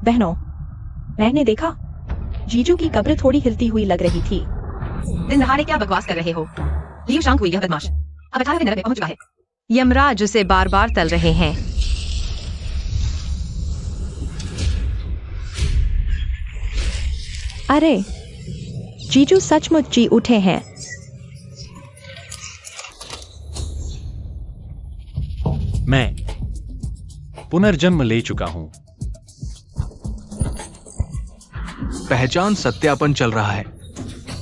बहनों, मैंने देखा जीजू की कब्र थोड़ी हिलती हुई लग रही थी। दिन दहाड़े क्या बकवास कर रहे हो? लियू शांक हुई यह बदमाश अब 18वें नरक में पहुंच चुका है। यमराज उसे बार बार तल रहे हैं। अरे, जीजू सचमुच जी उठे हैं। मैं पुनर्जन्म ले चुका हूं। पहचान सत्यापन चल रहा है।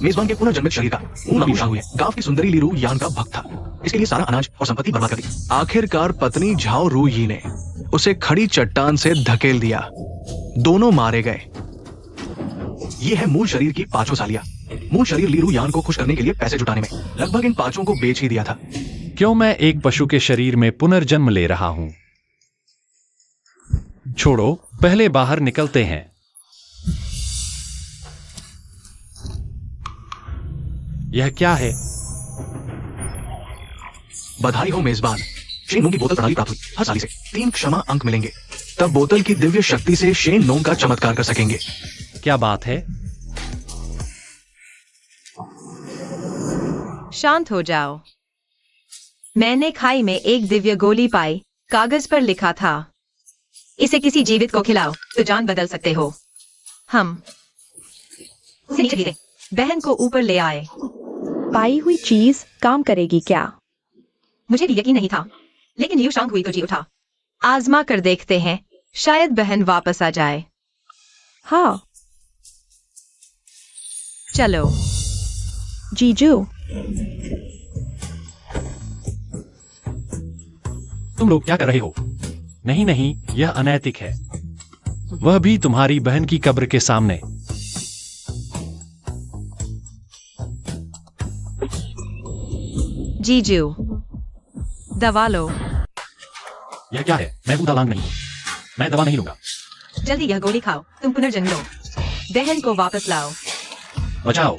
मेजबान के पुनर्जन्मित शरीर का पूर्ण नाम हुई है। गांव की सुंदरी लीरू यान का भक्त था। इसके लिए सारा अनाज और संपत्ति बर्बाद कर दी। आखिरकार पत्नी झाओ रू यी ने उसे खड़ी चट्टान से धकेल दिया। दोनों मारे गए। ये है मूल शरीर की पांचों सालियां। मूल शरीर लीरू यान को खुश करने के लिए पैसे जुटाने में लगभग इन पांचों को बेच ही दिया था। क्यों मैं एक पशु के शरीर में पुनर्जन्म ले रहा हूं? छोड़ो, पहले बाहर निकलते हैं। यह क्या है? बधाई हो मेजबान, शेन नोंग की बोतल प्रणाली प्राप्त हुई। हर साली से 3 क्षमा अंक मिलेंगे। तब बोतल की दिव्य शक्ति से शेन नोंग का चमत्कार कर सकेंगे। क्या बात है? शांत हो जाओ। मैंने खाई में एक दिव्य गोली पाई। कागज पर लिखा था, इसे किसी जीवित को खिलाओ तो जान बदल सकते हो। हम उसे नीचे गिरे, बहन को ऊपर ले आए। पाई हुई चीज काम करेगी क्या? मुझे भी यकीन नहीं था, लेकिन लियू शांक हुई तो जी उठा। आजमा कर देखते हैं, शायद बहन वापस आ जाए। हाँ। चलो। जीजू, तुम लोग क्या कर रहे हो? नहीं नहीं, यह अनैतिक है। वह भी तुम्हारी बहन की कब्र के सामने। जीजू, दवा लो। यह क्या है? मैं भूतालांग नहीं हूं। मैं दवा नहीं लूंगा। जल्दी यह गोली खाओ, तुम पुनर्जन्म लो। बहन को वापस लाओ। बचाओ,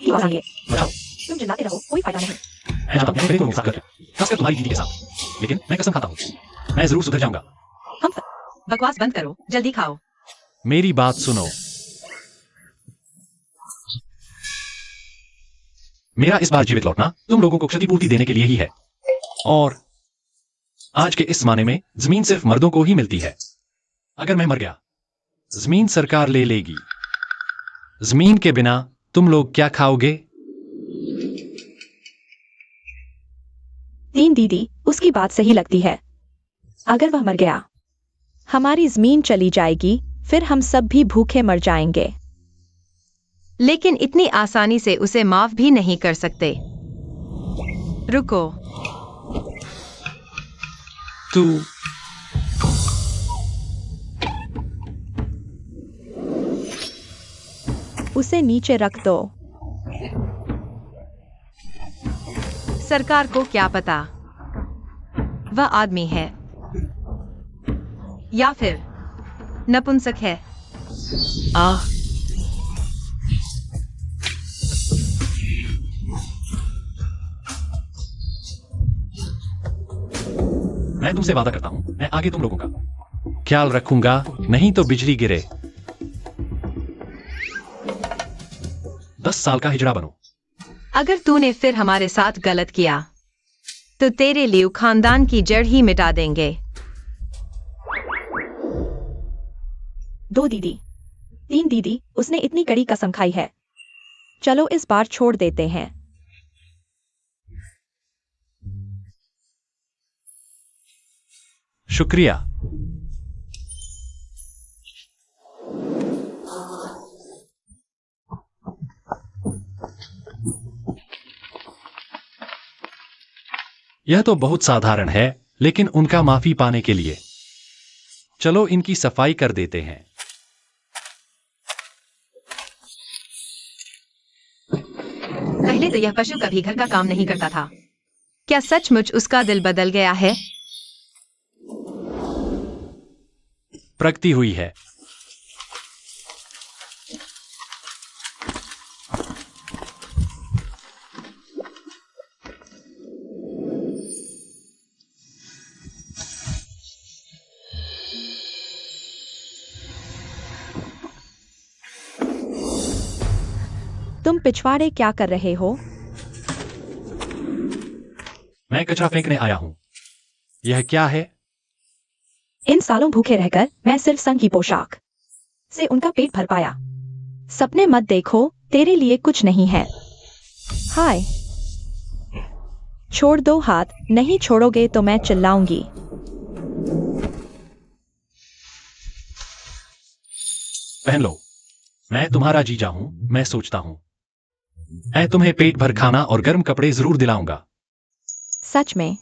बचाओ। तुम चिल्लाते रहो, कोई फायदा नहीं। मैं जानता हूं मेरे को नुकसान कर रहे हैं, खासकर तुम्हारी दीदी के साथ। लेकिन मैं कसम खाता हूं, मैं जरूर सुधर जाऊंगा। हम बकवास बंद करो, जल्दी खाओ। मेरी बात सुनो। मेरा इस बार जीवित लौटना तुम लोगों को क्षतिपूर्ति देने के लिए ही है। और आज के इस जमाने में जमीन सिर्फ मर्दों को ही मिलती है। अगर मैं मर गया, जमीन सरकार ले लेगी। जमीन के बिना तुम लोग क्या खाओगे? तीन दीदी, उसकी बात सही लगती है। अगर वह मर गया, हमारी जमीन चली जाएगी, फिर हम सब भी भूखे मर जाएंगे। लेकिन इतनी आसानी से उसे माफ भी नहीं कर सकते। रुको। तू उसे नीचे रख दो। सरकार को क्या पता वह आदमी है या फिर नपुंसक है। मैं तुमसे वादा करता हूं, मैं आगे तुम लोगों का ख्याल रखूंगा, नहीं तो बिजली गिरे। 10 साल का हिजड़ा बनो। अगर तूने फिर हमारे साथ गलत किया तो तेरे लिए खानदान की जड़ ही मिटा देंगे। 2 दीदी, 3 दीदी, उसने इतनी कड़ी कसम खाई है। चलो इस बार छोड़ देते हैं। शुक्रिया। यह तो बहुत साधारण है, लेकिन उनका माफी पाने के लिए चलो इनकी सफाई कर देते हैं। पहले तो यह पशु कभी घर का काम नहीं करता था। क्या सचमुच उसका दिल बदल गया है? प्रगति हुई है। तुम पिछवाड़े क्या कर रहे हो? मैं कचरा फेंकने आया हूँ। यह क्या है? इन सालों भूखे रहकर मैं सिर्फ संघ की पोशाक से उनका पेट भर पाया। सपने मत देखो, तेरे लिए कुछ नहीं है। हाय, छोड़ दो हाथ, नहीं छोड़ोगे तो मैं चिल्लाऊंगी। पहन लो। मैं तुम्हारा जीजा हूं। मैं सोचता हूं मैं तुम्हें पेट भर खाना और गर्म कपड़े जरूर दिलाऊंगा। सच में?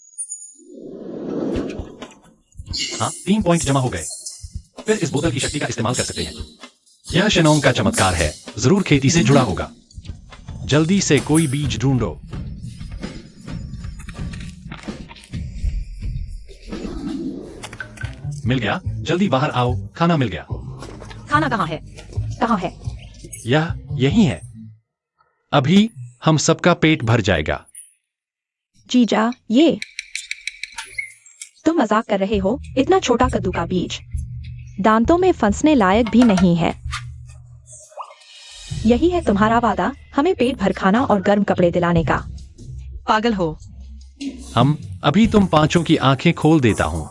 हाँ, 3 पॉइंट जमा हो गए। फिर इस बोतल की शक्ति का इस्तेमाल कर सकते हैं। यह शेनोंग का चमत्कार है, जरूर खेती से जुड़ा होगा। जल्दी से कोई बीज ढूंढो। मिल गया, जल्दी बाहर आओ, खाना मिल गया। खाना कहाँ है? कहाँ है? यह यही है। अभी हम सबका पेट भर जाएगा। जीजा, ये तुम मजाक कर रहे हो? इतना छोटा कद्दू का बीज दांतों में फंसने लायक भी नहीं है। यही है तुम्हारा वादा, हमें पेट भर खाना और गर्म कपड़े दिलाने का? पागल हो। हम अभी तुम पांचों की आंखें खोल देता हूं।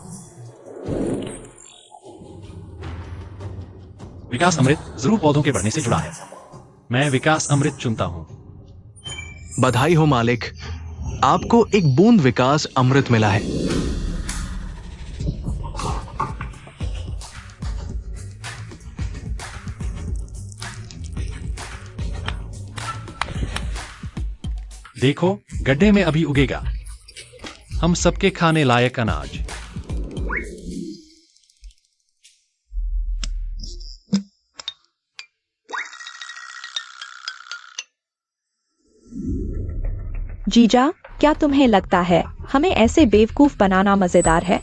विकास अमृत जरूर पौधों के बढ़ने से जुड़ा है। मैं विकास अमृत चुनता हूं। बधाई हो मालिक, आपको एक बूंद विकास अमृत मिला है। देखो, गड्ढे में अभी उगेगा हम सबके खाने लायक अनाज। जीजा, क्या तुम्हें लगता है हमें ऐसे बेवकूफ बनाना मजेदार है?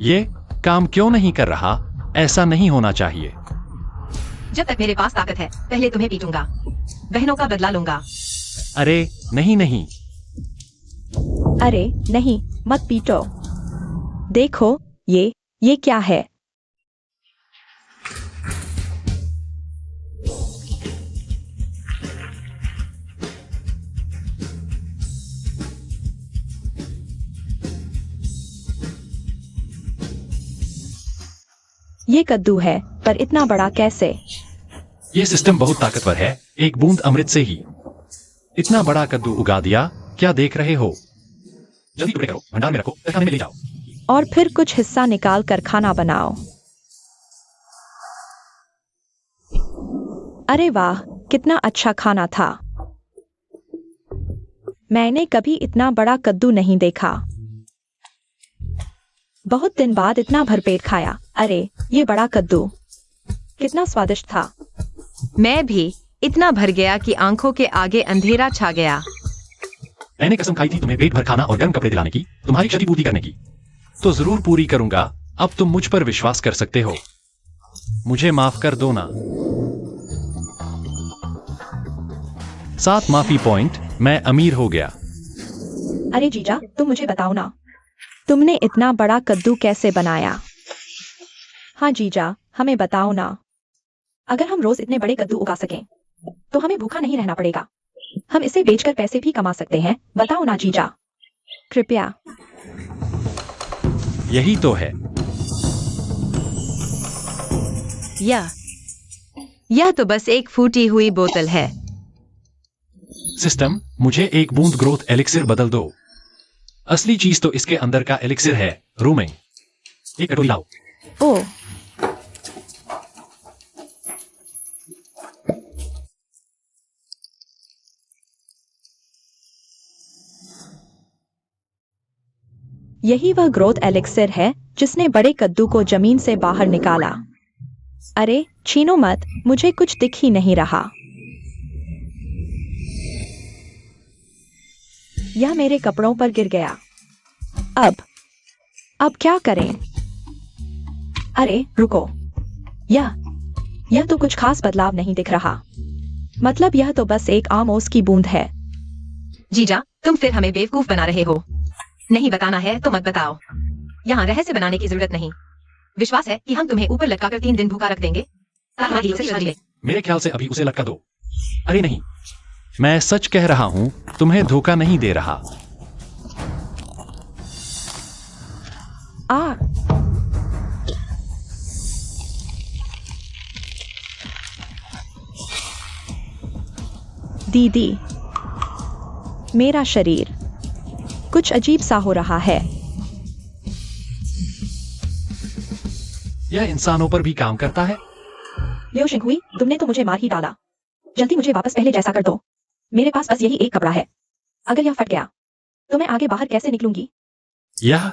ये काम क्यों नहीं कर रहा? ऐसा नहीं होना चाहिए। जब तक मेरे पास ताकत है, पहले तुम्हें पीटूंगा, बहनों का बदला लूंगा। अरे नहीं नहीं। अरे नहीं, मत पीटो। देखो, ये क्या है? ये कद्दू है, पर इतना बड़ा कैसे? ये सिस्टम बहुत ताकतवर है। एक बूंद अमृत से ही इतना बड़ा कद्दू उगा दिया। क्या देख रहे हो? जल्दी टुकड़े करो, भंडार में रखो, खाने में ले जाओ। और फिर कुछ हिस्सा निकाल कर खाना बनाओ। अरे वाह, कितना अच्छा खाना था। मैंने कभी इतना बड़ा कद्दू नहीं देखा। बहुत दिन बाद इतना भरपेट खाया। अरे, ये बड़ा कद्दू कितना स्वादिष्ट था। मैं भी इतना भर गया कि आंखों के आगे अंधेरा छा गया। मैंने कसम खाई थी तुम्हें पेट भर खाना और गर्म कपड़े दिलाने की, तुम्हारी क्षतिपूर्ति करने की। तो जरूर पूरी करूंगा। अब तुम मुझ पर विश्वास कर सकते हो। मुझे माफ कर दो ना। 7 माफी पॉइंट। मैं अमीर हो गया। अरे जीजा, तुम मुझे बताओ ना, तुमने इतना बड़ा कद्दू कैसे बनाया? हाँ जीजा, हमें बताओ ना। अगर हम रोज इतने बड़े कद्दू उगा सकें, तो हमें भूखा नहीं रहना पड़ेगा। हम इसे बेचकर पैसे भी कमा सकते हैं। बताओ ना जीजा, कृपया। यही तो है। यह तो बस एक फूटी हुई बोतल है। सिस्टम, मुझे एक बूंद ग्रोथ एलिक्सिर बदल दो। असली चीज तो इसके अंदर का एलिक्सिर है, रूमिंग। एक कटोरी लाओ। ओह, यही वह ग्रोथ एलिक्सिर है जिसने बड़े कद्दू को जमीन से बाहर निकाला। अरे छीनो मत, मुझे कुछ दिख ही नहीं रहा। यह मेरे कपड़ों पर गिर गया। अब क्या करें? अरे रुको, यह तो कुछ खास बदलाव नहीं दिख रहा। मतलब यह तो बस एक आम ओस की बूंद है। जीजा, तुम फिर हमें बेवकूफ बना रहे हो। नहीं बताना है तो मत बताओ। यहाँ रहस्य बनाने की जरूरत नहीं। विश्वास है कि हम तुम्हें ऊपर लटकाकर 3 दिन भूखा रख देंगे। मेरे ख्याल से अभी उसे लटका दो। अरे नहीं, मैं सच कह रहा हूं, तुम्हें धोखा नहीं दे रहा। आ दीदी, मेरा शरीर कुछ अजीब सा हो रहा है। यह इंसानों पर भी काम करता है। लियो शिंगहुई, तुमने तो मुझे मार ही डाला। जल्दी मुझे वापस पहले जैसा कर दो। मेरे पास बस यही एक कपड़ा है। अगर यह फट गया तो मैं आगे बाहर कैसे निकलूंगी? यह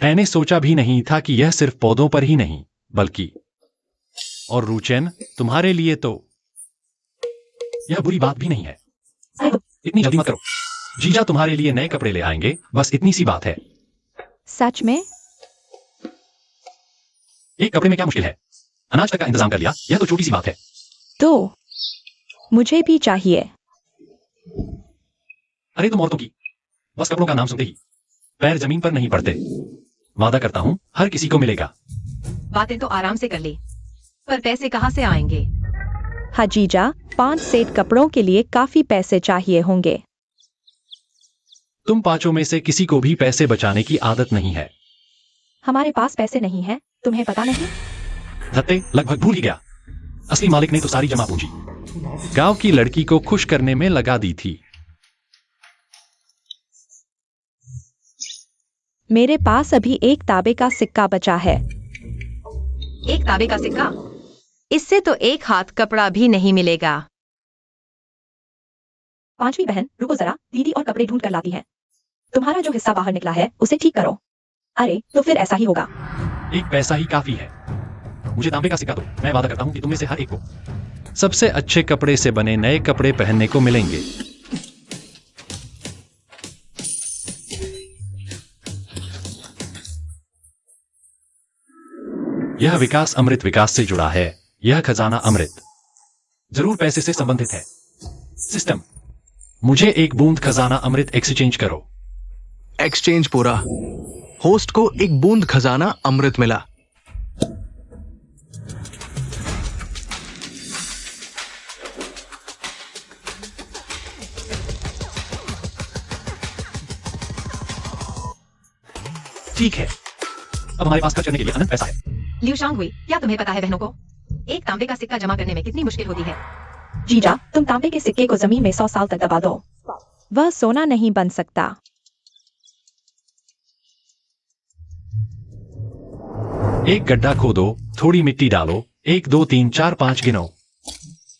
मैंने सोचा भी नहीं था कि यह सिर्फ पौधों पर ही नहीं बल्कि और रूचेन, तुम्हारे लिए तो यह बुरी बात भी नहीं है। इतनी जल्दी मत करो। जीजा तुम्हारे लिए नए कपड़े ले आएंगे, बस इतनी सी बात है। सच में? एक कपड़े में क्या मुश्किल है? अनाज तक का इंतजाम कर लिया, यह तो छोटी सी बात है। तो मुझे भी चाहिए। अरे तुम औरतों की बस कपड़ों का नाम सुनते ही पैर जमीन पर नहीं पड़ते। वादा करता हूं हर किसी को मिलेगा। बातें तो आराम से कर ली, पर पैसे कहाँ से आएंगे? हाँ जीजा, 5 सेट कपड़ों के लिए काफी पैसे चाहिए होंगे। तुम पांचों में से किसी को भी पैसे बचाने की आदत नहीं है। हमारे पास पैसे नहीं है, तुम्हें पता नहीं? धत्ते, लगभग भूल ही गया। असली मालिक ने तो सारी जमा पूंजी गांव की लड़की को खुश करने में लगा दी थी। मेरे पास अभी एक तांबे का सिक्का बचा है। एक तांबे का सिक्का? इससे तो एक हाथ कपड़ा भी नहीं मिलेगा। पांचवी बहन, रुको जरा, दीदी और कपड़े ढूंढ कर लाती है। तुम्हारा जो हिस्सा बाहर निकला है उसे ठीक करो। अरे तो फिर ऐसा ही होगा। एक पैसा ही काफी है। मुझे तांबे का सिक्का दो, मैं वादा करता हूं कि तुम में से हर एक को सबसे अच्छे कपड़े से बने नए कपड़े पहनने को मिलेंगे। यह विकास अमृत विकास से जुड़ा है। यह खजाना अमृत जरूर पैसे से संबंधित है। सिस्टम, मुझे एक बूंद खजाना अमृत एक्सचेंज करो। एक्सचेंज पूरा। होस्ट को एक बूंद खजाना अमृत मिला। ठीक है, अब हमारे पास खर्च करने के लिए अनंत पैसा है। लियू शांगहुई, क्या तुम्हें पता है बहनों को एक तांबे का सिक्का जमा करने में कितनी मुश्किल होती है? जीजा, तुम तांबे के सिक्के को जमीन में 100 साल तक दबा दो, वह सोना नहीं बन सकता। एक गड्ढा खोदो, थोड़ी मिट्टी डालो, 1 2 3 4 5 गिनो।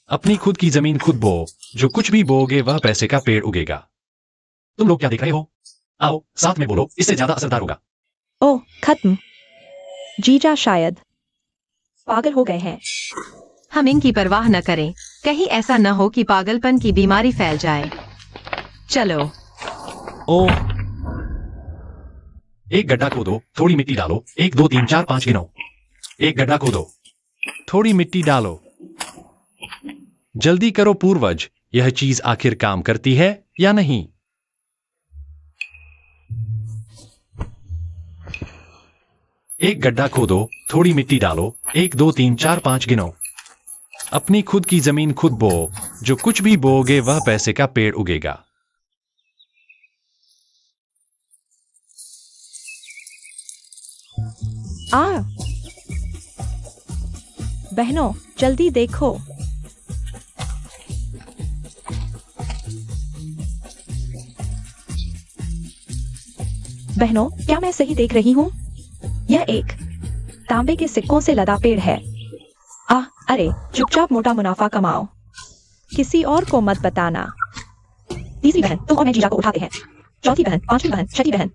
अपनी खुद की जमीन खुद बो, जो कुछ भी बोओगे वह पैसे का पेड़ उगेगा। तुम लोग क्या देख रहे हो? आओ साथ में बोलो, इससे ज्यादा असरदार होगा। ओह, खत्म। जीजा शायद पागल हो गए हैं। हम इनकी परवाह न करें, कहीं ऐसा न हो कि पागलपन की बीमारी फैल जाए। चलो। ओह, एक गड्ढा खोदो, थोड़ी मिट्टी डालो, 1 2 3 4 5 गिनो। एक गड्ढा खोदो, थोड़ी मिट्टी डालो। जल्दी करो पूर्वज, यह चीज आखिर काम करती है या नहीं? एक गड्ढा खोदो, थोड़ी मिट्टी डालो, 1 2 3 4 5 गिनो। अपनी खुद की जमीन खुद बो, जो कुछ भी बोओगे वह पैसे का पेड़ उगेगा। आ बहनों, जल्दी देखो। बहनों, क्या मैं सही देख रही हूँ? यह एक तांबे के सिक्कों से लदा पेड़ है। अरे चुपचाप मोटा मुनाफा कमाओ, किसी और को मत बताना। तीसरी बहन, तुम और मैं जीजा को उठाते हैं। चौथी बहन, पांचवी बहन, छठी बहन,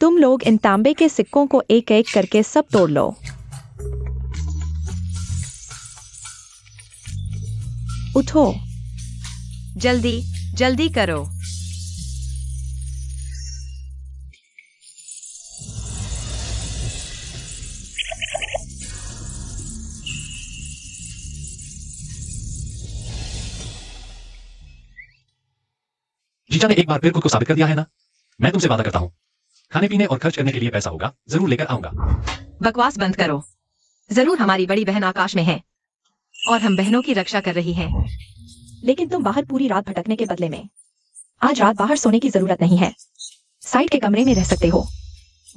तुम लोग इन तांबे के सिक्कों को एक एक करके सब तोड़ लो। उठो। जल्दी जल्दी करो। जीजा ने एक बार फिर खुद को साबित कर दिया है ना। मैं तुमसे वादा करता हूं, खाने पीने और खर्च करने के लिए पैसा होगा, जरूर लेकर आऊंगा। बकवास बंद करो। जरूर हमारी बड़ी बहन आकाश में है और हम बहनों की रक्षा कर रही हैं। लेकिन तुम बाहर पूरी रात भटकने के बदले में आज रात बाहर सोने की जरूरत नहीं है। साइड के कमरे में रह सकते हो।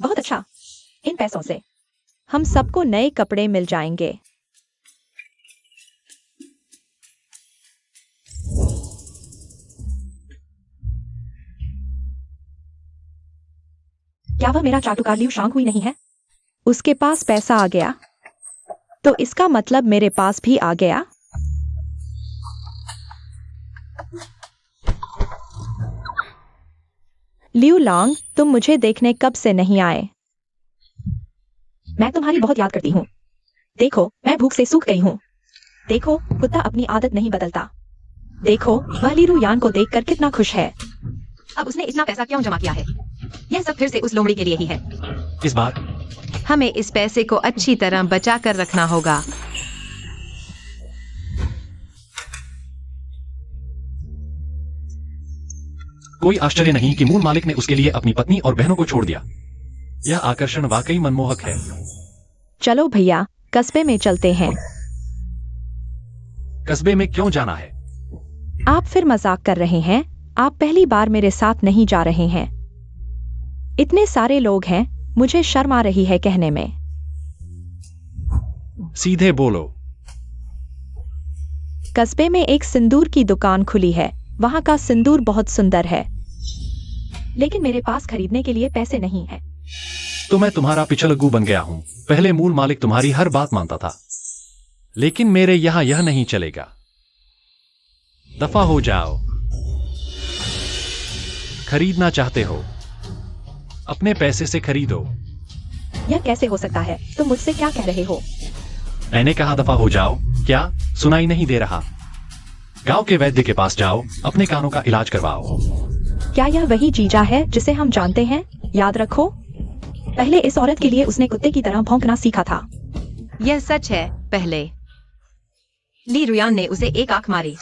बहुत अच्छा। इन पैसों से हम सबको नए कपड़े मिल जाएंगे। क्या वह मेरा चाटुकार लियू शांग हुई नहीं है? उसके पास पैसा आ गया, तो इसका मतलब मेरे पास भी आ गया। लियू लांग, तुम मुझे देखने कब से नहीं आए? मैं तुम्हारी बहुत याद करती हूँ। देखो, मैं भूख से सूख गई हूँ। देखो, कुत्ता अपनी आदत नहीं बदलता। देखो, वह लीरू यान को देखकर कितना खुश है। अब उसने इतना पैसा क्यों जमा किया है? यह सब फिर से उस लोमड़ी के लिए ही है। इस बार हमें इस पैसे को अच्छी तरह बचा कर रखना होगा। कोई आश्चर्य नहीं कि मूल मालिक ने उसके लिए अपनी पत्नी और बहनों को छोड़ दिया। यह आकर्षण वाकई मनमोहक है। चलो भैया, कस्बे में चलते हैं। कस्बे में क्यों जाना है? आप फिर मजाक कर रहे हैं? आप पहली बार मेरे साथ नहीं जा रहे हैं। इतने सारे लोग हैं, मुझे शर्म आ रही है कहने में। सीधे बोलो। कस्बे में एक सिंदूर की दुकान खुली है। वहां का सिंदूर बहुत सुंदर है, लेकिन मेरे पास खरीदने के लिए पैसे नहीं है। तो मैं तुम्हारा पिछलग्गू बन गया हूं। पहले मूल मालिक तुम्हारी हर बात मानता था, लेकिन मेरे यहां यह नहीं चलेगा। दफा हो जाओ। खरीदना चाहते हो, अपने पैसे से खरीदो। यह कैसे हो सकता है? तुम मुझसे क्या कह रहे हो? मैंने कहा दफा हो जाओ। क्या सुनाई नहीं दे रहा? गांव के वैद्य के पास जाओ, अपने कानों का इलाज करवाओ। क्या यह वही जीजा है जिसे हम जानते हैं? याद रखो, पहले इस औरत के लिए उसने कुत्ते की तरह भौंकना सीखा था। यह सच है। पहले ली रुयान ने उसे एक आंख मारी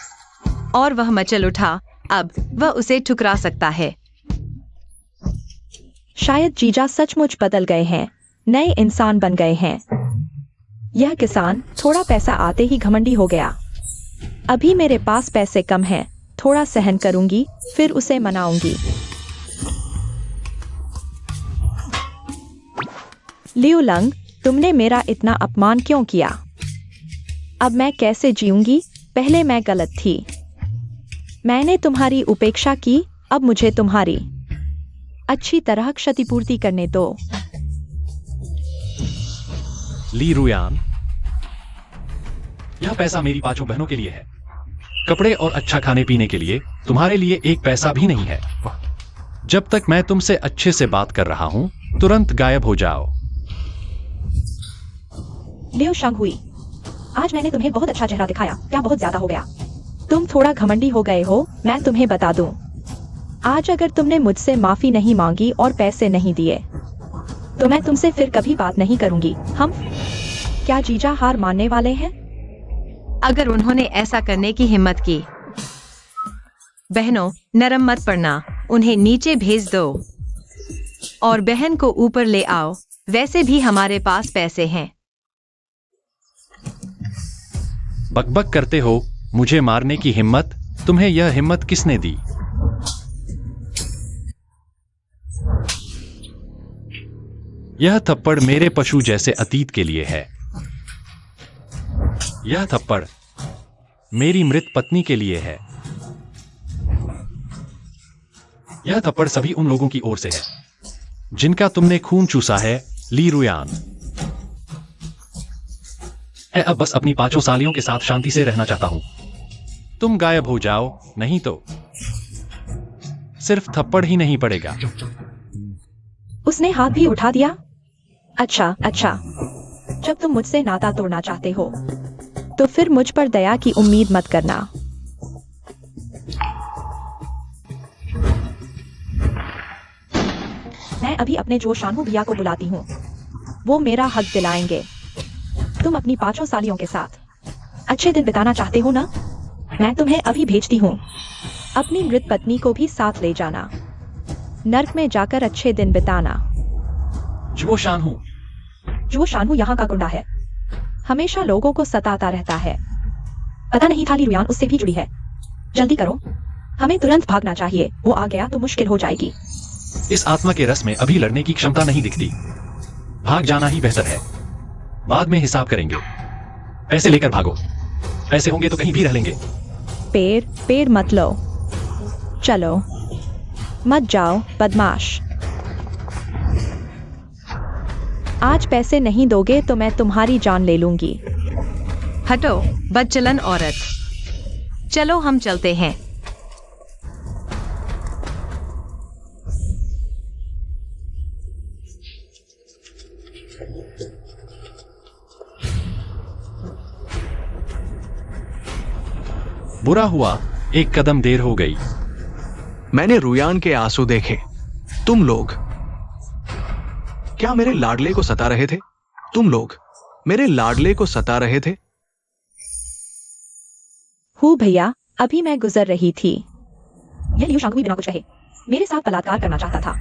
और वह मचल उठा। अब वह उसे ठुकरा सकता है। शायद जीजा सचमुच बदल गए हैं, नए इंसान बन गए हैं। यह किसान थोड़ा पैसा आते ही घमंडी हो गया। अभी मेरे पास पैसे कम हैं, थोड़ा सहन करूंगी, फिर उसे मनाऊंगी। लियू लंग, तुमने मेरा इतना अपमान क्यों किया? अब मैं कैसे जीऊंगी? पहले मैं गलत थी। मैंने तुम्हारी उपेक्षा की, अब मुझे तुम्हारी अच्छी तरह क्षतिपूर्ति करने दो। ली रुयान, यह पैसा मेरी पांचों बहनों के लिए है। कपड़े और अच्छा खाने पीने के लिए तुम्हारे लिए एक पैसा भी नहीं है। जब तक मैं तुमसे अच्छे से बात कर रहा हूं, तुरंत गायब हो जाओ। लियू शांग हुई, आज मैंने तुम्हें बहुत अच्छा चेहरा दिखाया। क्या बहुत ज्यादा हो गया? तुम थोड़ा घमंडी हो गए हो। मैं तुम्हें बता दूं, आज अगर तुमने मुझसे माफी नहीं मांगी और पैसे नहीं दिए, तो मैं तुमसे फिर कभी बात नहीं करूंगी। हम क्या जीजा हार मानने वाले हैं? अगर उन्होंने ऐसा करने की हिम्मत की। बहनों, नरम मत पड़ना, उन्हें नीचे भेज दो और बहन को ऊपर ले आओ। वैसे भी हमारे पास पैसे हैं। बकबक करते हो। मुझे मारने की हिम्मत? तुम्हें यह हिम्मत किसने दी? यह थप्पड़ मेरे पशु जैसे अतीत के लिए है। यह थप्पड़ मेरी मृत पत्नी के लिए है। यह थप्पड़ सभी उन लोगों की ओर से है जिनका तुमने खून चूसा है, ली रुयान। मैं अब बस अपनी पांचों सालियों के साथ शांति से रहना चाहता हूं। तुम गायब हो जाओ, नहीं तो सिर्फ थप्पड़ ही नहीं पड़ेगा। उसने हाथ भी उठा दिया। अच्छा अच्छा, जब तुम मुझसे नाता तोड़ना चाहते हो, तो फिर मुझ पर दया की उम्मीद मत करना। मैं अभी अपने जो शानू भैया को बुलाती हूँ, वो मेरा हक दिलाएंगे। तुम अपनी पांचों सालियों के साथ अच्छे दिन बिताना चाहते हो ना? मैं तुम्हें अभी भेजती हूँ। अपनी मृत पत्नी को भी साथ ले जाना। नर्क में जाकर अच्छे दिन बिताना। जो शानू यहाँ का गुंडा है, हमेशा लोगों को सताता रहता है। पता नहीं था ली रुयान उससे भी जुड़ी है। जल्दी करो, हमें तुरंत भागना चाहिए, वो आ गया तो मुश्किल हो जाएगी। इस आत्मा के रस में अभी लड़ने की क्षमता नहीं दिखती। भाग जाना ही बेहतर है, बाद में हिसाब करेंगे। पैसे लेकर भागो, पैसे होंगे तो कहीं भी रह लेंगे। पेड़ मत लो, चलो मत जाओ बदमाश। आज पैसे नहीं दोगे तो मैं तुम्हारी जान ले लूंगी। हटो बदचलन औरत, चलो हम चलते हैं। बुरा हुआ एक कदम देर हो गई। मैंने रुयान के आंसू देखे। तुम लोग क्या मेरे लाडले को सता रहे थे? तुम लोग मेरे लाडले को सता रहे थे? हूँ भैया, अभी मैं गुजर रही थी। यह लियू शांगवी बिना कुछ कहे मेरे साथ बलात्कार करना चाहता था।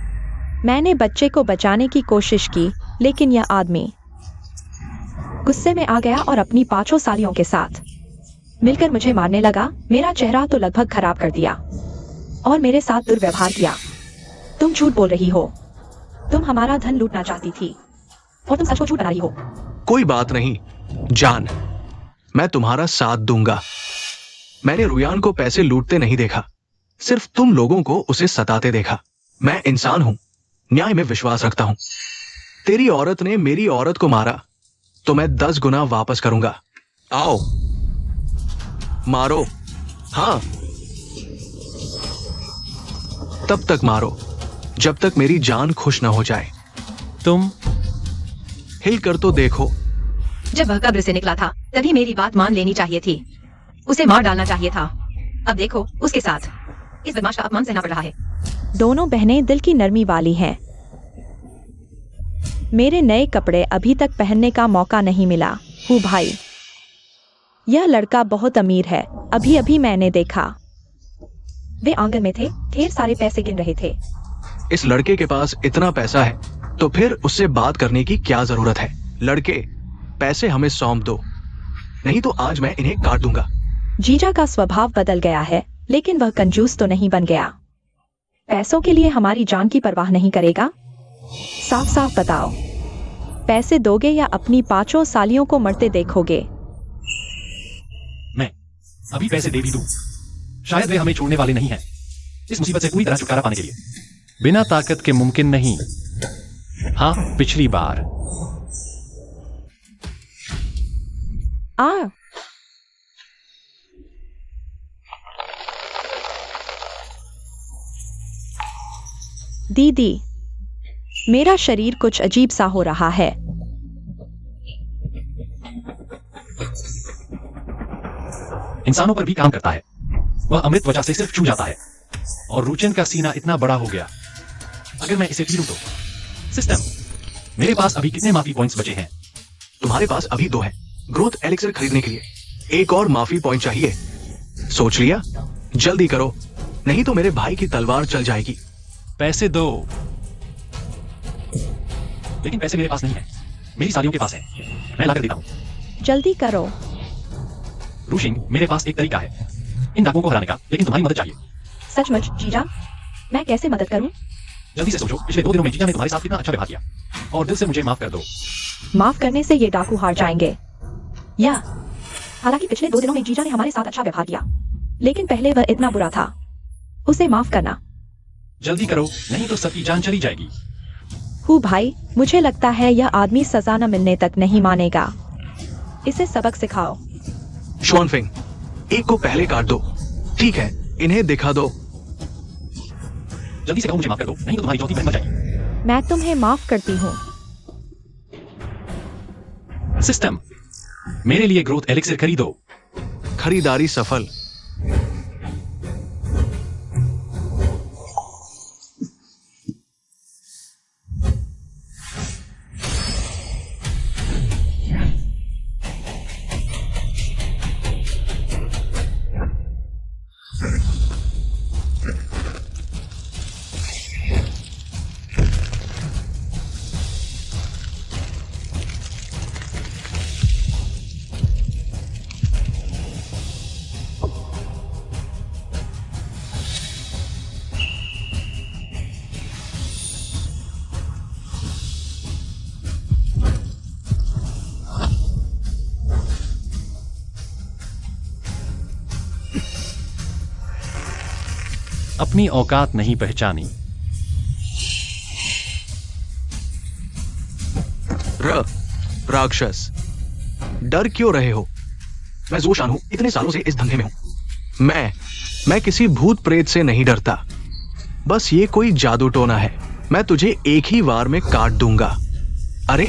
मैंने बच्चे को बचाने की कोशिश की, लेकिन यह आदमी गुस्से में आ गया और अपनी 5 सालियों के साथ मिलकर मुझे मारने लगा। मेरा चेहरा तो लगभग खराब कर दिया और मेरे साथ दुर्व्यवहार किया। तुम झूठ बोल रही हो, तुम हमारा धन लूटना चाहती थी और तुम सच को झूठ बना रही हो। कोई बात नहीं जान, मैं तुम्हारा साथ दूंगा। मैंने रुयान को पैसे लूटते नहीं देखा, सिर्फ तुम लोगों को उसे सताते देखा। मैं इंसान हूं, न्याय में विश्वास रखता हूं। तेरी औरत ने मेरी औरत को मारा तो मैं 10 गुना वापस करूंगा। आओ मारो, हां तब तक मारो जब तक मेरी जान खुश न हो जाए। तुम हिल कर तो देखो। जब वह कब्र से निकला था तभी मेरी बात मान लेनी चाहिए थी, उसे मार डालना चाहिए था। अब देखो उसके साथ इस बदमाश का अपमान सहना पड़ रहा है। दोनों बहनें दिल की नरमी वाली हैं। मेरे नए कपड़े अभी तक पहनने का मौका नहीं मिला। हूँ भाई, यह लड़का बहुत अमीर है, अभी अभी मैंने देखा। वे आंगन में थे, ढेर सारे पैसे गिन रहे थे। इस लड़के के पास इतना पैसा है तो फिर उससे बात करने की क्या जरूरत है? लड़के, पैसे हमें सौंप दो, नहीं तो आज मैं इन्हें काट दूंगा। जीजा का स्वभाव बदल गया है, लेकिन वह कंजूस तो नहीं बन गया। पैसों के लिए हमारी जान की परवाह नहीं करेगा। साफ साफ बताओ, पैसे दोगे या अपनी 5 सालियों को मरते देखोगे? मैं अभी पैसे दे भी दूं, शायद वे हमें छोड़ने वाले नहीं हैं इस मुसीबत से पूरी तरह छुटकारा पाने के लिए। बिना ताकत के मुमकिन नहीं। हाँ, पिछली बार दीदी, मेरा शरीर कुछ अजीब सा हो रहा है। इंसानों पर भी काम करता है। वह अमृत त्वचा से सिर्फ छू जाता है और रुचन का सीना इतना बड़ा हो गया। अगर मैं इसे पी लूं तो सिस्टम, मेरे पास अभी कितने माफी पॉइंट्स बचे हैं? तुम्हारे पास अभी 2 हैं ग्रोथ एलिक्सर खरीदने के लिए। एक और माफी पॉइंट चाहिए। सोच लिया? जल्दी करो, नहीं तो मेरे भाई की तलवार चल जाएगी। पैसे दो। लेकिन पैसे मेरे पास नहीं है, मेरी सालियों के पास है। मैं लाकर देता हूं। जल्दी करो। रूशिंग, मेरे पास एक तरीका है इन डाकुओं को हराने का, लेकिन तुम्हारी मदद चाहिए। सचमुच जीजा, मैं कैसे मदद करूं? जल्दी से सोचो, पिछले 2 दिनों में जीजा ने तुम्हारे साथ कितना अच्छा व्यवहार किया, और दिल से मुझे माफ कर दो। माफ करने से ये डाकू हार जाएंगे। या हालांकि पिछले 2 दिनों में जीजा ने हमारे साथ अच्छा व्यवहार किया, लेकिन पहले वह इतना बुरा था। उसे माफ करना। जल्दी करो, नहीं तो सबकी जान चली जाएगी। हूँ भाई, मुझे लगता है यह आदमी सजा न मिलने तक नहीं मानेगा। इसे सबक सिखाओ। श्वानफिंग, एक को पहले काट दो। ठीक है, इन्हें दिखा दो। जल्दी से कहो मुझे माफ कर दो, नहीं तो तुम्हारी चौथी बहन मर जाएगी। मैं तुम्हें माफ करती हूँ। सिस्टम, मेरे लिए ग्रोथ एलिक्सिर खरीदो। खरीदारी सफल। अपनी औकात नहीं पहचानी। राक्षस, डर क्यों रहे हो? मैं जोशान हूं, इतने सालों से इस धंधे में हूं। मैं किसी भूत प्रेत से नहीं डरता। बस ये कोई जादू टोना है। मैं तुझे एक ही वार में काट दूंगा। अरे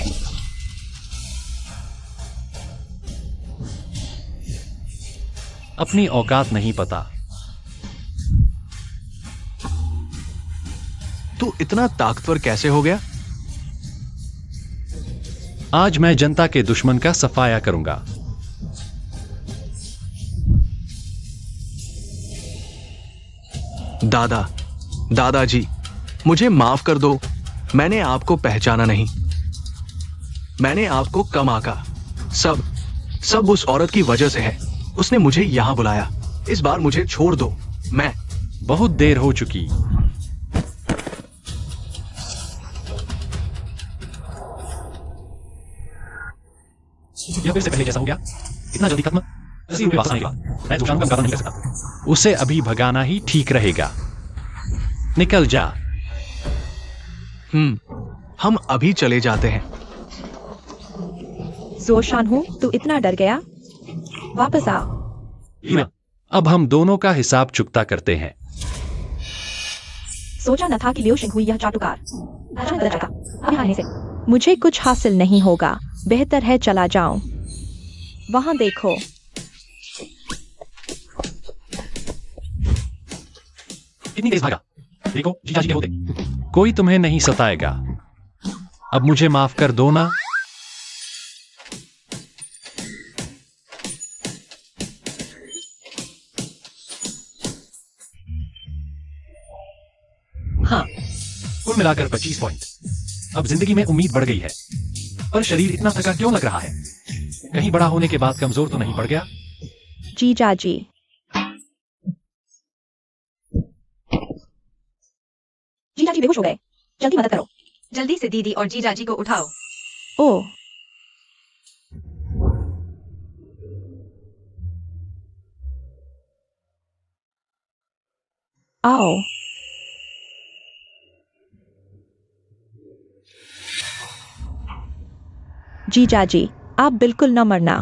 अपनी औकात नहीं पता। तू इतना ताकतवर कैसे हो गया? आज मैं जनता के दुश्मन का सफाया करूंगा। दादाजी, मुझे माफ कर दो। मैंने आपको पहचाना नहीं। मैंने आपको कम आंका। सब उस औरत की वजह से है। उसने मुझे यहां बुलाया। इस बार मुझे छोड़ दो। मैं बहुत देर हो चुकी। यह फिर से पहले जैसा हो गया। इतना जल्दी खत्म? वापस आने के बाद मैं जोशान का मुकाबला नहीं कर सकता। उसे अभी भगाना ही ठीक रहेगा। निकल जा। हम अभी चले जाते हैं। जोशान हूँ, तू इतना डर गया? वापस आ। हीना, अब हम दोनों का हिसाब चुकता करते हैं। सोचा न था कि लियो शिंग हुई यह चाटुकार अच्छा बदल जाएगा। अब यहाँ आने से मुझे कुछ हासिल नहीं होगा। बेहतर है चला जाऊं। वहां देखो। कितनी तेज भागा। देखो जीजा जी के होते। कोई तुम्हें नहीं सताएगा। अब मुझे माफ कर दो ना। हाँ, कुल मिलाकर 25 पॉइंट। अब जिंदगी में उम्मीद बढ़ गई है, पर शरीर इतना थका क्यों लग रहा है? कहीं बड़ा होने के बाद कमजोर तो नहीं पड़ गया? जीजा जी, जीजा जी बेहोश हो गए। जल्दी मदद करो। जल्दी से दीदी और जीजाजी को उठाओ। ओ, आओ। जीजा जी, आप बिल्कुल न मरना।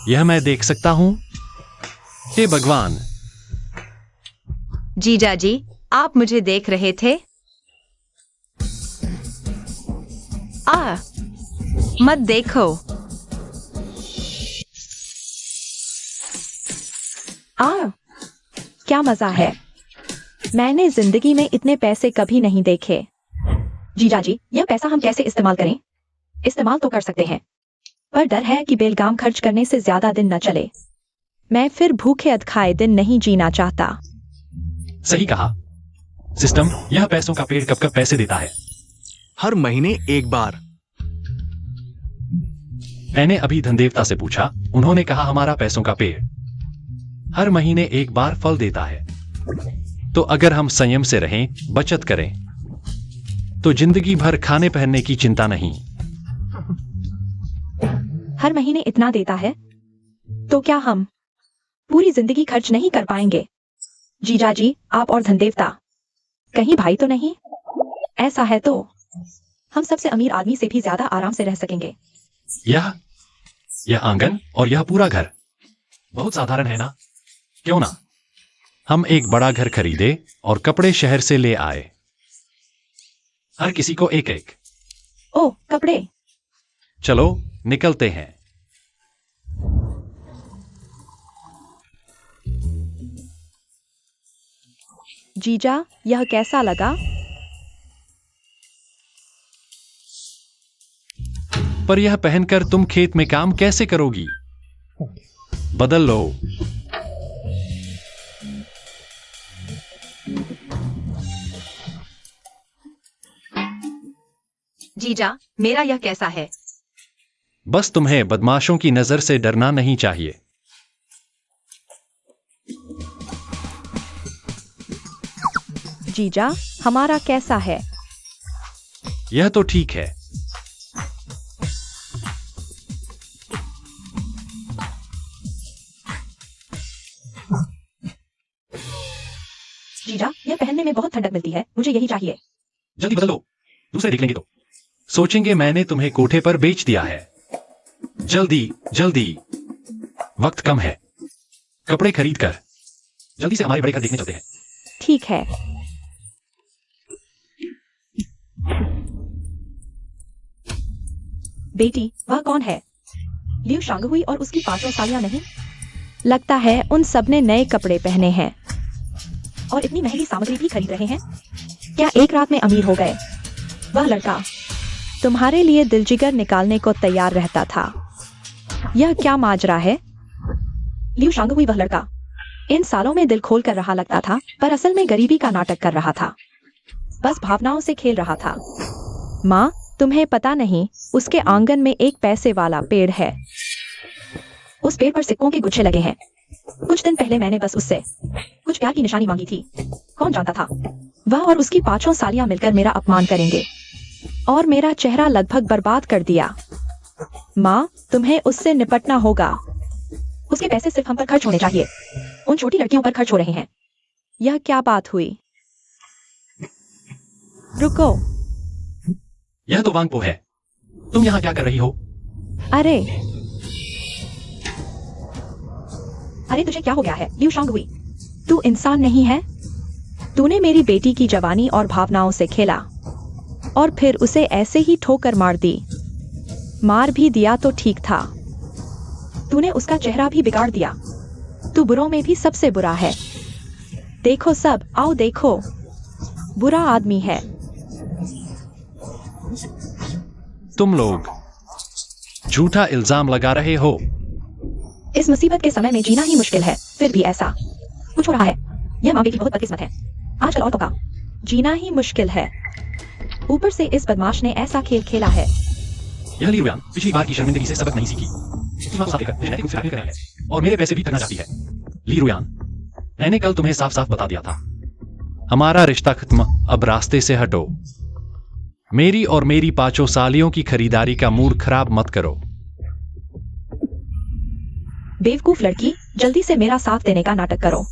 यह मैं देख सकता हूं? हे भगवान! जीजाजी, आप मुझे देख रहे थे? मत देखो। क्या मजा है। मैंने जिंदगी में इतने पैसे कभी नहीं देखे। जीजा जी, यह पैसा हम कैसे इस्तेमाल करें? इस्तेमाल तो कर सकते हैं, पर डर है कि बेलगाम खर्च करने से ज्यादा दिन न चले। मैं फिर भूखे अधखाए दिन नहीं जीना चाहता। सही कहा। सिस्टम यह पैसों का पेड़ कब कब पैसे देता है? हर महीने एक बार। मैंने अभी धनदेवता से पूछा। उन्होंने कहा हमारा पैसों का पेड़ हर महीने एक बार फल देता है। तो अगर हम संयम से रहें, बचत करें, तो जिंदगी भर खाने पहनने की चिंता नहीं। हर महीने इतना देता है तो क्या हम पूरी जिंदगी खर्च नहीं कर पाएंगे? जीजा जी, आप और धनदेवता कहीं भाई तो नहीं? ऐसा है तो हम सबसे अमीर आदमी से भी ज्यादा आराम से रह सकेंगे। यह आंगन और यह पूरा घर बहुत साधारण है ना? क्यों ना हम एक बड़ा घर खरीदे और कपड़े शहर से ले आए। हर किसी को एक एक। ओ, कपड़े। चलो निकलते हैं। जीजा, यह कैसा लगा? पर यह पहनकर तुम खेत में काम कैसे करोगी? बदल लो। जीजा, मेरा यह कैसा है? बस तुम्हें बदमाशों की नजर से डरना नहीं चाहिए। जीजा, हमारा कैसा है? यह तो ठीक है। जीजा, यह पहनने में बहुत ठंडक मिलती है, मुझे यही चाहिए। जल्दी बदल लो, दूसरे देख लेंगे तो सोचेंगे मैंने तुम्हें कोठे पर बेच दिया है। जल्दी जल्दी, वक्त कम है। कपड़े खरीद कर जल्दी से हमारे बड़े घर देखने चलते हैं। ठीक है। बेटी, वह कौन है? लियू शांगहुई और उसकी 5 सालियां नहीं? लगता है उन सब ने नए कपड़े पहने हैं और इतनी महंगी सामग्री भी खरीद रहे हैं। क्या एक रात में अमीर हो गए? वह लड़का तुम्हारे लिए दिलजिगर निकालने को तैयार रहता था। यह क्या माजरा है? लियू शांगहुई वह लड़का इन सालों में दिल खोल कर रहा लगता था, पर असल में गरीबी का नाटक कर रहा था, बस भावनाओं से खेल रहा था। माँ, तुम्हें पता नहीं, उसके आंगन में एक पैसे वाला पेड़ है। उस पेड़ पर सिक्कों के गुच्छे लगे हैं। कुछ दिन पहले मैंने बस उससे कुछ प्यार की निशानी मांगी थी। कौन जानता था वह और उसकी 5 सालियां मिलकर मेरा अपमान करेंगे और मेरा चेहरा लगभग बर्बाद कर दिया। माँ, तुम्हें उससे निपटना होगा। उसके पैसे सिर्फ हम पर खर्च होने चाहिए, उन छोटी लड़कियों पर खर्च हो रहे हैं। यह क्या बात हुई? रुको। यह तो वांगपो है। तुम यहाँ क्या कर रही हो? अरे तुझे क्या हो गया है लियू शांगहुई? तू इंसान नहीं है। तूने मेरी बेटी की जवानी और भावनाओं से खेला और फिर उसे ऐसे ही ठोकर मार दी। मार भी दिया तो ठीक था, तूने उसका चेहरा भी बिगाड़ दिया। तू बुरों में भी सबसे बुरा है। देखो सब, आओ देखो, बुरा आदमी है। तुम लोग झूठा इल्जाम लगा रहे हो। इस मुसीबत के समय में जीना ही मुश्किल है, फिर भी ऐसा कुछ हो रहा है। यह माँ बेटी बहुत बदकिस्मत है। आजकल औरतों का जीना ही मुश्किल है, ऊपर से इस बदमाश ने ऐसा खेल खेला है। यह ली रुयान पिछली बार की शर्मिंदगी से सबक नहीं सीखी। इसकी मां को साफ लेकर जेनेटिक रूप से आगे कर रही है और मेरे पैसे भी ठगना चाहती है। ली रुयान, मैंने कल तुम्हें साफ साफ बता दिया था, हमारा रिश्ता खत्म, अब रास्ते से हटो। मेरी और मेरी 5 सालियों की खरीदारी का मूड खराब मत करो। बेवकूफ लड़की, जल्दी से मेरा साथ देने का नाटक करो।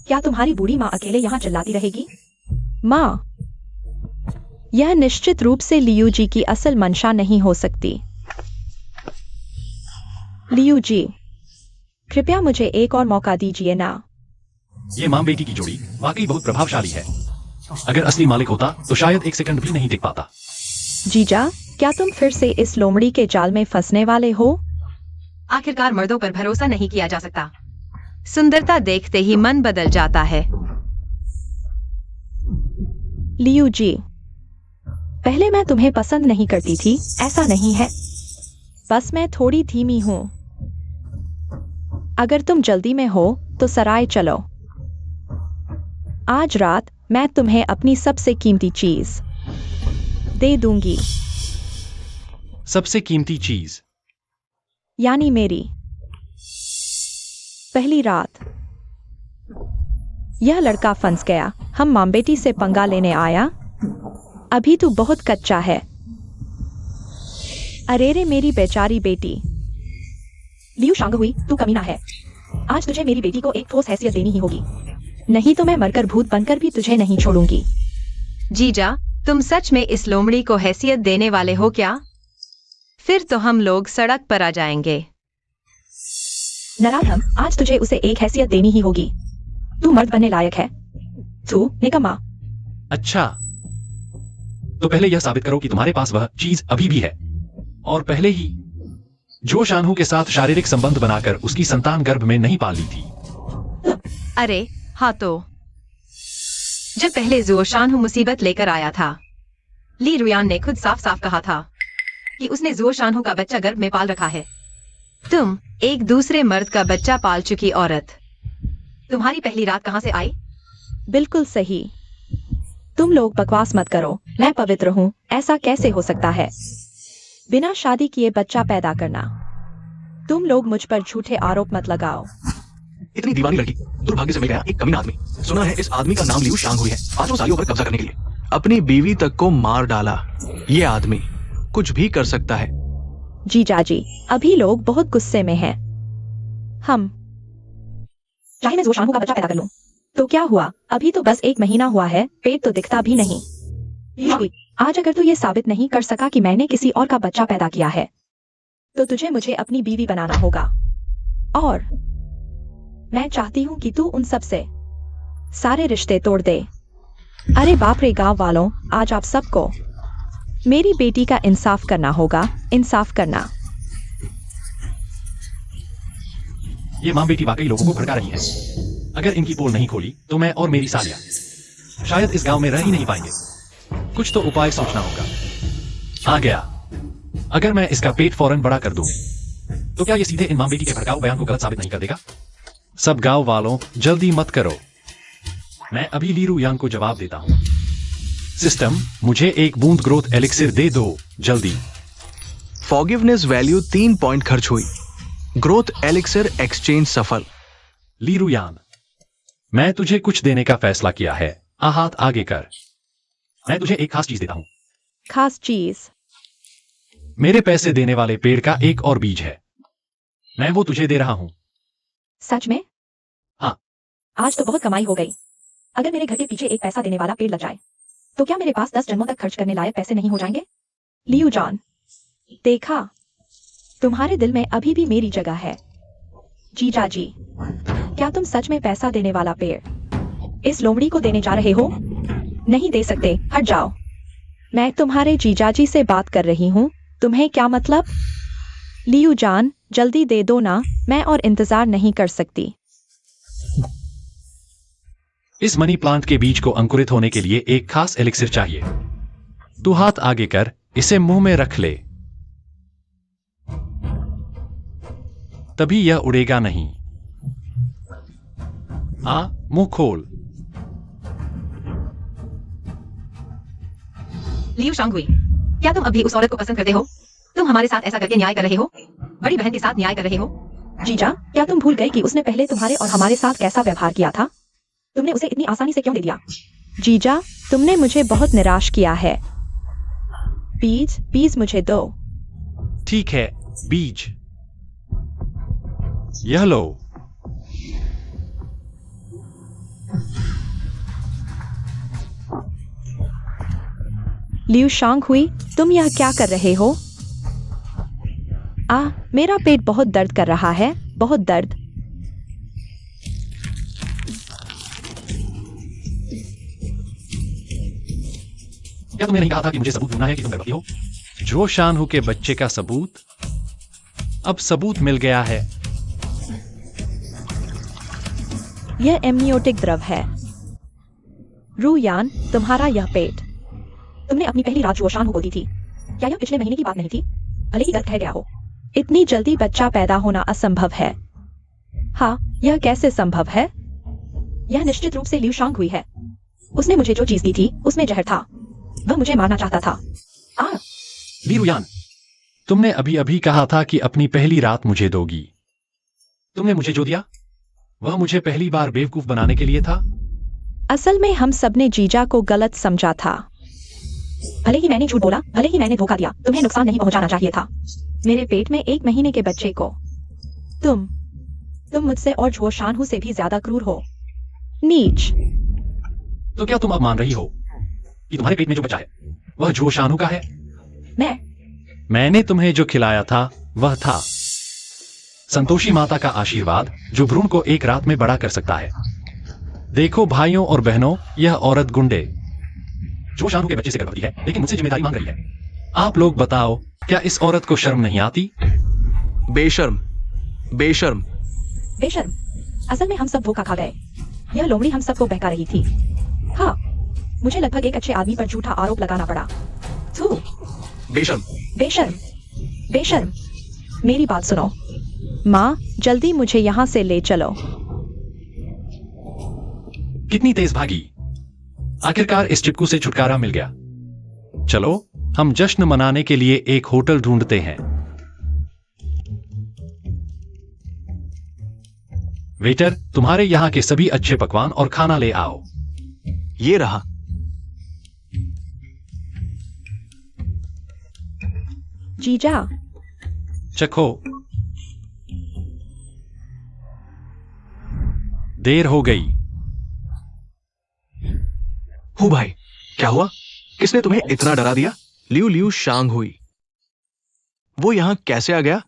क्या तुम्हारी बूढ़ी माँ अकेले यहाँ चिल्लाती रहेगी? माँ, यह निश्चित रूप से लियू जी की असल मंशा नहीं हो सकती। लियू जी, कृपया मुझे एक और मौका दीजिए ना। ये मां बेटी की जोड़ी वाकई बहुत प्रभावशाली है। अगर असली मालिक होता तो शायद 1 सेकंड भी नहीं टिक पाता। जीजा, क्या तुम फिर से इस लोमड़ी के जाल में फंसने वाले हो? आखिरकार मर्दों पर भरोसा नहीं किया जा सकता। सुंदरता देखते ही मन बदल जाता है। लियू जी, पहले मैं तुम्हें पसंद नहीं करती थी, ऐसा नहीं है, बस मैं थोड़ी धीमी हूं। अगर तुम जल्दी में हो तो सराय चलो। आज रात मैं तुम्हें अपनी सबसे कीमती चीज दे दूंगी। सबसे कीमती चीज? यानी मेरी पहली रात। यह लड़का फंस गया, हम मां बेटी से पंगा लेने आया। अभी तू बहुत कच्चा है। अरे रे मेरी बेचारी बेटी। लियू शांगहुई, तू कमीना है। आज तुझे मेरी बेटी को एक ठोस हैसियत देनी ही होगी, नहीं तो मैं मरकर भूत बनकर भी तुझे नहीं छोड़ूंगी। जीजा, तुम सच में इस लोमड़ी को हैसियत देने वाले हो क्या? फिर तो हम लोग सड़क पर आ जाएंगे। नराधम, आज तुझे उसे एक हैसियत देनी ही होगी। तू मर्द बनने लायक है, तू निकम्मा। अच्छा, तो पहले यह साबित करो कि तुम्हारे पास वह चीज अभी भी है, और पहले ही जो शानहू के साथ शारीरिक संबंध बनाकर उसकी संतान गर्भ में नहीं पाल ली थी। अरे हाँ, तो जब पहले जुओ शानहू मुसीबत लेकर आया था, ली रुयान ने खुद साफ साफ कहा था कि उसने जुओ शानहू का बच्चा गर्भ में पाल रखा है। तुम एक दूसरे मर्द का बच्चा पाल चुकी औरत, तुम्हारी पहली रात कहां से आई? बिल्कुल सही। तुम लोग बकवास मत करो, मैं पवित्र हूँ, ऐसा कैसे हो सकता है? बिना शादी किए बच्चा पैदा करना। तुम लोग मुझ पर झूठे आरोप मत लगाओ। इतनी दीवानी लड़की दुर्भाग्य से मिल गया एक कमीना आदमी। सुना है इस आदमी का नाम लियू शांगहुई है, 5 सालियों पर कब्जा करने के लिए अपनी बीवी तक को मार डाला। ये आदमी कुछ भी कर सकता है। जीजा जी, अभी लोग बहुत गुस्से में हैं। हम चाहे मैं जोशानू का बच्चा पैदा कर लूं, तो क्या हुआ? अभी तो बस 1 महीना हुआ है, पेट तो दिखता भी नहीं। आज अगर तू ये साबित नहीं कर सका कि मैंने किसी और का बच्चा पैदा किया है, तो तुझे मुझे अपनी बीवी बनाना होगा। और मैं चाहती हूं कि तू उन सब से सारे रिश्ते तोड़ दे। अरे बाप रे गांव वालों, आज आप सबको मेरी बेटी का इंसाफ करना होगा। इंसाफ करना। ये मां बेटी वाकई लोगों को भड़का रही है। अगर इनकी पोल नहीं खोली तो मैं और मेरी सालिया शायद इस गांव में रह ही नहीं पाएंगे। कुछ तो उपाय सोचना होगा। आ गया। अगर मैं इसका पेट फौरन बड़ा कर दूं, तो क्या ये सीधे इन मां बेटी के भड़काऊ बयान को गलत साबित नहीं कर देगा? सब गांव वालों, जल्दी मत करो। मैं अभी लीरू यांग को जवाब देता हूं। सिस्टम, मुझे 1 बूंद ग्रोथ एलिक्सिर दे दो, जल्दी। फॉरगिवनेस वैल्यू 3 पॉइंट खर्च हुई। ग्रोथ एलिक्सिर एक्सचेंज सफल। लीरू यान, मैं तुझे कुछ देने का फैसला किया है। हाथ आगे कर। मैं तुझे एक खास चीज देता हूं। खास चीज? मेरे पैसे देने वाले पेड़ का एक और बीज है। मैं वो तुझे दे रहा हूं। सच में? हाँ। आज तो बहुत कमाई हो गई। अगर मेरे घर के पीछे एक पैसा देने वाला पेड़ लग जाए, तो क्या मेरे पास 10 जन्मों तक खर्च करने लायक पैसे नहीं हो जाएंगे? लियू जॉन, देखा, तुम्हारे दिल में अभी भी मेरी जगह है। जीजा जी, क्या तुम सच में पैसा देने वाला पेड़ इस लोमड़ी को देने जा रहे हो? नहीं दे सकते, हट जाओ। मैं तुम्हारे जीजाजी से बात कर रही हूँ, तुम्हें क्या मतलब? लियू जान, जल्दी दे दो ना, मैं और इंतजार नहीं कर सकती। इस मनी प्लांट के बीज को अंकुरित होने के लिए एक खास एलिक्सिर चाहिए। तू हाथ आगे कर, इसे मुंह में रख ले। तभी यह उड़ेगा नहीं। मुंह खोल। लियू शांगुई, क्या तुम अभी उस औरत को पसंद करते हो? तुम हमारे साथ ऐसा करके न्याय कर रहे हो? बड़ी बहन के साथ न्याय कर रहे हो? जीजा, क्या तुम भूल गए कि उसने पहले तुम्हारे और हमारे साथ कैसा व्यवहार किया था? तुमने उसे इतनी आसानी से क्यों दे दिया? जीजा, तुमने मुझे बहुत निराश किया है। बीज मुझे दो। ठीक है, बीज। यह लो। लियू शांगहुई, तुम यह क्या कर रहे हो? मेरा पेट बहुत दर्द कर रहा है, बहुत दर्द। क्या तुमने नहीं कहा था कि मुझे सबूत ढूंढना है कि तुम गर्भवती हो? जो शानहू के बच्चे का सबूत? अब सबूत मिल गया है। यह एमनियोटिक द्रव है। रूयान, तुम्हारा यह पेट तुमने अपनी पहली रात जो शानहू को दी थी, क्या यह पिछले महीने की बात नहीं थी? भले ही गर्भ ठहर गया हो, इतनी जल्दी बच्चा पैदा होना असंभव है। हाँ, यह कैसे संभव है? यह निश्चित रूप से लियू शांगहुई है। उसने मुझे जो चीज दी थी उसमें जहर था। वह मुझे मारना चाहता था। लीरू यान, तुमने अभी अभी कहा था कि अपनी पहली रात मुझे दोगी। तुमने मुझे जो दिया वह मुझे पहली बार बेवकूफ बनाने के लिए था। असल में हम सबने जीजा को गलत समझा था। भले ही मैंने झूठ बोला, भले ही मैंने धोखा दिया, तुम्हें नुकसान नहीं पहुंचाना चाहिए था। मेरे पेट में 1 महीने के बच्चे को तुम मुझसे और झो शानहू से भी ज्यादा क्रूर हो। नीच। तो क्या तुम अब मान रही हो कि तुम्हारे पेट में जो बच्चा है वह झो शानहू का है? मैंने तुम्हें जो खिलाया था वह था संतोषी माता का आशीर्वाद, जो भ्रूण को एक रात में बड़ा कर सकता है। देखो भाइयों और बहनों, यह औरत गुंडे जो शानहू के बच्चे से गर्भवती है, लेकिन मुझसे जिम्मेदारी मांग रही है। आप लोग बताओ, क्या इस औरत को शर्म नहीं आती? बेशर्म, बेशर्म, बेशर्म। असल में हम सब धोखा खा गए। यह लोमड़ी हम सबको बहका रही थी। हाँ, मुझे लगभग एक अच्छे आदमी पर झूठा आरोप लगाना पड़ा। थू। बेशर्म, बेशर्म, बेशर्म। मेरी बात सुनो। माँ, जल्दी मुझे यहाँ से ले चलो। कितनी तेज भागी। आखिरकार इस चिपकू से छुटकारा मिल गया। चलो, हम जश्न मनाने के लिए एक होटल ढूंढते हैं। वेटर, तुम्हारे यहाँ के सभी अच्छे पकवान और खाना ले आओ। ये रहा। जीजा, चखो। देर हो गई। हु भाई, क्या हुआ? किसने तुम्हें इतना डरा दिया? लियू लियू शांग हुई। वो यहां कैसे आ गया?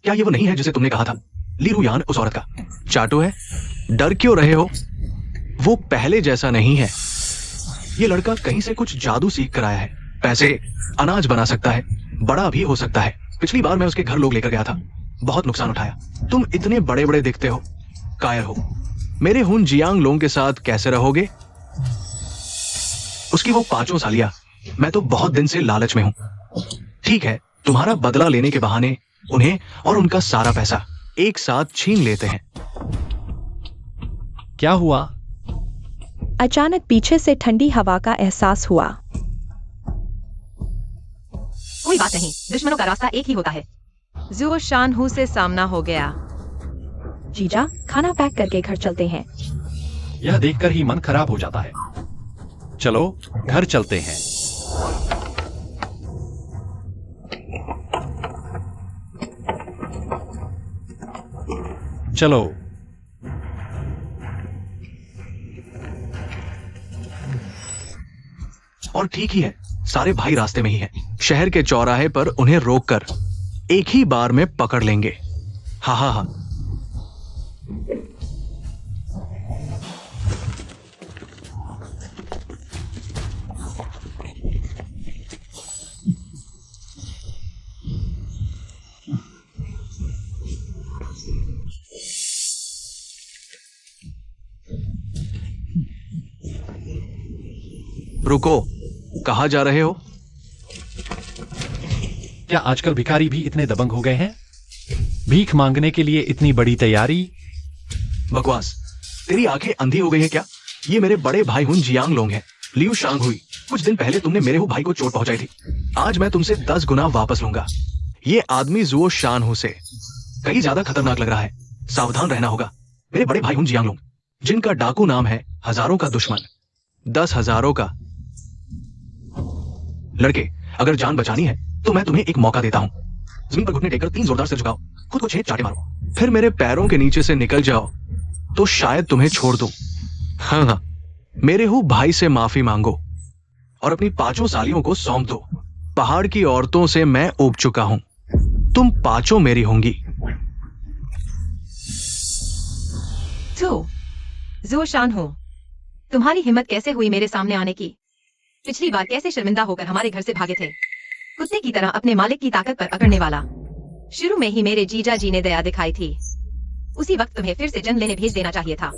क्या ये वो नहीं है जिसे तुमने कहा था? ली रुयान उस औरत का चाटू है? डर क्यों रहे हो? वो पहले जैसा नहीं है। ये लड़का कहीं से कुछ जादू सीख कर आया है। पैसे, अनाज बना सकता है, बड़ा भी हो सकता है। पिछली बार मैं उसके घर लोग लेकर गया था, बहुत नुकसान उठाया। तुम इतने बड़े बड़े दिखते हो, कायर हो। मेरे हुन जियांग लोंग के साथ कैसे रहोगे? उसकी वो पांचों सालियां। मैं तो बहुत दिन से लालच में हूं। ठीक है, तुम्हारा बदला लेने के बहाने उन्हें और उनका सारा पैसा एक साथ छीन लेते हैं। क्या हुआ? अचानक पीछे से ठंडी हवा का एहसास हुआ। कोई बात नहीं, दुश्मनों का रास्ता एक ही होता है। जुओ शानहू से सामना हो गया। जीजा, खाना पैक करके घर चलते हैं। यह देखकर ही मन खराब हो जाता है। चलो घर चलते हैं। चलो। और ठीक ही है, सारे भाई रास्ते में ही हैं। शहर के चौराहे पर उन्हें रोककर एक ही बार में पकड़ लेंगे। हा हा हा। रुको, कहाँ जा रहे हो? क्या आजकल भिखारी भी इतने दबंग हो गए हैं? भीख मांगने के लिए इतनी बड़ी तैयारी? बकवास। तेरी आंखें अंधी हो गई हैं क्या? ये मेरे बड़े भाई हुन जियांग लोंग हैं, लियू शांग हुई। कुछ दिन पहले तुमने मेरे हु भाई को चोट पहुंचाई थी। आज मैं तुमसे 10 गुना वापस लूंगा। ये आदमी जुओ शानहू से कहीं ज्यादा खतरनाक लग रहा है। सावधान रहना होगा। मेरे बड़े भाई हुन जियांग लोंग, जिनका डाकू नाम है हजारों का दुश्मन, 10 हजारों का। लड़के, अगर जान बचानी है तो मैं तुम्हें एक मौका देता हूं। जमीन पर घुटने टेककर 3 जोरदार से झुकाओ, खुद को 6 चाटे मारो, फिर मेरे पैरों के नीचे से निकल जाओ तो शायद तुम्हें छोड़ दूं। हाँ हाँ, मेरे हु भाई से माफी मांगो और अपनी 5 सालियों को सौंप दो। पहाड़ की औरतों से मैं ऊब चुका हूं, तुम 5 मेरी होंगी। जुओ शानहू, तुम्हारी हिम्मत कैसे हुई मेरे सामने आने की? पिछली बार कैसे शर्मिंदा होकर हमारे घर से भागे थे, कुत्ते की तरह अपने मालिक की ताकत पर अकड़ने वाला। शुरू में ही मेरे जीजा जी ने दया दिखाई थी। उसी वक्त तुम्हें फिर से जंग लेने भेज देना चाहिए था,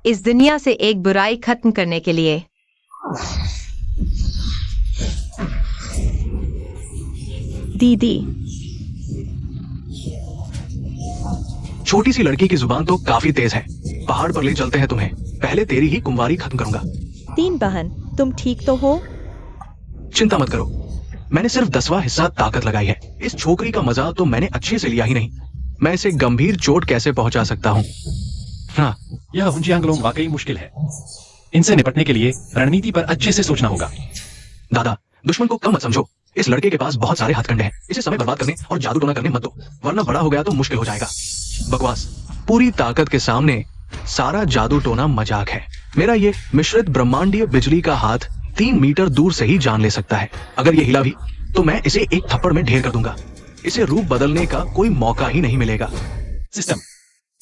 इस दुनिया से एक बुराई खत्म करने के लिए। दीदी, छोटी सी लड़की की जुबान तो काफी तेज है। पहाड़ पर ले चलते हैं तुम्हें, पहले तेरी ही कुंवारी खत्म करूंगा। 3 बहन, तुम ठीक तो हो? चिंता मत करो, मैंने सिर्फ 10वां हिस्सा ताकत लगाई है। इस छोकरी का मजा तो मैंने अच्छे से लिया ही नहीं। मैं इसे गंभीर चोट कैसे पहुंचा सकता हूँ? हाँ, यह हुनजियांगलोंग वाकई मुश्किल है। इनसे निपटने के लिए रणनीति पर अच्छे से सोचना होगा। दादा, दुश्मन को कम मत समझो। इस लड़के के पास बहुत सारे हथकंडे हैं। इसे समय बर्बाद करने और जादू टोना करने मत दो, वरना बड़ा हो गया तो मुश्किल हो जाएगा। बकवास। पूरी ताकत के सामने सारा जादू टोना मजाक है। मेरा ये मिश्रित ब्रह्मांडीय बिजली का हाथ 3 मीटर दूर से ही जान ले सकता है। अगर ये हिला भी तो मैं इसे एक थप्पड़ में ढेर कर दूंगा। इसे रूप बदलने का कोई मौका ही नहीं मिलेगा। सिस्टम,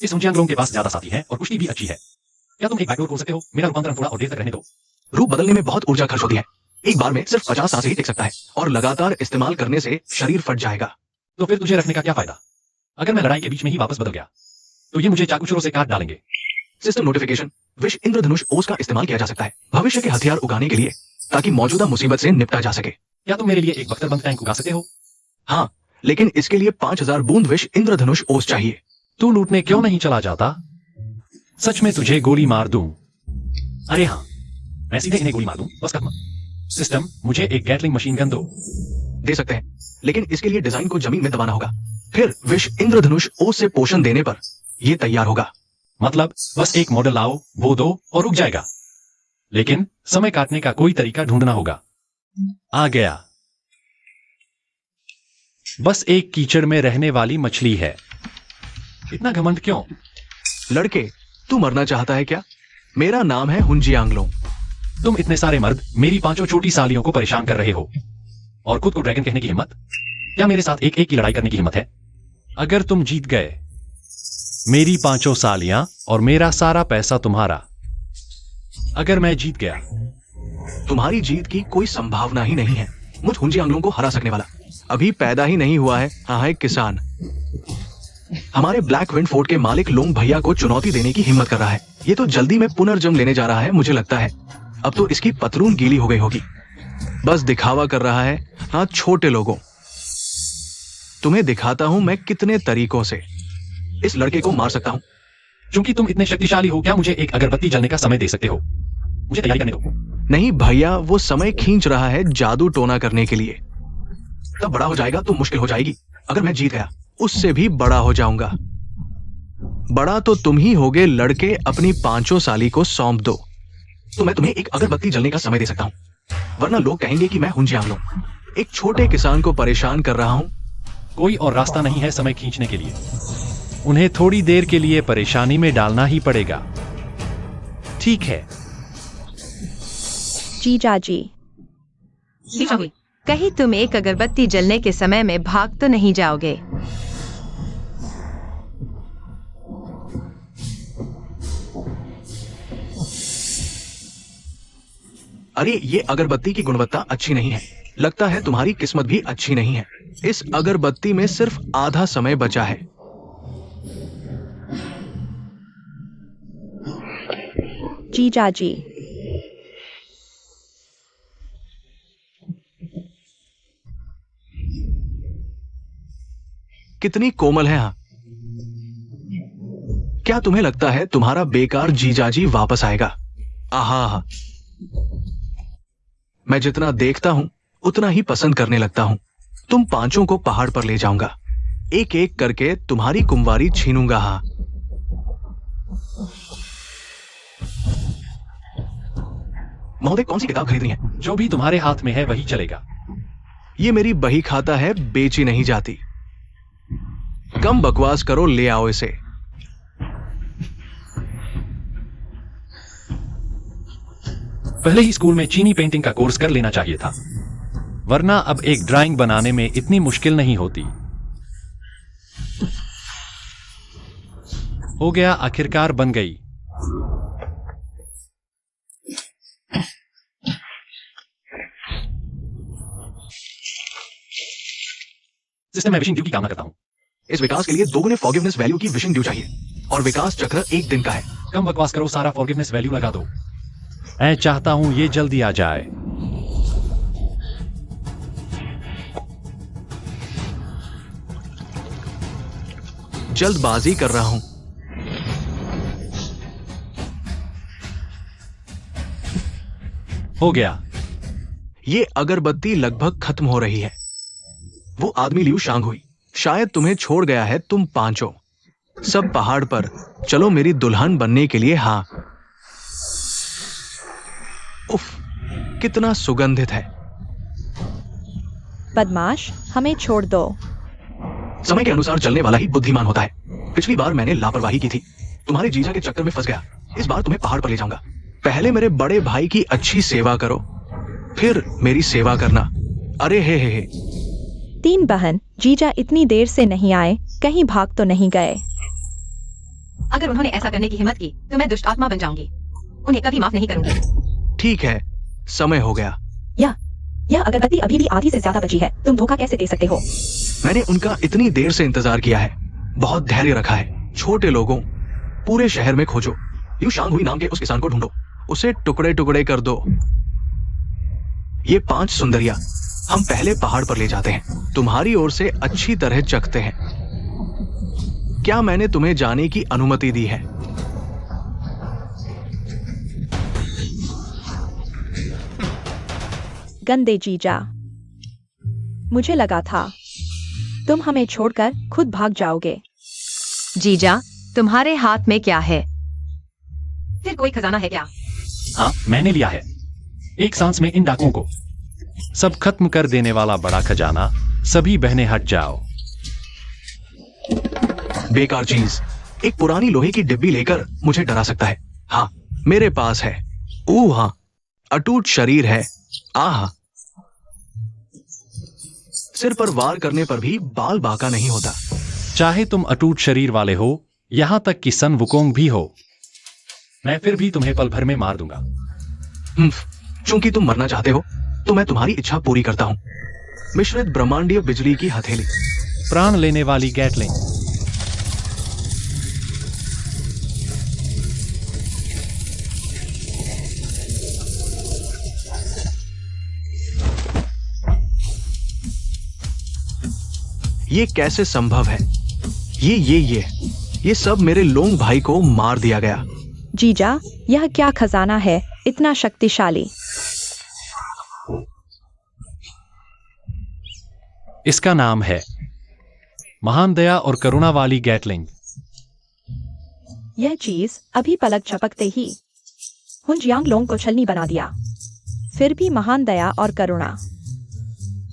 इस हुनजियांगलोंग के पास ज्यादा साथी है और कुश्ती भी अच्छी है। क्या तुम एक बैकडोर खोल सकते हो? मेरा रूपांतरण थोड़ा और देर तक रहने दो। रूप बदलने में बहुत ऊर्जा खर्च होती है। एक बार में सिर्फ 50 सांसें ही टिक सकता है और लगातार इस्तेमाल करने से शरीर फट जाएगा। तो फिर तुझे रखने का क्या फायदा? अगर मैं लड़ाई के बीच में ही वापस बदल गया तो ये मुझे चाकू से काट डालेंगे। सिस्टम नोटिफिकेशन, विष इंद्रधनुष ओस का इस्तेमाल किया जा सकता है भविष्य के हथियार उगाने के लिए, ताकि मौजूदा मुसीबत से निपटा जा सके। क्या तुम मेरे लिए एक बख्तरबंद टैंक उगा सकते हो? हाँ, लेकिन इसके लिए 5000 बूंद विष इंद्रधनुष ओस चाहिए। तू लूटने क्यों नहीं चला जाता? सच में तुझे गोली मार दूं? अरे हाँ, मैं सीधे इन्हें गोली मार दूं, बस खत्म। सिस्टम, मुझे एक गैटलिंग मशीन गन दो। दे सकते हैं, लेकिन इसके लिए डिजाइन को जमीन में दबाना होगा। फिर विष इंद्रधनुष ओस से पोषण देने पर यह तैयार होगा। मतलब बस एक मॉडल लाओ, वो दो और रुक जाएगा। लेकिन समय काटने का कोई तरीका ढूंढना होगा। आ गया। बस एक कीचड़ में रहने वाली मछली है। इतना घमंड क्यों? लड़के, तू मरना चाहता है क्या? मेरा नाम है हुंजियांगलों। तुम इतने सारे मर्द मेरी 5 छोटी सालियों को परेशान कर रहे हो और खुद को ड्रैगन कहने की हिम्मत? क्या मेरे साथ एक एक की लड़ाई करने की हिम्मत है? अगर तुम जीत गए, मेरी 5 सालियां और मेरा सारा पैसा तुम्हारा। अगर मैं जीत गया, तुम्हारी जीत की कोई संभावना ही नहीं है। मुझ हुंजियांगलों को हरा सकने वाला अभी पैदा ही नहीं हुआ है। हाँ, एक किसान हमारे ब्लैक विंड फोर्ट के मालिक लोंग भैया को चुनौती देने की हिम्मत कर रहा है। ये तो जल्दी में पुनर्जन्म लेने जा रहा है, मुझे लगता है। अब तो इसकी पतलून गीली हो गई होगी। बस दिखावा कर रहा है। हाँ, छोटे लोगों, तुम्हें दिखाता हूं मैं कितने तरीकों से इस लड़के को मार सकता हूं। क्योंकि तुम इतने शक्तिशाली हो, क्या मुझे एक अगरबत्ती जलने का समय दे सकते हो? मुझे तैयारी करने दो। नहीं भैया, वो समय खींच रहा है जादू टोना करने के लिए। तब बड़ा हो जाएगा तो मुश्किल हो जाएगी। अगर मैं जीत गया, उससे भी बड़ा हो जाऊंगा। बड़ा तो तुम ही होगे लड़के। अपनी 5 साली को सौंप दो तो मैं तुम्हें एक अगरबत्ती जलने का समय दे सकता हूं, वरना लोग कहेंगे कि मैं हुंजियांगलों एक छोटे किसान को परेशान कर रहा हूं। कोई और रास्ता नहीं है समय खींचने के लिए। उन्हें थोड़ी देर के लिए परेशानी में डालना ही पड़ेगा। ठीक है जीजा जी। जीजा हुई, कहीं तुम एक अगरबत्ती जलने के समय में भाग तो नहीं जाओगे? अरे, ये अगरबत्ती की गुणवत्ता अच्छी नहीं है। लगता है तुम्हारी किस्मत भी अच्छी नहीं है। इस अगरबत्ती में सिर्फ आधा समय बचा है। जीजा जी। कितनी कोमल है। हाँ, क्या तुम्हें लगता है तुम्हारा बेकार जीजाजी वापस आएगा? आहा, मैं जितना देखता हूं उतना ही पसंद करने लगता हूं। तुम 5 को पहाड़ पर ले जाऊंगा, एक एक करके तुम्हारी कुंवारी छीनूंगा। हाँ, महोदय, कौन सी किताब खरीदनी है? जो भी तुम्हारे हाथ में है वही चलेगा। ये मेरी बही खाता है, बेची नहीं जाती। कम बकवास करो, ले आओ इसे। पहले ही स्कूल में चीनी पेंटिंग का कोर्स कर लेना चाहिए था, वरना अब एक ड्राइंग बनाने में इतनी मुश्किल नहीं होती। हो गया, आखिरकार बन गई। सिस्टम में विशिंग ड्यू की कामना करता हूं। इस विकास के लिए 2 गुने फॉरगिवनेस वैल्यू की विशिंग ड्यू चाहिए, और विकास चक्र 1 दिन का है। कम बकवास करो, सारा फॉरगिवनेस वैल्यू लगा दो। मैं चाहता हूं ये जल्दी आ जाए। जल्दबाजी कर रहा हूं। हो गया। ये अगरबत्ती लगभग खत्म हो रही है। वो आदमी लियू शांग हुई, शायद तुम्हें छोड़ गया है। तुम 5 सब पहाड़ पर चलो मेरी दुल्हन बनने के लिए। हाँ, उफ, कितना सुगंधित है। बदमाश, हमें छोड़ दो। समय के अनुसार चलने वाला ही बुद्धिमान होता है। पिछली बार मैंने लापरवाही की थी, तुम्हारे जीजा के चक्कर में फंस गया। इस बार तुम्हें पहाड़ पर ले जाऊंगा। पहले मेरे बड़े भाई की अच्छी सेवा करो, फिर मेरी सेवा करना। अरे हे। 3 बहन, जीजा इतनी देर से नहीं आए, कहीं भाग तो नहीं गए? अगर उन्होंने ऐसा करने की हिम्मत की तो मैं दुष्ट आत्मा बन जाऊंगी। उन्हें कभी माफ नहीं करूंगी। ठीक है, समय हो गया। यह अगरबत्ती अभी भी आधी से ज्यादा बची है। तुम धोखा कैसे दे सकते हो? मैंने उनका इतनी देर से इंतजार किया है, बहुत धैर्य रखा है। छोटे लोगों, पूरे शहर में खोजो, यू शांग हुई नाम के उस किसान को ढूंढो, उसे टुकड़े टुकड़े कर दो। ये 5 सुंदरियां हम पहले पहाड़ पर ले जाते हैं, तुम्हारी ओर से अच्छी तरह चखते हैं। क्या मैंने तुम्हें जाने की अनुमति दी है? गंदे जीजा, मुझे लगा था तुम हमें छोड़कर खुद भाग जाओगे। जीजा, तुम्हारे हाथ में क्या है? फिर कोई खजाना है क्या? हाँ, मैंने लिया है। एक सांस में इन डाकुओं को सब खत्म कर देने वाला बड़ा खजाना सभी बहनें हट जाओ। बेकार चीज, एक पुरानी लोहे की डिब्बी लेकर मुझे डरा सकता है। हाँ, मेरे पास है। हाँ, अटूट शरीर है। आहा, सिर पर वार करने पर भी बाल बांका नहीं होता। चाहे तुम अटूट शरीर वाले हो, यहां तक कि सन वुकोंग भी हो, मैं फिर भी तुम्हें पल भर में मार दूंगा। चूंकि तुम मरना चाहते हो, तो मैं तुम्हारी इच्छा पूरी करता हूं। मिश्रित ब्रह्मांडीय बिजली की हथेली। प्राण लेने वाली गैटलिंग। ये कैसे संभव है? ये सब मेरे लोंग भाई को मार दिया गया। जीजा, यह क्या खजाना है इतना शक्तिशाली? इसका नाम है महान दया और करुणा वाली गैटलिंग। यह चीज अभी पलक झपकते ही हुंजियांग लोंग को छलनी बना दिया। फिर भी महान दया और करुणा।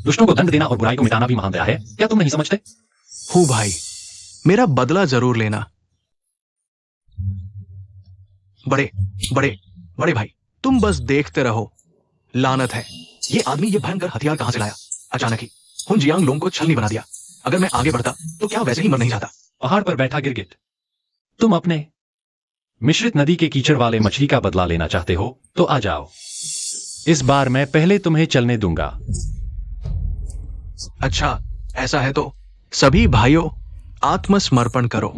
दुष्टों को दंड देना और बुराई को मिटाना भी महान दया है, क्या तुम नहीं समझते? हूँ भाई, मेरा बदला जरूर लेना। बड़े भाई, तुम बस देखते रहो। लानत है, ये आदमी ये भयंकर हथियार कहां से लाया? अचानक ही हुंजियांग लोंग को छलनी बना दिया। अगर मैं आगे बढ़ता तो क्या वैसे ही मर नहीं जाता? पहाड़ पर बैठा गिरगिट, तुम अपने मिश्रित नदी के कीचड़ वाले मछली का बदला लेना चाहते हो तो आ जाओ। इस बार मैं पहले तुम्हें चलने दूंगा। अच्छा, ऐसा है तो सभी भाइयों आत्मसमर्पण करो।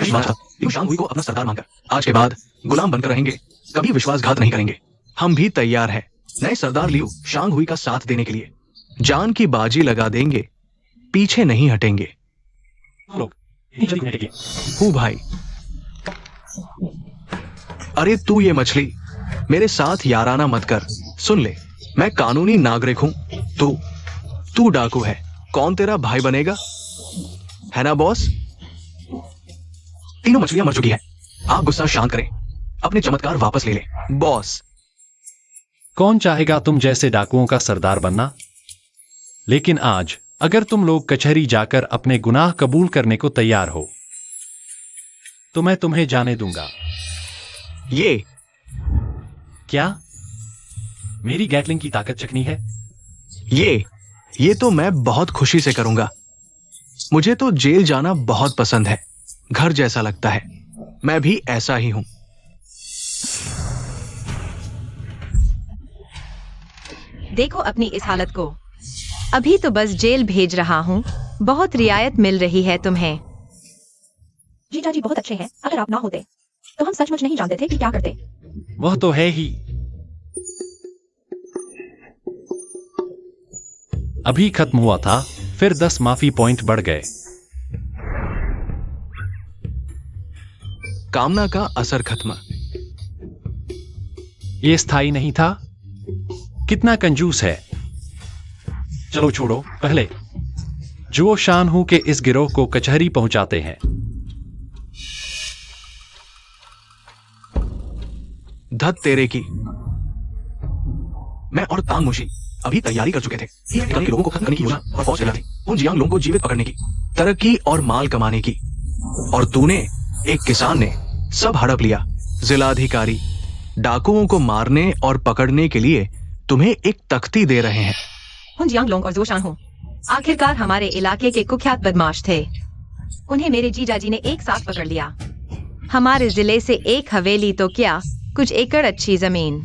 लिू शांगहुई को अपना सरदार मानकर आज के बाद गुलाम बनकर रहेंगे, कभी विश्वासघात नहीं करेंगे। हम भी तैयार हैं नए सरदार लिू शांगहुई का साथ देने के लिए। जान की बाजी लगा देंगे, पीछे नहीं हटेंगे। हूँ भाई। अरे तू ये मछली, मेरे साथ याराना मत कर। सुन ले, मैं कानूनी नागरिक हूं, तू डाकू है। कौन तेरा भाई बनेगा? है ना बॉस? तीनों मछलियां मर चुकी है। आप गुस्सा शांत करें, अपने चमत्कार वापस ले लें। बॉस, कौन चाहेगा तुम जैसे डाकुओं का सरदार बनना? लेकिन आज अगर तुम लोग कचहरी जाकर अपने गुनाह कबूल करने को तैयार हो तो मैं तुम्हें जाने दूंगा। ये क्या मेरी गैटलिंग की ताकत चखनी है? ये तो मैं बहुत खुशी से करूंगा। मुझे तो जेल जाना बहुत पसंद है, घर जैसा लगता है। मैं भी ऐसा ही हूं। देखो अपनी इस हालत को। अभी तो बस जेल भेज रहा हूँ, बहुत रियायत मिल रही है तुम्हें। जीजा जी बहुत अच्छे हैं, अगर आप ना होते तो हम सचमुच नहीं जानते थे कि क्या करते। वह तो है ही। अभी खत्म हुआ था, फिर 10 माफी पॉइंट बढ़ गए। कामना का असर खत्म। ये स्थायी नहीं था। कितना कंजूस है। चलो छोड़ो, पहले जुओ शान हूं के इस गिरोह को कचहरी पहुंचाते हैं। धत तेरे की। मैं और तांग मुशी अभी तैयारी कर चुके थे के लोगों को खत्म करने की योजना और फौज चला थी उन जियांग लोगों को जीवित पकड़ने की, तरक्की और माल कमाने की। और तूने, एक किसान ने सब हड़प लिया। जिलाधिकारी डाकुओं को मारने और पकड़ने के लिए तुम्हें एक तख्ती दे रहे हैं। हुंजियांग लोंग और जोशान हूँ आखिरकार हमारे इलाके के कुख्यात बदमाश थे। उन्हें मेरे जीजा जी ने एक साथ पकड़ लिया। हमारे जिले से एक हवेली तो क्या, कुछ एकड़ अच्छी जमीन।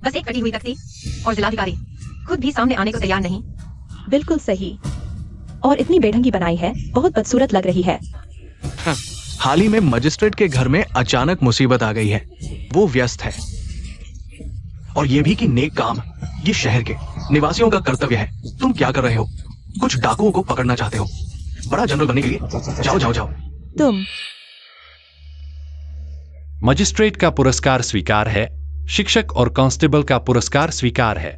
बस एक कटी हुई तख्ती और जिलाधिकारी खुद भी सामने आने को तैयार नहीं। बिल्कुल सही। और इतनी बेढंगी बनाई है, बहुत बदसूरत लग रही है। हाल ही में मजिस्ट्रेट के घर में अचानक मुसीबत आ गई है। वो व्यस्त है। और ये भी कि नेक काम ये शहर के निवासियों का कर्तव्य है। तुम क्या कर रहे हो? कुछ डाकुओं को पकड़ना चाहते हो? बड़ा जनरल बनने के लिए जाओ। तुम मजिस्ट्रेट का पुरस्कार स्वीकार है, शिक्षक और कांस्टेबल का पुरस्कार स्वीकार है।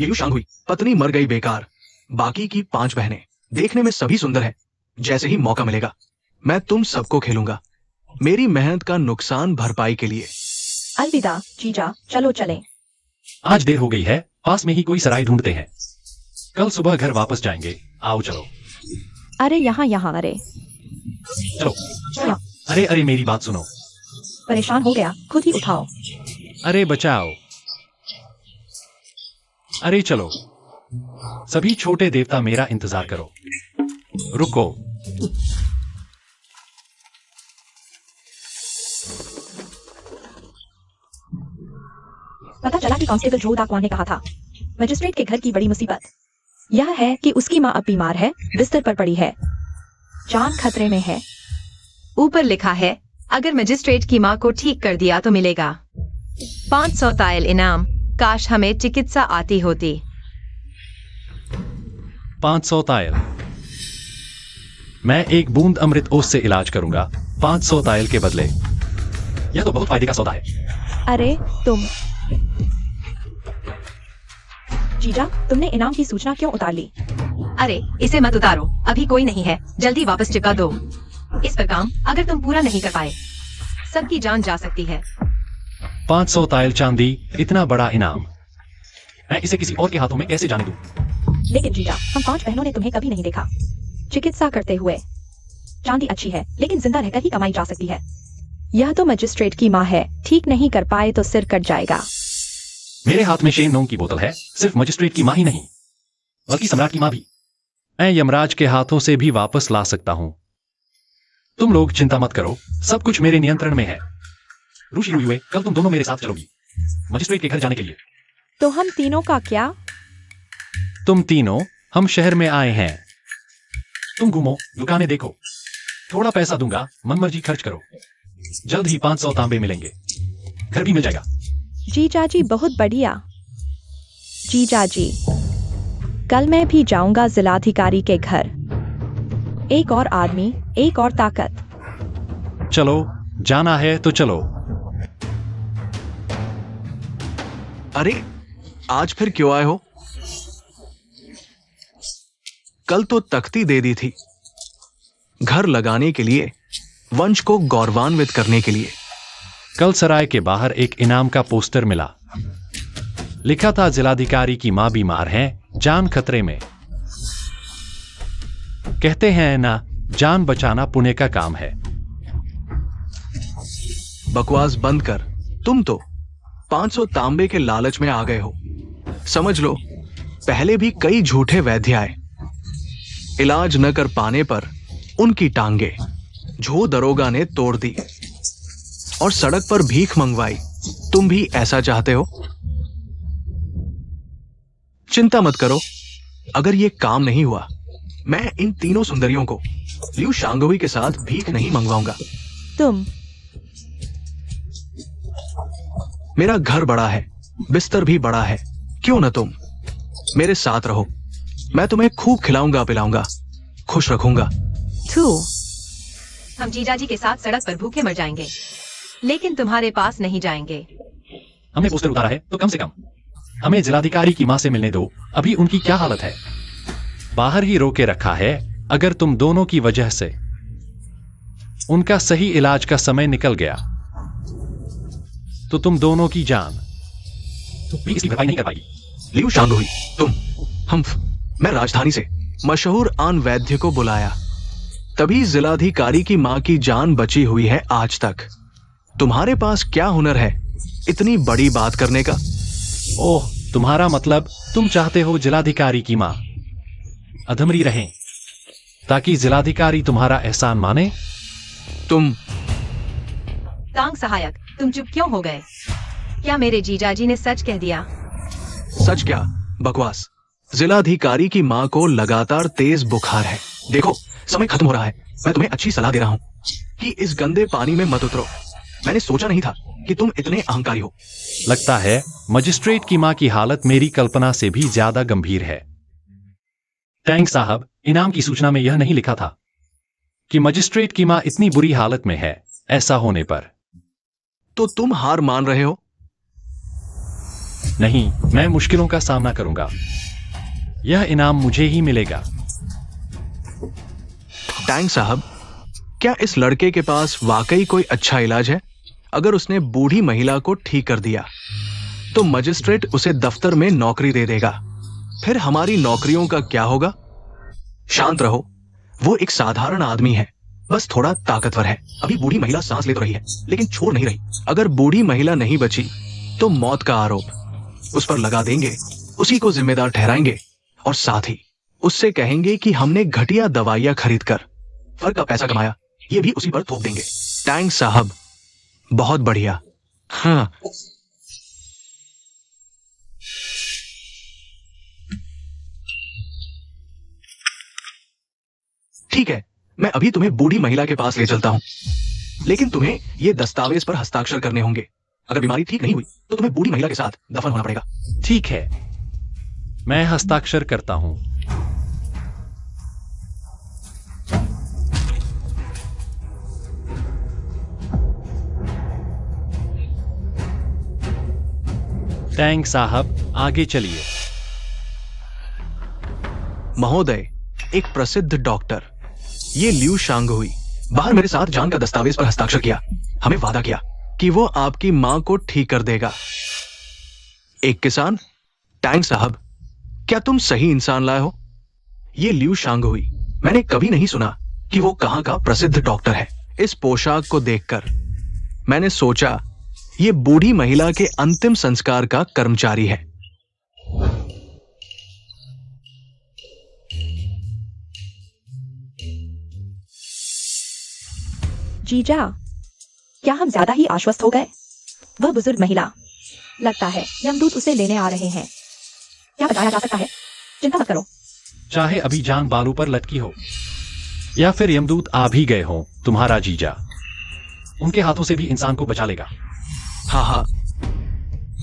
ये लिू शांगहुई पत्नी मर गई बेकार, बाकी की 5 बहनें देखने में सभी सुंदर हैं। जैसे ही मौका मिलेगा मैं तुम सबको खेलूंगा, मेरी मेहनत का नुकसान भरपाई के लिए। अलविदा जीजा, चलो चलें। आज देर हो गई है पास में ही कोई सराय ढूंढते हैं। कल सुबह घर वापस जाएंगे। आओ चलो। अरे यहाँ अरे चलो। अरे अरे मेरी बात सुनो। परेशान हो गया, खुद ही उठाओ। अरे बचाओ। अरे चलो। सभी छोटे देवता मेरा इंतजार करो। रुको। पता चला कि कांस्टेबल ड्रू दाकवान ने कहा था, मजिस्ट्रेट के घर की बड़ी मुसीबत यह है कि उसकी माँ अब बीमार है, बिस्तर पर पड़ी है, जान खतरे में है। ऊपर लिखा है, अगर मजिस्ट्रेट की माँ को ठीक कर दिया तो मिलेगा 500 तायल इनाम। काश हमें चिकित्सा आती होती। 500 तायल। मैं एक बूंद अमृत ओस से इलाज करूंगा 500 तायल के बदले। यह तो बहुत फायदे का सौदा है। अरे तुम जीजा, तुमने इनाम की सूचना क्यों उतार ली? अरे इसे मत उतारो, अभी कोई नहीं है, जल्दी वापस चिपका दो। इस पर काम अगर तुम पूरा नहीं कर पाए, सबकी जान जा सकती है। 500 तायल चांदी, इतना बड़ा इनाम। मैं इसे किसी और के हाथों में कैसे जाने दूं? लेकिन जीजा, हम 5 बहनों ने तुम्हें कभी नहीं देखा चिकित्सा करते हुए। चांदी अच्छी है, लेकिन जिंदा रहकर ही कमाई जा सकती है। यह तो मजिस्ट्रेट की माँ है, ठीक नहीं कर पाए तो सिर कट जाएगा। मेरे हाथ में शेन नोंग की बोतल है, सिर्फ मजिस्ट्रेट की माँ ही नहीं, बल्कि सम्राट की माँ भी। मैं यमराज के हाथों से भी वापस ला सकता हूं। तुम लोग चिंता मत करो, सब कुछ मेरे नियंत्रण में है। ऋषि हुए, कल तुम दोनों मेरे साथ चलोगी मजिस्ट्रेट के घर जाने के लिए। तो हम तीनों का क्या? तुम तीनों, हम शहर में आए हैं। तुम घूमो, दुकानें देखो, थोड़ा पैसा दूंगा, मनमर्जी खर्च करो। जल्द ही 500 तांबे मिलेंगे, घर भी मिल जाएगा। जीजा जी बहुत बढ़िया। जीजा जी, कल मैं भी जाऊंगा जिलाधिकारी के घर। एक और आदमी, एक और ताकत। चलो, जाना है तो चलो। अरे आज फिर क्यों आए हो? कल तो तख्ती दे दी थी, घर लगाने के लिए, वंश को गौरवान्वित करने के लिए। कल सराय के बाहर एक इनाम का पोस्टर मिला, लिखा था जिलाधिकारी की मां बीमार है, जान खतरे में। कहते हैं ना, जान बचाना पुण्य का काम है। बकवास बंद कर। तुम तो 500 तांबे के लालच में आ गए हो। समझ लो, पहले भी कई झूठे वैद्य आए, इलाज न कर पाने पर उनकी टांगे झो दरोगा ने तोड़ दी और सड़क पर भीख मंगवाई। तुम भी ऐसा चाहते हो? चिंता मत करो, अगर ये काम नहीं हुआ, मैं इन तीनों सुंदरियों को लियू शांगवी के साथ भीख नहीं मंगवाऊंगा। तुम? मेरा घर बड़ा है, बिस्तर भी बड़ा है, क्यों न तुम मेरे साथ रहो। मैं तुम्हें खूब खिलाऊंगा पिलाऊंगा, खुश रखूंगा। थू, हम जीजा जी के साथ सड़क पर भूखे मर जाएंगे, लेकिन तुम्हारे पास नहीं जाएंगे। हमने पोस्टर उतारा है तो कम से कम हमें जिलाधिकारी की मां से मिलने दो। अभी उनकी क्या हालत है? बाहर ही रोके रखा है। अगर तुम दोनों की वजह से उनका सही इलाज का समय निकल गया तो तुम दोनों की जान भी इसकी भरपाई नहीं कर पाएगी। लियू शांगवी, मैं राजधानी से मशहूर आन वैद्य को बुलाया, तभी जिलाधिकारी की मां की जान बची हुई है आज तक। तुम्हारे पास क्या हुनर है इतनी बड़ी बात करने का? ओह, तुम्हारा मतलब तुम चाहते हो जिलाधिकारी की मां अधमरी रहे ताकि जिलाधिकारी तुम्हारा एहसान माने? तुम तांग सहायक, तुम चुप क्यों हो गए? क्या मेरे जीजाजी ने सच कह दिया? सच क्या? बकवास। जिलाधिकारी की मां को लगातार तेज बुखार है। देखो, समय खत्म हो रहा है। मैं तुम्हें अच्छी सलाह दे रहा हूं कि इस गंदे पानी में मत उतरो। मैंने सोचा नहीं था कि तुम इतने अहंकारी हो। लगता है मजिस्ट्रेट की मां की हालत मेरी कल्पना से भी ज्यादा गंभीर है। टैंक साहब, इनाम की सूचना में यह नहीं लिखा था कि मजिस्ट्रेट की मां इतनी बुरी हालत में है। ऐसा होने पर तो तुम हार मान रहे हो? नहीं, मैं मुश्किलों का सामना करूंगा। यह इनाम मुझे ही मिलेगा। टैंक साहब, क्या इस लड़के के पास वाकई कोई अच्छा इलाज है? अगर उसने बूढ़ी महिला को ठीक कर दिया तो मजिस्ट्रेट उसे दफ्तर में नौकरी दे देगा। फिर हमारी नौकरियों का क्या होगा? शांत रहो, वो एक साधारण आदमी है, बस थोड़ा ताकतवर है। अभी बूढ़ी महिला सांस ले तो रही है, लेकिन छोड़ नहीं रही। अगर बूढ़ी महिला नहीं बची तो मौत का आरोप उस पर लगा देंगे, उसी को जिम्मेदार ठहराएंगे और साथ ही उससे कहेंगे कि हमने घटिया दवाइयां खरीदकर फर्क का पैसा कमाया, ये भी उसी पर थोप देंगे। टैंक साहब, बहुत बढ़िया। हाँ, ठीक है, मैं अभी तुम्हें बूढ़ी महिला के पास ले चलता हूं, लेकिन तुम्हें ये दस्तावेज पर हस्ताक्षर करने होंगे। अगर बीमारी ठीक नहीं हुई तो तुम्हें बूढ़ी महिला के साथ दफन होना पड़ेगा। ठीक है, मैं हस्ताक्षर करता हूं। टैंक साहब, आगे चलिए। महोदय, एक प्रसिद्ध डॉक्टर, ये ल्यू शांग हुई, बाहर मेरे साथ जान का दस्तावेज पर हस्ताक्षर किया। हमें वादा किया कि वो आपकी मां को ठीक कर देगा। एक किसान, टैंक साहब, क्या तुम सही इंसान लाए हो? ये ल्यू शांग हुई, मैंने कभी नहीं सुना कि वो कहां का प्रसिद्ध डॉक्टर है। इस पोशाक को देखकर मैंने सोचा ये बूढ़ी महिला के अंतिम संस्कार का कर्मचारी है। जीजा, क्या हम ज्यादा ही आश्वस्त हो गए? वह बुजुर्ग महिला, लगता है यमदूत उसे लेने आ रहे हैं। क्या बताया जा सकता है? चिंता मत करो। चाहे अभी जान बालू पर लटकी हो या फिर यमदूत आ भी गए हो, तुम्हारा जीजा उनके हाथों से भी इंसान को बचा लेगा। हाँ हाँ,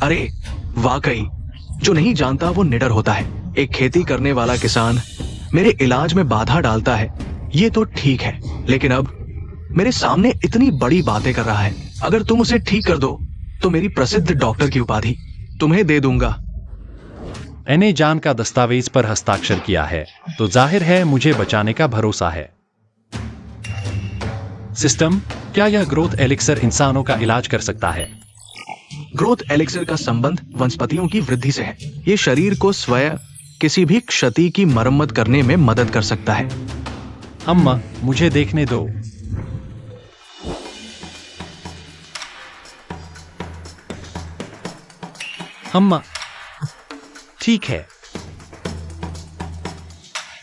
अरे वाकई, जो नहीं जानता वो निडर होता है। एक खेती करने वाला किसान मेरे इलाज में बाधा डालता है, ये तो ठीक है, लेकिन अब मेरे सामने इतनी बड़ी बातें कर रहा है। अगर तुम उसे ठीक कर दो तो मेरी प्रसिद्ध डॉक्टर की उपाधि तुम्हें दे दूंगा। मैंने जान का दस्तावेज पर हस्ताक्षर किया है, तो जाहिर है मुझे बचाने का भरोसा है। सिस्टम, क्या यह ग्रोथ एलिक्सर इंसानों का इलाज कर सकता है? ग्रोथ एलिक्सर का संबंध वनस्पतियों की वृद्धि से है। ये शरीर को स्वयं किसी भी क्षति की मरम्मत करने में मदद कर सकता है। अम्मा, मुझे देखने दो। अम्मा, ठीक है,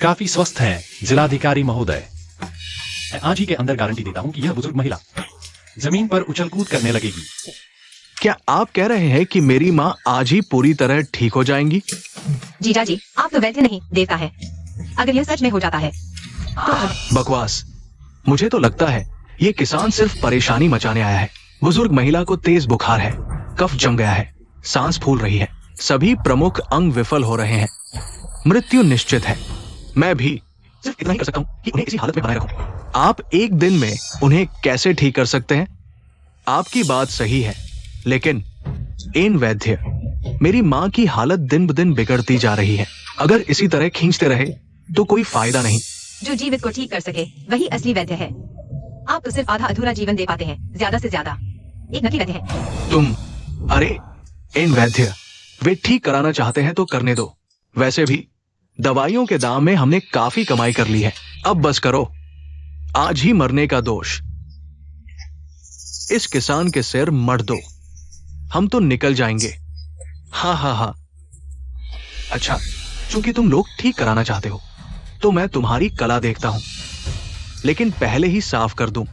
काफी स्वस्थ हैं जिलाधिकारी महोदय। मैं आज ही के अंदर गारंटी देता हूं कि यह बुजुर्ग महिला जमीन पर उछल कूद करने लगेगी। क्या आप कह रहे हैं कि मेरी माँ आज ही पूरी तरह ठीक हो जाएंगी? जीजा जी, आप तो वैद्य नहीं, देवता है। अगर यह सच में हो जाता है तो बकवास। मुझे तो लगता है ये किसान सिर्फ परेशानी मचाने आया है। बुजुर्ग महिला को तेज बुखार है, कफ जम गया है, सांस फूल रही है, सभी प्रमुख अंग विफल हो रहे हैं, मृत्यु निश्चित है। मैं भी सिर्फ इतना ही कर सकता हूँ कि उन्हें इसी हालत में बनाए रखूं। आप एक दिन में उन्हें कैसे ठीक कर सकते हैं? आपकी बात सही है, लेकिन एन वैद्य, मेरी माँ की हालत दिन ब दिन बिगड़ती जा रही है। अगर इसी तरह खींचते रहे तो कोई फायदा नहीं। जो जीवित को ठीक कर सके वही असली वैद्य है। आप तो सिर्फ आधा अधूरा जीवन दे पाते हैं, ज्यादा से ज्यादा एक नकली वैद्य है तुम। अरे एन वैद्य, वे ठीक कराना चाहते हैं तो करने दो। वैसे भी दवाइयों के दाम में हमने काफी कमाई कर ली है। अब बस करो, आज ही मरने का दोष इस किसान के सिर मढ़ दो, हम तो निकल जाएंगे। हाँ हाँ हाँ, अच्छा, चूंकि तुम लोग ठीक कराना चाहते हो तो मैं तुम्हारी कला देखता हूं, लेकिन पहले ही साफ कर दूं,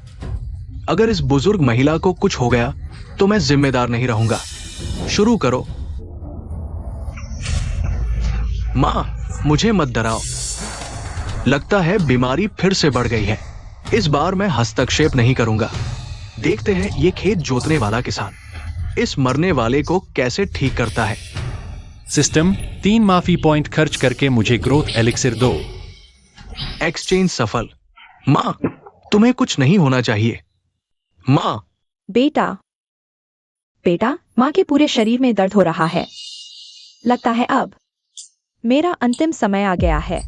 अगर इस बुजुर्ग महिला को कुछ हो गया तो मैं जिम्मेदार नहीं रहूंगा। शुरू करो। मां, मुझे मत डराओ, लगता है बीमारी फिर से बढ़ गई है। इस बार मैं हस्तक्षेप नहीं करूंगा। देखते हैं ये खेत जोतने वाला किसान इस मरने वाले को कैसे ठीक करता है। सिस्टम, 3 माफी पॉइंट खर्च करके मुझे ग्रोथ एलिक्सिर दो। एक्सचेंज सफल। मां, तुम्हें कुछ नहीं होना चाहिए। मां, बेटा, बेटा, माँ के पूरे शरीर में दर्द हो रहा है। लगता है अब मेरा अंतिम समय आ गया है।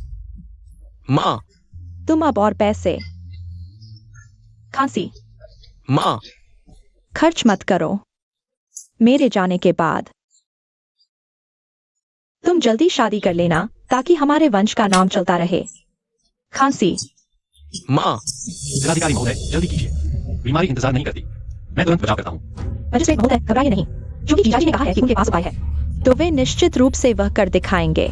मां, तुम अब और पैसे, खांसी, मां, खर्च मत करो। मेरे जाने के बाद तुम जल्दी शादी कर लेना ताकि हमारे वंश का नाम चलता रहे। खांसी। माँ, जिलाधिकारी महोदय, जल्दी कीजिए, बीमारी इंतजार नहीं करती, मैं तुरंत बचाव करता हूँ। मजिस्ट्रेट महोदय, घबराइए नहीं, क्योंकि जीजाजी ने कहा है कि उनके पास उपाय है, तो वे निश्चित रूप से वह कर दिखाएंगे।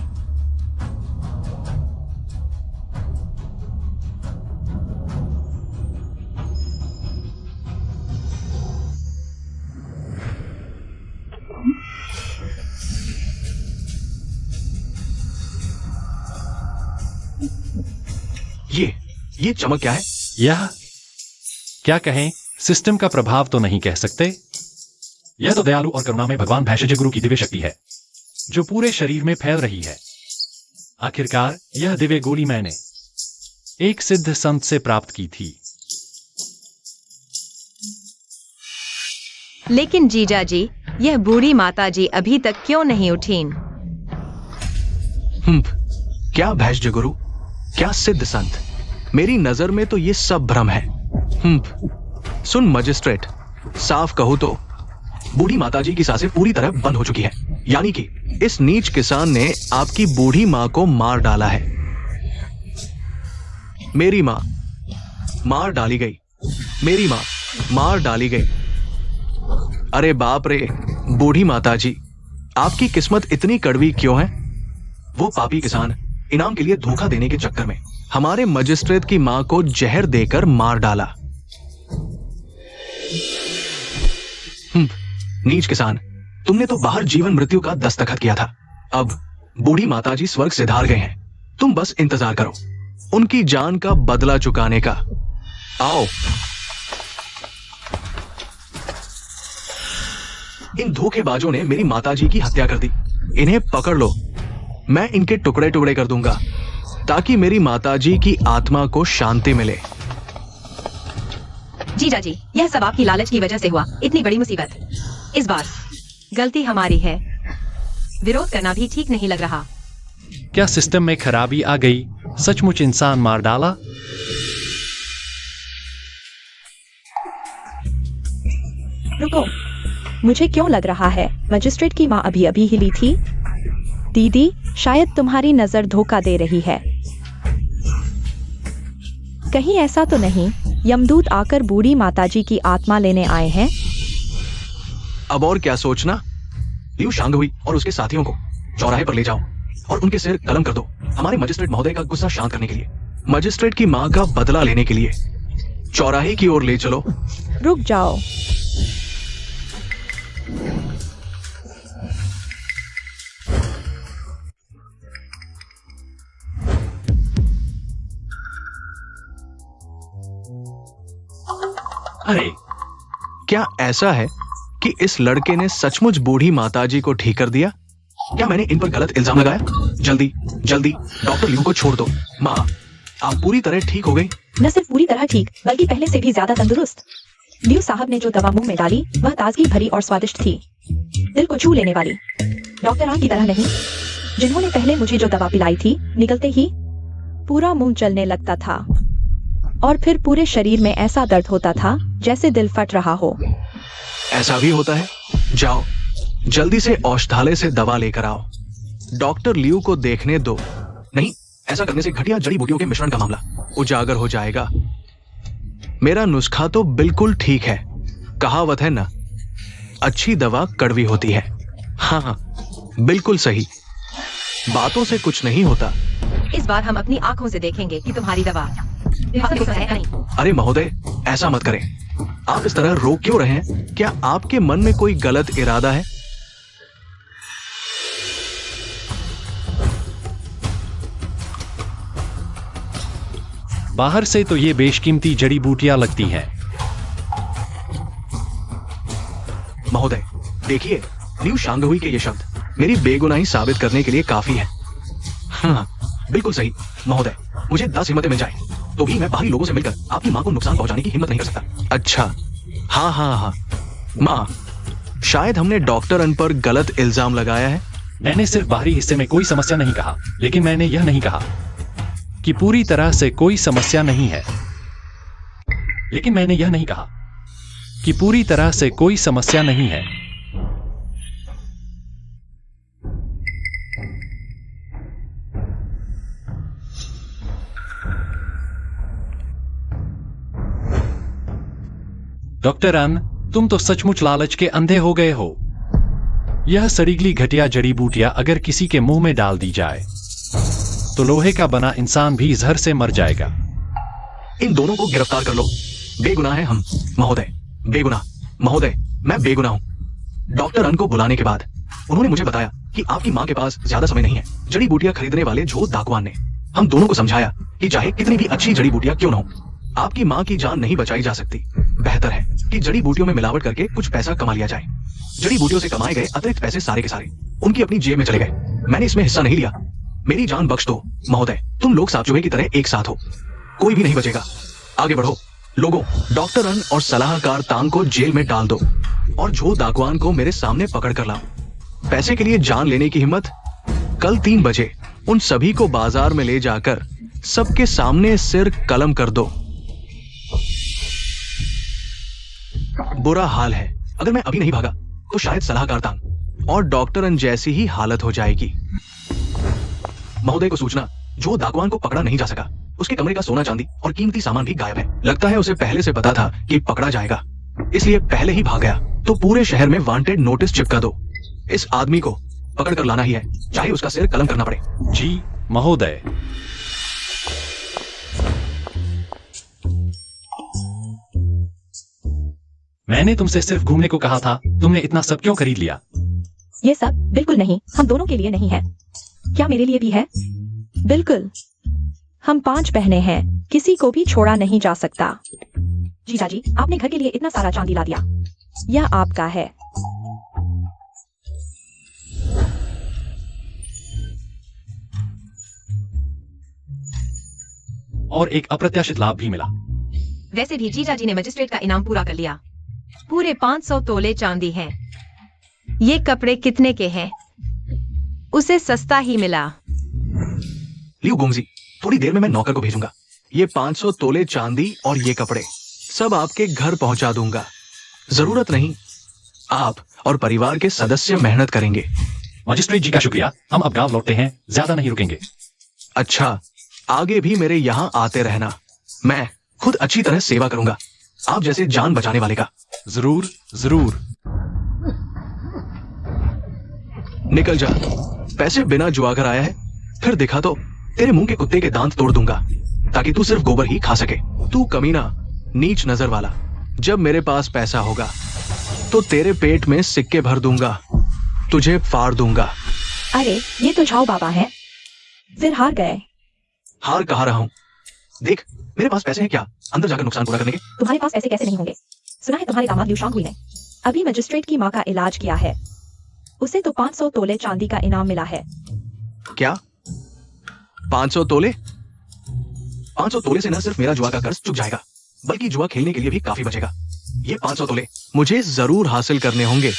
ये चमक क्या है? यह क्या कहें, सिस्टम का प्रभाव तो नहीं कह सकते। यह तो दयालु और करुणामय भगवान भैषज गुरु की दिव्य शक्ति है जो पूरे शरीर में फैल रही है। आखिरकार यह दिव्य गोली मैंने एक सिद्ध संत से प्राप्त की थी। लेकिन जीजा जी, यह बूढ़ी माता जी अभी तक क्यों नहीं उठीं? क्या भैषज गुरु, क्या सिद्ध संत, मेरी नजर में तो ये सब भ्रम है। सुन मजिस्ट्रेट, साफ कहूं तो बूढ़ी माताजी की सांसें पूरी तरह बंद हो चुकी है, यानी कि इस नीच किसान ने आपकी बूढ़ी मां को मार डाला है। मेरी मां मार डाली गई, मेरी मां मार डाली गई। अरे बाप रे बूढ़ी माताजी, आपकी किस्मत इतनी कड़वी क्यों है? वो पापी किसान इनाम के लिए धोखा देने के चक्कर में हमारे मजिस्ट्रेट की मां को जहर देकर मार डाला। नीच किसान, तुमने तो बाहर जीवन मृत्यु का दस्तखत किया था। अब बूढ़ी माताजी स्वर्ग से धार गए हैं, तुम बस इंतजार करो उनकी जान का बदला चुकाने का। आओ, इन धोखेबाजों ने मेरी माताजी की हत्या कर दी, इन्हें पकड़ लो। मैं इनके टुकड़े टुकड़े कर दूंगा ताकि मेरी माताजी की आत्मा को शांति मिले। जीजा जी, यह सब आपकी लालच की वजह से हुआ, इतनी बड़ी मुसीबत। इस बार गलती हमारी है, विरोध करना भी ठीक नहीं लग रहा। क्या सिस्टम में खराबी आ गई? सचमुच इंसान मार डाला? रुको, मुझे क्यों लग रहा है मजिस्ट्रेट की मां अभी अभी हिली थी। दीदी, शायद तुम्हारी नजर धोखा दे रही है। कहीं ऐसा तो नहीं यमदूत आकर बूढ़ी माताजी की आत्मा लेने आए हैं? अब और क्या सोचना, लियू शांगहुई और उसके साथियों को चौराहे पर ले जाओ और उनके सिर कलम कर दो, हमारे मजिस्ट्रेट महोदय का गुस्सा शांत करने के लिए, मजिस्ट्रेट की मां का बदला लेने के लिए। चौराहे की ओर ले चलो। रुक जाओ, अरे क्या ऐसा है कि इस लड़के ने सचमुच बूढ़ी माताजी को ठीक कर दिया? क्या मैंने इन पर गलत इल्जाम लगाया? जल्दी जल्दी डॉक्टर लियू को छोड़ दो। माँ, आप पूरी तरह ठीक हो गई? न सिर्फ पूरी तरह ठीक, बल्कि पहले से भी ज्यादा तंदुरुस्त। लियू साहब ने जो दवा मुंह में डाली वह ताजगी भरी और स्वादिष्ट थी, दिल को छू लेने वाली। डॉक्टरों की तरह नहीं, जिन्होंने पहले मुझे जो दवा पिलाई थी, निकलते ही पूरा मुंह जलने लगता था और फिर पूरे शरीर में ऐसा दर्द होता था जैसे दिल फट रहा हो। ऐसा भी होता है? जाओ जल्दी से औषधालय से दवा लेकर आओ, डॉक्टर लियू को देखने दो। नहीं, ऐसा करने से घटिया जड़ी बूटियों के मिश्रण का मामला उजागर हो जाएगा। मेरा नुस्खा तो बिल्कुल ठीक है, कहावत है ना, अच्छी दवा कड़वी होती है। हाँ, बिल्कुल सही, बातों से कुछ नहीं होता। इस बार हम अपनी आंखों से देखेंगे कि तुम्हारी दवा नहीं। अरे महोदय, ऐसा मत करें, आप इस तरह रो क्यों रहे हैं? क्या आपके मन में कोई गलत इरादा है? बाहर से तो ये बेशकीमती जड़ी बूटियां लगती हैं। महोदय देखिए, लियू शांगहुई के ये शब्द मेरी बेगुनाही साबित करने के लिए काफी है। हाँ, बिल्कुल सही महोदय, मुझे 10 हिम्मतें मिल जाए तो भी मैं बाहरी लोगों से मिलकर आपकी मां को नुकसान पहुंचाने की हिम्मत नहीं कर सकता। अच्छा, हाँ हाँ हाँ मां, शायद हमने डॉक्टर अन पर गलत इल्जाम लगाया है। मैंने सिर्फ बाहरी हिस्से में कोई समस्या नहीं कहा, लेकिन मैंने यह नहीं कहा कि पूरी तरह से कोई समस्या नहीं है। लेकिन मैंने यह नहीं कहा कि पूरी तरह से कोई समस्या नहीं है। डॉक्टर अन, तुम तो सचमुच लालच के अंधे हो गए हो। यह सड़ीगली घटिया जड़ी बूटियां अगर किसी के मुंह में डाल दी जाए तो लोहे का बना इंसान भी जहर से मर जाएगा। इन दोनों को गिरफ्तार कर लो। बेगुनाह है हम, महोदय। बेगुनाह, महोदय, मैं बेगुनाह हूं। डॉक्टर अन को बुलाने के बाद उन्होंने मुझे बताया कि आपकी मां के पास ज्यादा समय नहीं है। जड़ी बूटियां खरीदने वाले झोट डाकुआन ने हम दोनों को समझाया कि चाहे कितनी भी अच्छी जड़ी बूटियां क्यों ना हो, आपकी मां की जान नहीं बचाई जा सकती। बेहतर है कि जड़ी बूटियों में मिलावट करके कुछ पैसा कमा लिया जाए। जड़ी बूटियों से कमाए गए अतिरिक्त पैसे सारे के सारे उनकी अपनी जेब में चले गए। मैंने इसमें हिस्सा नहीं लिया। मेरी जान बख्श दो महोदय। तुम लोग सांप चूहे की तरह एक साथ हो, कोई भी नहीं बचेगा। आगे बढ़ो लोगों। डॉक्टर अन और सलाहकार तांग को जेल में डाल दो और झोट डाकुआन को मेरे सामने पकड़ कर लाओ। पैसे के लिए जान लेने की हिम्मत? कल 3 बजे उन सभी को बाजार में ले जाकर सबके सामने सिर कलम कर दो। बुरा हाल है, अगर मैं अभी नहीं भागा तो शायद सलाहकार तांग और डॉक्टर अन जैसी ही हालत हो जाएगी। महोदय को सूचना, जो डाकुआन को पकड़ा नहीं जा सका। उसके कमरे का सोना चांदी और कीमती सामान भी गायब है। लगता है उसे पहले से पता था कि पकड़ा जाएगा, इसलिए पहले ही भाग गया। तो पूरे शहर में वांटेड नोटिस चिपका दो। इस आदमी को पकड़ कर लाना ही है, चाहे उसका सिर कलम करना पड़े। जी महोदय। मैंने तुमसे सिर्फ घूमने को कहा था, तुमने इतना सब क्यों खरीद लिया? ये सब बिल्कुल नहीं, हम दोनों के लिए नहीं है। क्या मेरे लिए भी है? बिल्कुल। हम 5 बहनें हैं, किसी को भी छोड़ा नहीं जा सकता। जीजा जी, आपने घर के लिए इतना सारा चांदी ला दिया, यह आपका है। और एक अप्रत्याशित लाभ भी मिला। वैसे भी जीजा जी ने मजिस्ट्रेट का इनाम पूरा कर लिया। पूरे 500 तोले चांदी हैं। ये कपड़े कितने के हैं? उसे सस्ता ही मिला। लियो गोमजी, थोड़ी देर में मैं नौकर को भेजूंगा। ये 500 तोले चांदी और ये कपड़े सब आपके घर पहुंचा दूंगा। जरूरत नहीं, आप और परिवार के सदस्य मेहनत करेंगे। मजिस्ट्रेट जी का शुक्रिया, हम अब गांव लौटते हैं, ज्यादा नहीं रुकेंगे। अच्छा, आगे भी मेरे यहाँ आते रहना। मैं खुद अच्छी तरह सेवा करूंगा, आप जैसे जान बचाने वाले का। जरूर जरूर। निकल जा। पैसे बिना जुआ कर आया है, फिर दिखा तो तेरे मुंह के कुत्ते के दांत तोड़ दूंगा ताकि तू सिर्फ गोबर ही खा सके। तू कमीना, नीच नजर वाला। जब मेरे पास पैसा होगा तो तेरे पेट में सिक्के भर दूंगा, तुझे फाड़ दूंगा। अरे ये तो झाओ बाबा है, फिर हार गए। हार कहा रहा हूं, देख मेरे पास पैसे हैं क्या अंदर जाकर नुकसान पूरा करने के। तुम्हारे पास पैसे कैसे नहीं होंगे? सुना है तुम्हारे दामाद लिu शांगहुई ने अभी मजिस्ट्रेट की माँ का इलाज किया है, उसे तो 500 तोले चांदी का इनाम मिला है। क्या 500 तोले? 500 तोले से न सिर्फ मेरा जुआ का कर्ज चुक जाएगा, बल्कि जुआ खेलने के लिए भी काफी बचेगा। ये 500 तोले मुझे जरूर हासिल करने होंगे।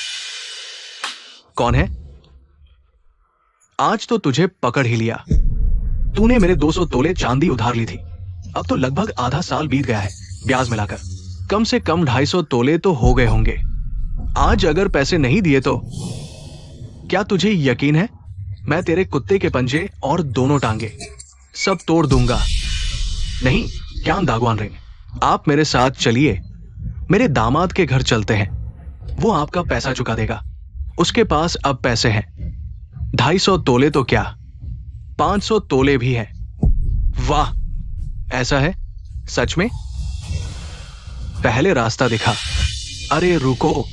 कौन है? आज तो तुझे पकड़ ही लिया। तूने मेरे 200 तोले चांदी उधार ली थी। अब तो लगभग आधा साल बीत गया है, ब्याज मिलाकर कम से कम 250 तोले तो हो गए होंगे। आज अगर पैसे नहीं दिए तो क्या तुझे यकीन है मैं तेरे कुत्ते के पंजे और दोनों टांगे सब तोड़ दूंगा? नहीं, क्या दागवान रिंग, आप मेरे साथ चलिए। मेरे दामाद के घर चलते हैं, वो आपका पैसा चुका देगा। उसके पास अब पैसे हैं, 250 तोले तो क्या 500 तोले भी हैं। वाह, ऐसा है सच में? पहले रास्ता दिखा। अरे रुको,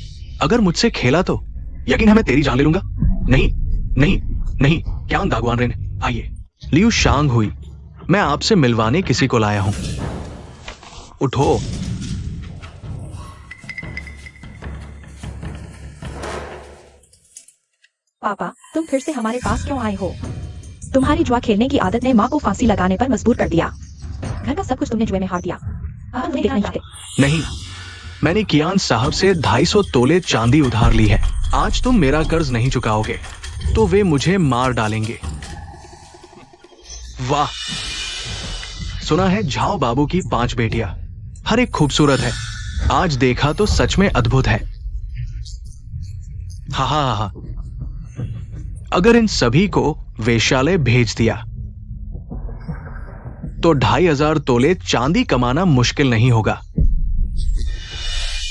अगर मुझसे खेला तो यकीन है मैं तेरी जान ले लूंगा। नहीं नहीं नहीं, क्या दागवान रेन, आइए। लिu शांगहुई, मैं आपसे मिलवाने किसी को लाया हूं। उठो। पापा, तुम फिर से हमारे पास क्यों आए हो? तुम्हारी जुआ खेलने की आदत ने माँ को फांसी लगाने पर मजबूर कर दिया। घर का सब कुछ तुमने जुए में हार दिया। अब हम देखना नहीं चाहते। नहीं, मैंने कियान साहब से 250 तोले चांदी उधार ली है। आज तुम मेरा कर्ज नहीं चुकाओगे तो वे मुझे मार डालेंगे। वाह, सुना है झाओ बाबू की 5 बेटियां, हर एक खूबसूरत है। आज देखा तो सच में अद्भुत है। हा हा हा। अगर इन सभी को वेश्यालय भेज दिया तो 2500 तोले चांदी कमाना मुश्किल नहीं होगा।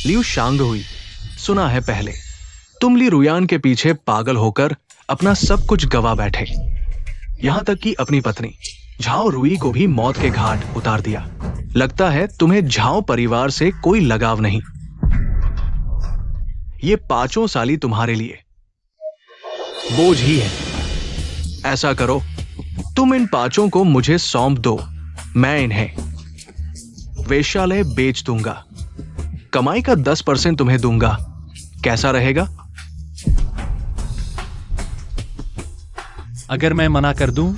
लियू शांग हुई। सुना है पहले। तुम ली रुयान के पीछे पागल होकर अपना सब कुछ गवा बैठे, यहां तक कि अपनी पत्नी झाओ रुई को भी मौत के घाट उतार दिया। लगता है तुम्हें झाओ परिवार से कोई लगाव नहीं। ये पांचों साली तुम्हारे लिए बोझ ही है। ऐसा करो, तुम इन पांचों को मुझे सौंप दो, मैं इन्हें वेश्यालय बेच दूंगा। कमाई का 10% तुम्हें दूंगा। कैसा रहेगा? अगर मैं मना कर दूं?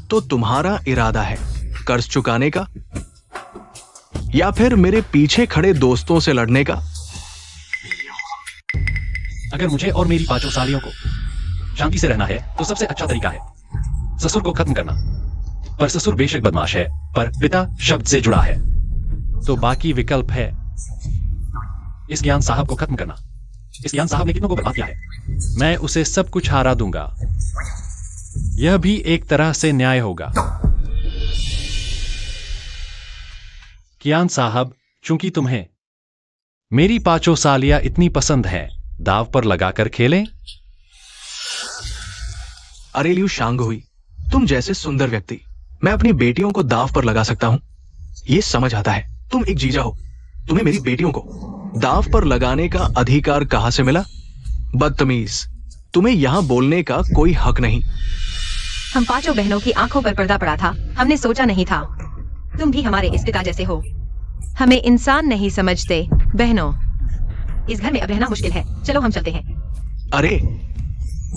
तो तुम्हारा इरादा है कर्ज चुकाने का या फिर मेरे पीछे खड़े दोस्तों से लड़ने का? अगर मुझे और मेरी पांचों सालियों को शांति से रहना है तो सबसे अच्छा तरीका है ससुर को खत्म करना। पर ससुर बेशक बदमाश है, पर पिता शब्द से जुड़ा है, तो बाकी विकल्प है इस ज्ञान साहब को खत्म करना। इस ज्ञान साहब ने कितनों को बर्बाद किया है। मैं उसे सब कुछ हारा दूंगा। यह भी एक तरह से न्याय होगा। ज्ञान साहब, चूंकि तुम्हें मेरी पांचों सालियां इतनी पसंद है, दाव पर लगाकर खेलें? अरे लियू शांग हुई, तुम जैसे सुंदर व्यक्ति मैं अपनी बेटियों को दाव पर लगा सकता हूं, यह समझ आता है। तुम एक जीजा हो, तुम्हें मेरी बेटियों को दाव पर लगाने का अधिकार कहां से मिला? बदतमीज, तुम्हें यहां बोलने का कोई हक नहीं। हम पांचों बहनों की आंखों पर पर्दा पड़ा था। हमने सोचा नहीं था तुम भी हमारे इस पिता जैसे हो। हमें इंसान नहीं समझते। बहनों, इस घर में अब रहना मुश्किल है। चलो हम चलते हैं। अरे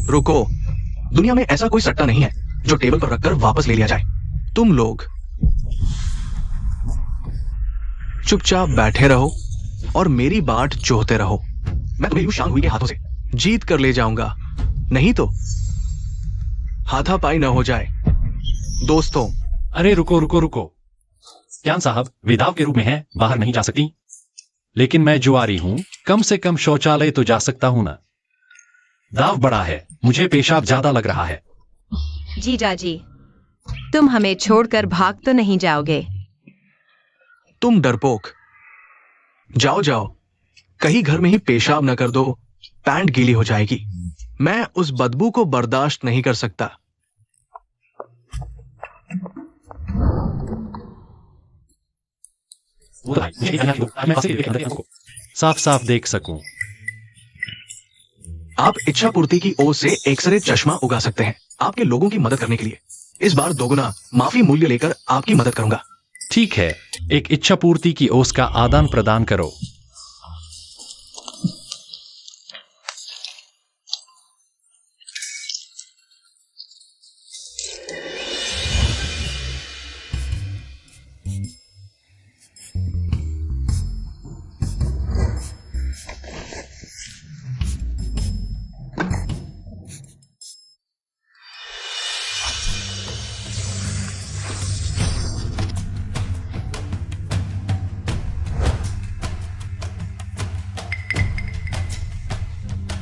रुको, दुनिया में ऐसा कोई सट्टा नहीं है जो टेबल पर रखकर वापस ले लिया जाए। तुम लोग चुपचाप बैठे रहो और मेरी बाट जोहते रहो। मैं तुम्हें यूं शांग हुई के हाथों से जीत कर ले जाऊंगा, नहीं तो हाथापाई न हो जाए। दोस्तों, अरे रुको रुको रुको। ज्ञान साहब विदाव के रूप में है, बाहर नहीं जा सकती। लेकिन मैं जुआरी हूं, कम से कम शौचालय तो जा सकता हूं ना। दाव बड़ा है, मुझे पेशाब ज्यादा लग रहा है। जीजा जी, तुम हमें छोड़कर भाग तो नहीं जाओगे? तुम डरपोक, जाओ जाओ, कहीं घर में ही पेशाब न कर दो, पैंट गीली हो जाएगी। मैं उस बदबू को बर्दाश्त नहीं कर सकता। साफ साफ देख सकूं। आप इच्छा पूर्ति की ओर से एक्सरे चश्मा उगा सकते हैं आपके लोगों की मदद करने के लिए। इस बार दोगुना माफी मूल्य लेकर आपकी मदद करूंगा। ठीक है, एक इच्छा पूर्ति की ओस का आदान प्रदान करो।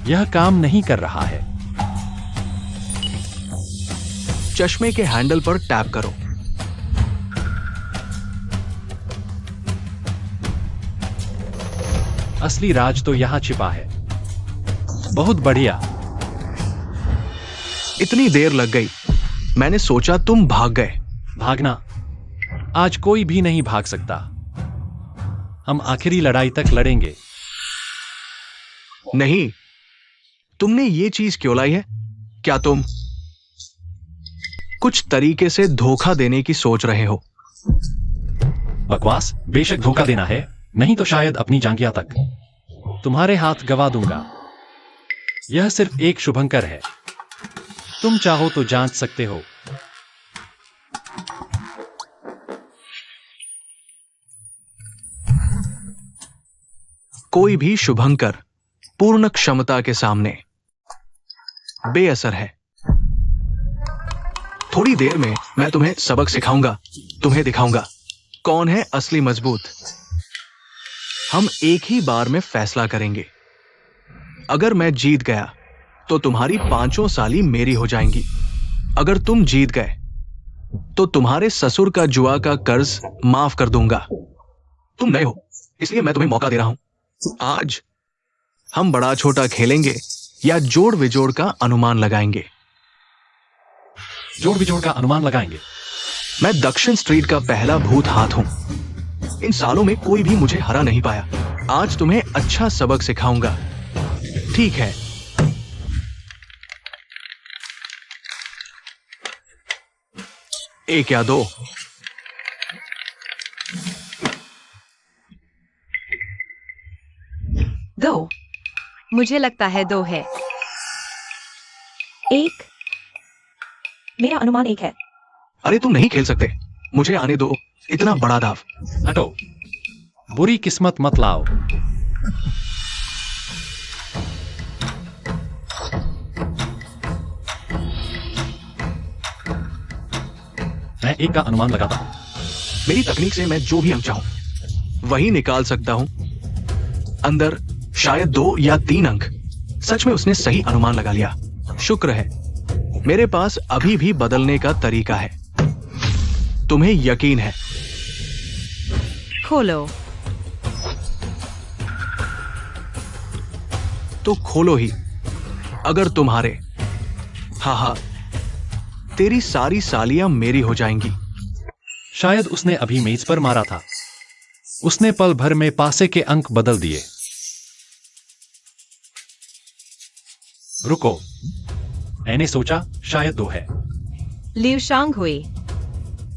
यह काम नहीं कर रहा है। चश्मे के हैंडल पर टैप करो। असली राज तो यहां छिपा है। बहुत बढ़िया। इतनी देर लग गई, मैंने सोचा तुम भाग गए। भागना? आज कोई भी नहीं भाग सकता। हम आखिरी लड़ाई तक लड़ेंगे। नहीं, तुमने ये चीज क्यों लाई है? क्या तुम कुछ तरीके से धोखा देने की सोच रहे हो? बकवास, बेशक धोखा देना है, नहीं तो शायद अपनी जांघिया तक तुम्हारे हाथ गवा दूंगा। यह सिर्फ एक शुभंकर है, तुम चाहो तो जांच सकते हो। कोई भी शुभंकर पूर्ण क्षमता के सामने बेअसर है। थोड़ी देर में मैं तुम्हें सबक सिखाऊंगा, तुम्हें दिखाऊंगा कौन है असली मजबूत। हम एक ही बार में फैसला करेंगे। अगर मैं जीत गया तो तुम्हारी पांचों साली मेरी हो जाएंगी। अगर तुम जीत गए तो तुम्हारे ससुर का जुआ का कर्ज माफ कर दूंगा। तुम नए हो, इसलिए मैं तुम्हें मौका दे रहा हूं। आज हम बड़ा छोटा खेलेंगे या जोड़ विजोड़ का अनुमान लगाएंगे। जोड़ विजोड़ का अनुमान लगाएंगे। मैं दक्षिण स्ट्रीट का पहला भूत हाथ हूं। इन सालों में कोई भी मुझे हरा नहीं पाया। आज तुम्हें अच्छा सबक सिखाऊंगा। ठीक है। एक या दो? दो। मुझे लगता है 2 है। एक। मेरा अनुमान 1 है। अरे तुम नहीं खेल सकते, मुझे आने दो। इतना बड़ा दाव। हटो, बुरी किस्मत मत लाओ। मैं 1 का अनुमान लगाता हूं। मेरी तकनीक से मैं जो भी अंक चाहूं वही निकाल सकता हूं। अंदर शायद 2 या 3 अंक। सच में उसने सही अनुमान लगा लिया। शुक्र है, मेरे पास अभी भी बदलने का तरीका है। तुम्हें यकीन है? खोलो। तो खोलो ही। अगर तुम्हारे हा तेरी सारी सालियां मेरी हो जाएंगी। शायद उसने अभी मेज पर मारा था। उसने पल भर में पासे के अंक बदल दिए। रुको, मैंने सोचा शायद 2 है। लिu शांग हुई।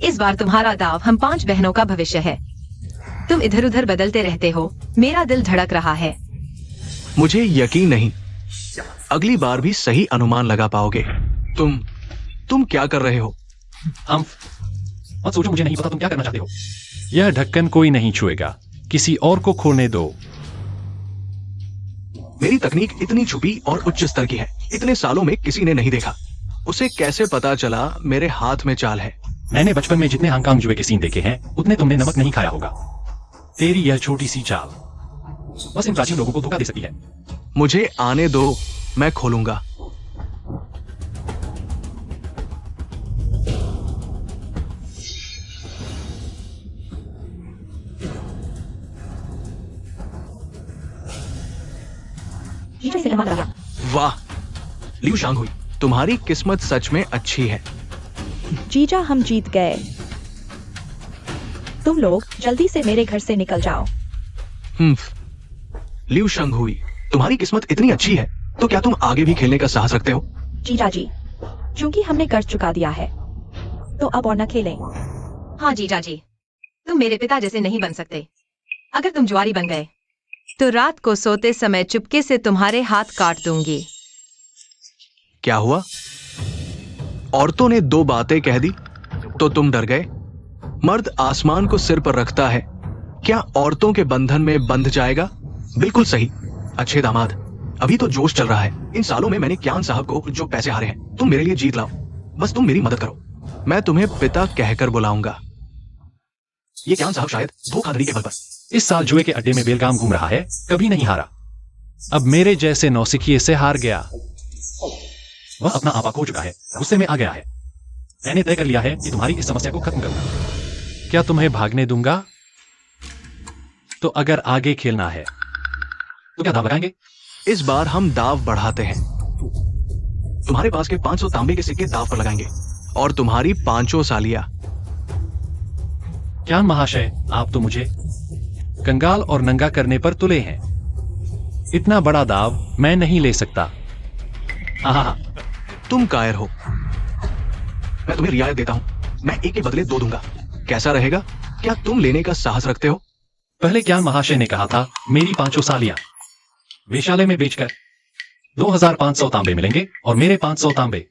इस बार तुम्हारा दाव हम 5 बहनों का भविष्य है। तुम इधर उधर बदलते रहते हो। मेरा दिल धड़क रहा है। मुझे यकीन नहीं अगली बार भी सही अनुमान लगा पाओगे। तुम क्या कर रहे हो? हम मत सोचो, मुझे नहीं पता तुम क्या करना चाहते हो। यह ढक्कन कोई नहीं छुएगा, किसी और को खोलने दो। मेरी तकनीक इतनी छुपी और उच्च स्तर की है, इतने सालों में किसी ने नहीं देखा। उसे कैसे पता चला मेरे हाथ में चाल है? मैंने बचपन में जितने हांगकांग जुए के सीन देखे हैं उतने तुमने नमक नहीं खाया होगा। तेरी यह छोटी सी चाल बस इन प्राचीन लोगों को धोखा दे सकती है। मुझे आने दो, मैं खोलूंगा। जीजा से अनुमान लगा। वाह, लिu शांग हुई, तुम्हारी किस्मत सच में अच्छी है। जीजा हम जीत गए। तुम लोग जल्दी से मेरे घर से निकल जाओ। लिu शांग हुई, तुम्हारी किस्मत इतनी अच्छी है तो क्या तुम आगे भी खेलने का साहस रखते हो? जीजा जी, चूंकि हमने कर्ज चुका दिया है तो अब और न खेलें। हाँ जीजा जी, तुम मेरे पिता जैसे नहीं बन सकते। अगर तुम जुआरी बन गए तो रात को सोते समय चुपके से तुम्हारे हाथ काट दूंगी। क्या हुआ? औरतों ने 2 बातें कह दी तो तुम डर गए? मर्द आसमान को सिर पर रखता है, क्या औरतों के बंधन में बंध जाएगा? बिल्कुल सही। अच्छे दामाद, अभी तो जोश चल रहा है। इन सालों में मैंने क्यान साहब को जो पैसे हारे हैं तुम मेरे लिए जीत लाओ। बस तुम मेरी मदद करो। मैं तुम्हें पिता कहकर बुलाऊंगा। ये क्यान साहब शायद धोखाधड़ी के बल पर इस साल जुए के अड्डे में बेलगाम घूम रहा है, कभी नहीं हारा। अब मेरे जैसे नौसिखिए से हार गया। वह अपना आपा खो चुका है, गुस्से में आ गया है। मैंने तय कर लिया है कि तुम्हारी इस समस्या को खत्म करूंगा। क्या तुम्हें भागने दूंगा? तो अगर आगे खेलना है तो क्या दाव लगाएंगे? इस बार हम दाव बढ़ाते हैं। तुम्हारे पास के 500 तांबे के सिक्के दाव पर लगाएंगे और तुम्हारी 5 सालियां। क्या महाशय, आप तो मुझे कंगाल और नंगा करने पर तुले हैं। इतना बड़ा दाव मैं नहीं ले सकता। हाँ, तुम कायर हो। मैं तुम्हें रियायत देता हूं। मैं 1 के बदले 2 दूंगा। कैसा रहेगा? क्या तुम लेने का साहस रखते हो? पहले ज्ञान महाशय ने कहा था मेरी 5 सालियां वेश्यालय में बेचकर 2500 तांबे मिलेंगे और मेरे 500 तांबे,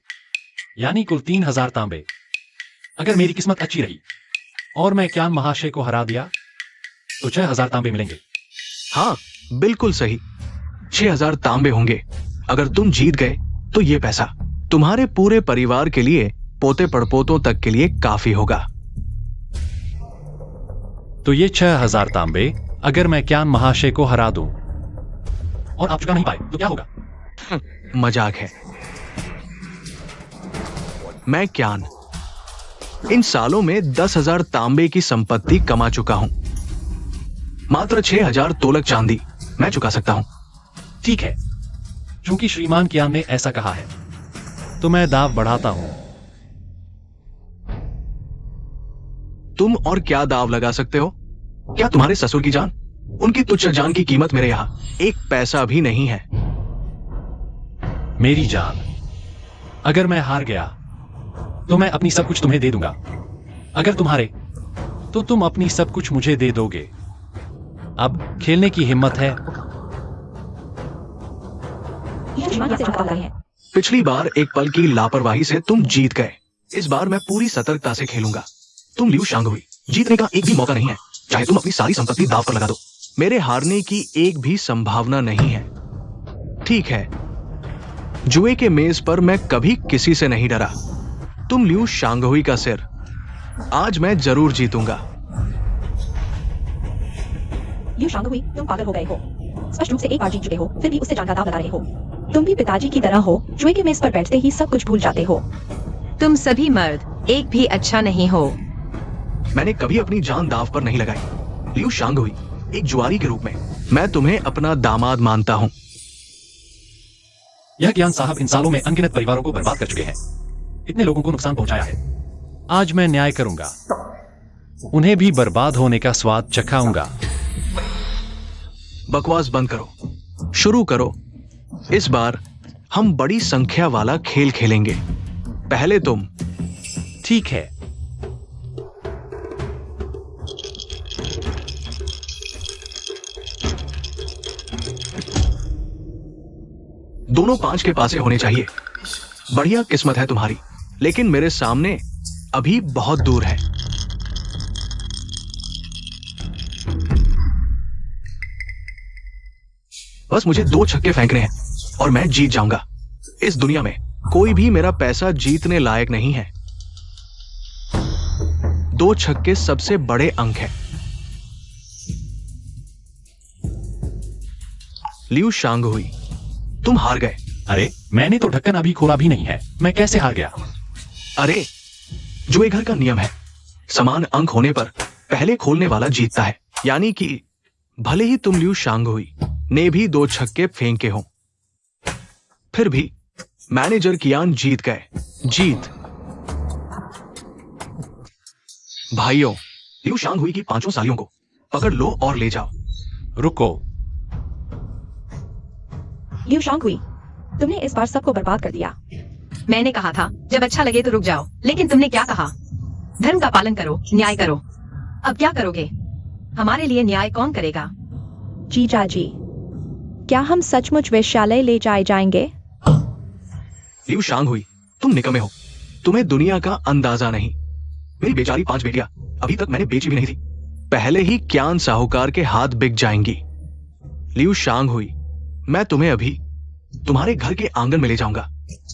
यानी कुल 3000 तांबे। अगर मेरी किस्मत अच्छी रही और मैं ज्ञान महाशय को हरा दिया तो 6000 तांबे मिलेंगे। हाँ, बिल्कुल सही। 6000 तांबे होंगे। अगर तुम जीत गए तो ये पैसा तुम्हारे पूरे परिवार के लिए, पोते पड़पोतों तक के लिए काफी होगा। तो ये 6000 तांबे अगर मैं ज्ञान महाशय को हरा दूं और आप चुका नहीं पाए तो क्या होगा? मजाक है। मैं ज्ञान इन सालों में 10,000 तांबे की संपत्ति कमा चुका हूं। मात्र 6000 तोलक चांदी मैं चुका सकता हूं। ठीक है, चूंकि श्रीमान कियान ने ऐसा कहा है तो मैं दाव बढ़ाता हूं। तुम और क्या दाव लगा सकते हो? क्या तुम्हारे ससुर की जान? उनकी तुच्छ जान की कीमत मेरे यहां 1 पैसा भी नहीं है। मेरी जान, अगर मैं हार गया तो मैं अपनी सब कुछ तुम्हें दे दूंगा। अगर तुम हारे तो तुम अपनी सब कुछ मुझे दे दोगे। अब खेलने की हिम्मत है? ये श्रीमान यहाँ से चमत्कार रहे हैं। पिछली बार एक पल की लापरवाही से तुम जीत गए। इस बार मैं पूरी सतर्कता से खेलूंगा। तुम लियू शांगहुई, जीतने का एक भी मौका नहीं है, चाहे तुम अपनी सारी संपत्ति दांव पर लगा दो। मेरे हारने की एक भी संभावना नहीं है। ठीक है, जुए के मेज पर मैं कभी किसी से नहीं डरा। तुम लियू शांगहुई का सिर आज मैं जरूर जीतूंगा। लियू शांगहुई, तुम पागल हो गए हो। स्पष्ट रूप से एक बार जीत चुके हो, फिर भी उससे जान का दाव लगा रहे हो। तुम भी पिताजी की तरह हो, जुए के मेज पर बैठते ही सब कुछ भूल जाते हो। तुम सभी मर्द एक भी अच्छा नहीं हो। मैंने कभी अपनी जान दाव पर नहीं लगाई। लियू शांगहुई, एक जुआरी के रूप में मैं तुम्हें अपना दामाद मानता हूं। यह ज्ञान साहब इन सालों में अनगिनत परिवारों को बर्बाद कर चुके हैं, इतने लोगों को नुकसान पहुंचाया है। आज मैं न्याय करूंगा, उन्हें भी बर्बाद होने का स्वाद चखाऊंगा। बकवास बंद करो, शुरू करो। इस बार हम बड़ी संख्या वाला खेल खेलेंगे। पहले तुम। ठीक है, दोनों 5 के पासे होने चाहिए। बढ़िया किस्मत है तुम्हारी, लेकिन मेरे सामने अभी बहुत दूर है। बस मुझे 2 छक्के फेंकने हैं और मैं जीत जाऊंगा। इस दुनिया में कोई भी मेरा पैसा जीतने लायक नहीं है। 2 छक्के सबसे बड़े अंक हैं। लियू शांगहुई, तुम हार गए। अरे मैंने तो ढक्कन अभी खोला भी नहीं है, मैं कैसे हार गया? अरे, जुए घर का नियम है, समान अंक होने पर पहले खोलने वाला जीतता है। यानी कि भले ही तुम लियू शांगहुई ने भी 2 छक्के फेंके हों, फिर भी मैनेजर कियान जीत गए। जीत। भाइयों, लियू शांगहुई की 5 सालियों को पकड़ लो और ले जाओ। रुको, लियू शांगहुई, तुमने इस बार सबको बर्बाद कर दिया। मैंने कहा था जब अच्छा लगे तो रुक जाओ, लेकिन तुमने क्या कहा? धर्म का पालन करो, न्याय करो। अब क्या करोगे? हमारे लिए न्याय कौन करेगा? जीजा जी, क्या हम सचमुच वेश्यालय ले जाए जाएंगे? लियू शांगहुई, तुम निकम्मे हो, तुम्हें दुनिया का अंदाजा नहीं। मेरी बेचारी 5 बेटियां अभी तक मैंने बेची भी नहीं थी, पहले ही क्यान साहूकार के हाथ बिक जाएंगी। लियू शांगहुई, मैं तुम्हें अभी तुम्हारे घर के आंगन में ले जाऊंगा।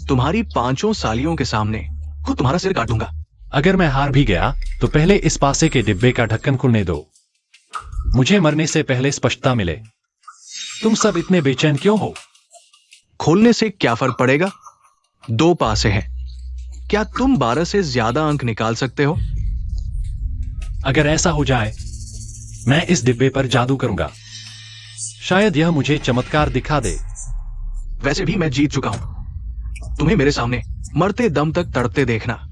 तुम्हारी 5 सालियों के सामने खुद तुम्हारा सिर काट दूंगा। अगर मैं हार भी गया तो पहले इस पासे के डिब्बे का ढक्कन खुलने दो, मुझे मरने से पहले स्पष्टता मिले। तुम सब इतने बेचैन क्यों हो? खोलने से क्या फर्क पड़ेगा? 2 पासे हैं। क्या तुम 12 से ज्यादा अंक निकाल सकते हो? अगर ऐसा हो जाए मैं इस डिब्बे पर जादू करूंगा, शायद यह मुझे चमत्कार दिखा दे। वैसे भी मैं जीत चुका हूं। तुम्हें मेरे सामने मरते दम तक तड़पते देखना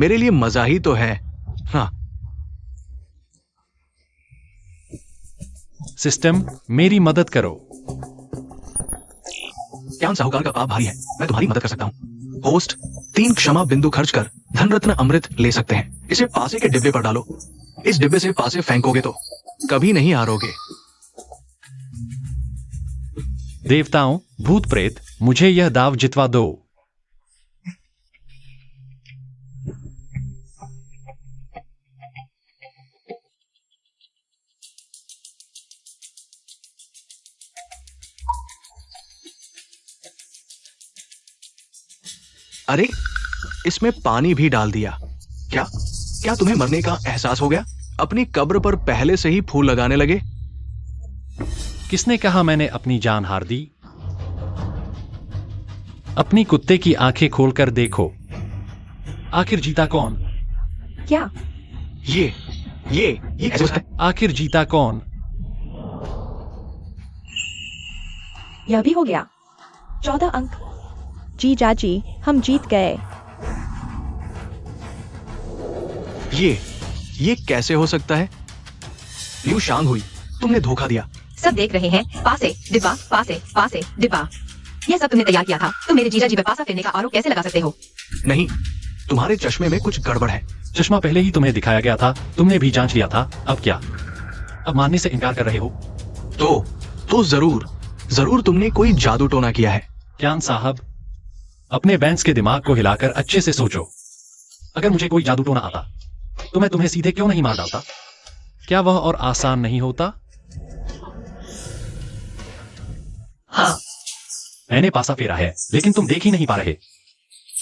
मेरे लिए मजा ही तो है। हाँ, सिस्टम, मेरी मदद करो। क्यान साहूकार का पाप भारी है, मैं तुम्हारी मदद कर सकता हूं। होस्ट 3 क्षमा बिंदु खर्च कर धनरत्न अमृत ले सकते हैं। इसे पासे के डिब्बे पर डालो। इस डिब्बे से पासे फेंकोगे तो कभी नहीं हारोगे। देवताओं, भूत प्रेत, मुझे यह दाव जितवा दो। अरे, इसमें पानी भी डाल दिया। क्या तुम्हें मरने का एहसास हो गया? अपनी कब्र पर पहले से ही फूल लगाने लगे। किसने कहा मैंने अपनी जान हार दी? अपनी कुत्ते की आंखें खोलकर देखो, आखिर जीता कौन? क्या? ये कैसे होता है? आखिर जीता कौन? यह भी हो गया। 14 अंक। जीजा जी, हम जीत गए। ये कैसे हो सकता है? लिu शांगहुई, तुमने धोखा दिया। सब देख रहे हैं। पासे डिब्बा, पासे डिब्बा। यह सब तुमने तैयार किया था। तुम मेरे जीजा जी पे पासा फेरने का आरोप कैसे लगा सकते हो? नहीं, तुम्हारे चश्मे में कुछ गड़बड़ है। चश्मा पहले ही तुम्हें दिखाया गया था, तुमने भी जांच लिया था। अब क्या? अब मानने से इनकार कर रहे हो? तो जरूर तुमने कोई जादू टोना किया है। क्यान साहब, अपने बैंस के दिमाग को हिलाकर अच्छे से सोचो। अगर मुझे कोई जादू टोना आता तो मैं तुम्हें सीधे क्यों नहीं मार डालता? क्या वह और आसान नहीं होता? हाँ। मैंने पासा फेरा है, लेकिन तुम देख ही नहीं पा रहे।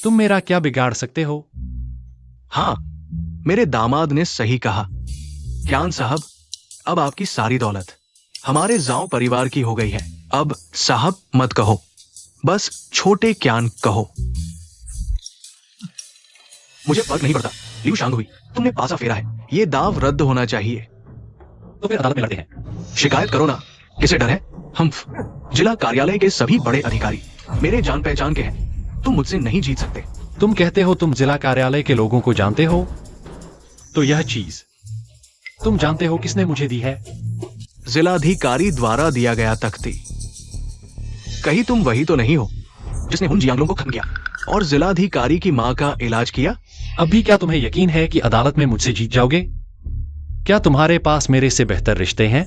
तुम मेरा क्या बिगाड़ सकते हो? हाँ, मेरे दामाद ने सही कहा। क्यान साहब, अब आपकी सारी दौलत हमारे जाओ परिवार की हो गई है। अब साहब मत कहो, बस छोटे क्यान कहो। मुझे फर्क नहीं पड़ता। लिu शांगहुई, तुमने पासा फेरा है, ये दाव रद्द होना चाहिए। तो फिर अदालत में लड़ते हैं। शिकायत करो ना, किसे डर है? हम जिला कार्यालय के सभी बड़े अधिकारी मेरे जान पहचान के हैं। तुम मुझसे नहीं जीत सकते। तुम कहते हो तुम जिला कार्यालय के लोगों को जानते हो? तो यह चीज तुम जानते हो किसने मुझे दी है? जिलाधिकारी द्वारा दिया गया तख्ती। कहीं तुम वही तो नहीं हो जिसने उन जियांगलों को खत्म किया और जिलाधिकारी की मां का इलाज किया? अब भी क्या तुम्हें यकीन है कि अदालत में मुझसे जीत जाओगे? क्या तुम्हारे पास मेरे से बेहतर रिश्ते हैं?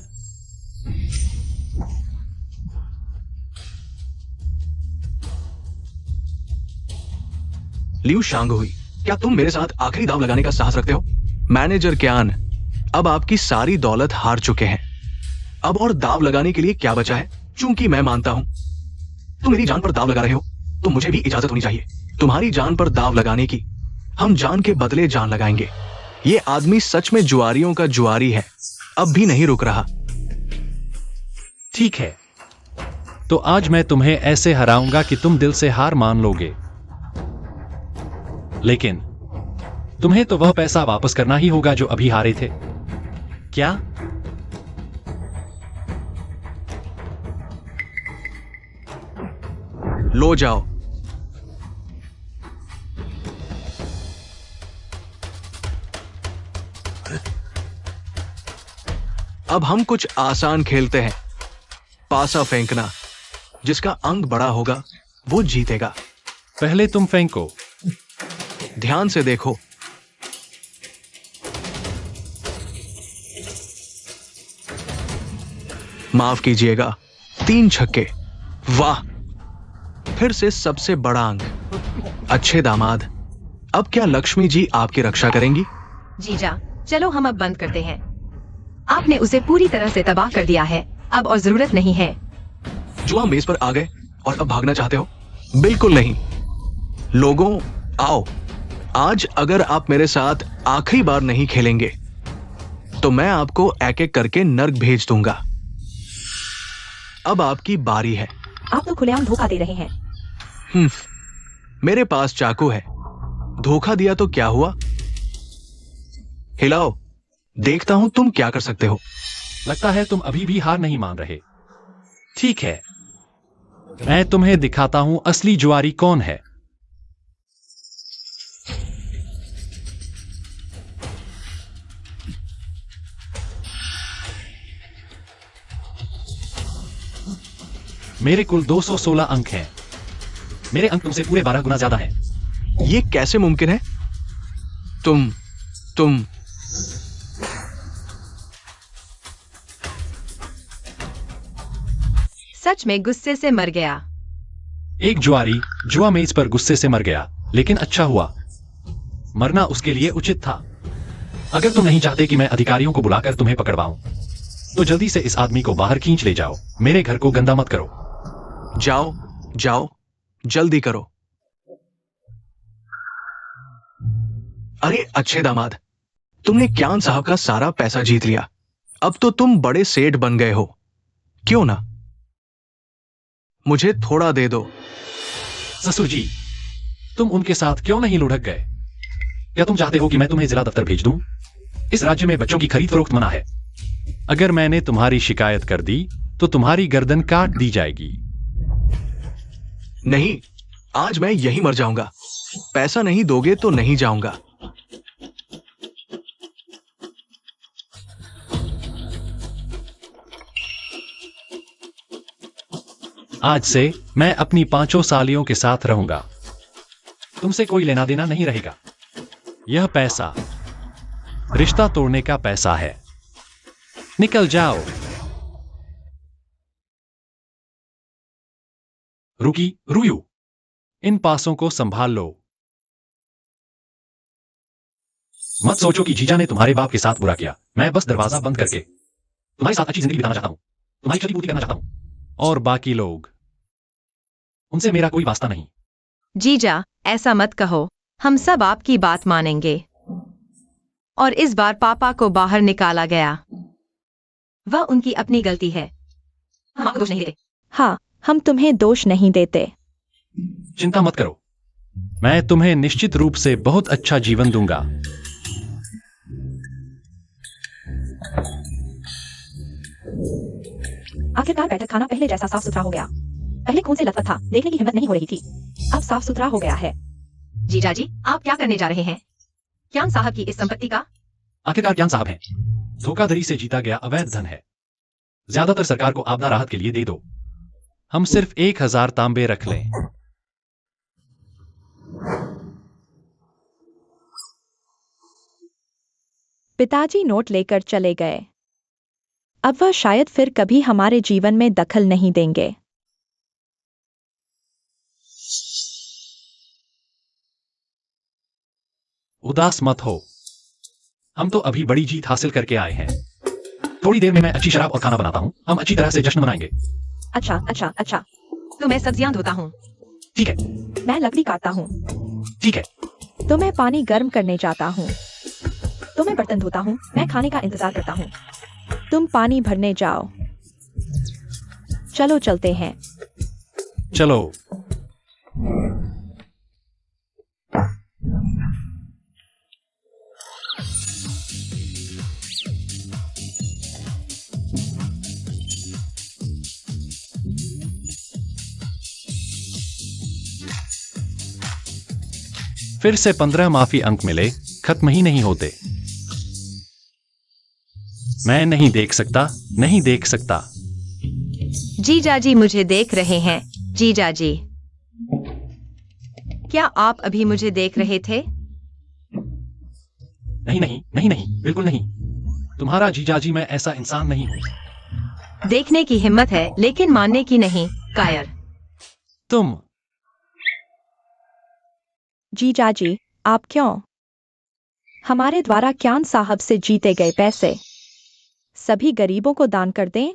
लिu शांगहुई, क्या तुम मेरे साथ आखिरी दाव लगाने का साहस रखते हो? मैनेजर क्यान, अब आपकी सारी दौलत हार चुके हैं। अब और दाव लगाने के लिए क्या बचा है? चूंकि मैं मानता हूं तुम मेरी जान पर दाव लगा रहे हो, तो मुझे भी इजाजत होनी चाहिए तुम्हारी जान पर दाव लगाने की। हम जान के बदले जान लगाएंगे। ये आदमी सच में जुआरियों का जुआरी है, अब भी नहीं रुक रहा। ठीक है, तो आज मैं तुम्हें ऐसे हराऊंगा कि तुम दिल से हार मान लोगे। लेकिन तुम्हें तो वह पैसा वापस करना ही होगा जो अभी हारे थे। क्या? लो जाओ। अब हम कुछ आसान खेलते हैं। पासा फेंकना। जिसका अंक बड़ा होगा वो जीतेगा। पहले तुम फेंको। ध्यान से देखो। माफ कीजिएगा, 3 छक्के। वाह, फिर से सबसे बड़ा अंक। अच्छे दामाद, अब क्या लक्ष्मी जी आपकी रक्षा करेंगी? जीजा, चलो हम अब बंद करते हैं। आपने उसे पूरी तरह से तबाह कर दिया है, अब और जरूरत नहीं है। जुआ मेज पर आ गए और अब भागना चाहते हो? बिल्कुल नहीं। लोगों, आओ। आज अगर आप मेरे साथ आखिरी बार नहीं खेलेंगे तो मैं आपको एक एक करके नर्क भेज दूंगा। अब आपकी बारी है। आप तो खुलेआम धोखा दे रहे हैं। मेरे पास चाकू है। धोखा दिया तो क्या हुआ? हिलाओ, देखता हूं तुम क्या कर सकते हो। लगता है तुम अभी भी हार नहीं मान रहे। ठीक है, मैं तुम्हें दिखाता हूं असली जुआरी कौन है। मेरे कुल 216 अंक हैं। मेरे अंक तुमसे पूरे 12 गुना ज्यादा हैं। ये कैसे मुमकिन है? तुम सच में गुस्से से मर गया। एक जुआरी जुआ मेज पर गुस्से से मर गया, लेकिन अच्छा हुआ। मरना उसके लिए उचित था। अगर तुम नहीं चाहते कि मैं अधिकारियों को बुलाकर तुम्हें पकड़वाऊं, तो जल्दी से इस आदमी को बाहर खींच ले जाओ। मेरे घर को गंदा मत करो। जाओ जाओ, जल्दी करो। अरे अच्छे दामाद, तुमने क्यान साहब का सारा पैसा जीत लिया। अब तो तुम बड़े सेठ बन गए हो। क्यों ना मुझे थोड़ा दे दो। ससुर जी, तुम उनके साथ क्यों नहीं लुढ़क गए? क्या तुम चाहते हो कि मैं तुम्हें जिला दफ्तर भेज दूं? इस राज्य में बच्चों की खरीद फरोख्त मना है। अगर मैंने तुम्हारी शिकायत कर दी तो तुम्हारी गर्दन काट दी जाएगी। नहीं, आज मैं यहीं मर जाऊंगा। पैसा नहीं दोगे तो नहीं जाऊंगा। आज से मैं अपनी 5 सालियों के साथ रहूंगा। तुमसे कोई लेना देना नहीं रहेगा। यह पैसा रिश्ता तोड़ने का पैसा है। निकल जाओ। रुकी, रुयू, इन पासों को संभाल लो। मत सोचो कि जीजा ने तुम्हारे बाप के साथ बुरा किया। मैं बस दरवाजा बंद करके तुम्हारे साथ अच्छी जिंदगी बिताना चाहता हूं, तुम्हारी क्षतिपूर्ति करना चाहता हूं। और बाकी लोग, उनसे मेरा कोई वास्ता नहीं। जीजा, ऐसा मत कहो। हम सब आपकी बात मानेंगे। और इस बार पापा को बाहर निकाला गया। वह उनकी अपनी गलती है। हम आपको दोष नहीं देते। हाँ, हम तुम्हें दोष नहीं देते। चिंता मत करो, मैं तुम्हें निश्चित रूप से बहुत अच्छा जीवन दूंगा। आखिरकार बैठक खाना पहले जैसा साफ सुथरा हो गया। पहले खून से लथपथ था, देखने की हिम्मत नहीं हो रही थी। अब साफ सुथरा हो गया है। जीजा जी, आप क्या करने जा रहे हैं? क्यान साहब की इस संपत्ति का? आखिरकार क्यान साहब हैं। धोखाधड़ी से जीता गया अवैध धन है। ज्यादातर सरकार को आपदा राहत के लिए दे दो। हम सिर्फ 1000 तांबे रख लें। पिताजी नोट लेकर चले गए। अब वह शायद फिर कभी हमारे जीवन में दखल नहीं देंगे। उदास मत हो, हम तो अभी बड़ी जीत हासिल करके आए हैं। थोड़ी देर में मैं अच्छी शराब और खाना बनाता हूँ। हम अच्छी तरह से जश्न मनाएंगे। अच्छा अच्छा अच्छा। तो मैं सब्जियां धोता हूँ। ठीक है। मैं लकड़ी काटता हूँ। ठीक है। तो मैं पानी गर्म करने जाता हूँ। तो मैं बर्तन धोता हूँ। मैं खाने का इंतजार करता हूँ। तुम पानी भरने जाओ। चलो चलते हैं। चलो। फिर से 15 माफी अंक मिले, खत्म ही नहीं होते। मैं नहीं देख सकता, नहीं देख सकता। जीजा जी मुझे देख रहे हैं। जीजा जी, क्या आप अभी मुझे देख रहे थे? नहीं नहीं नहीं नहीं, बिल्कुल नहीं। तुम्हारा जीजाजी, मैं ऐसा इंसान नहीं हूं। देखने की हिम्मत है लेकिन मानने की नहीं, कायर। तुम। जीजाजी, आप क्यों? हमारे द्वारा क्यान साहब से जीते गए पैसे सभी गरीबों को दान कर दें?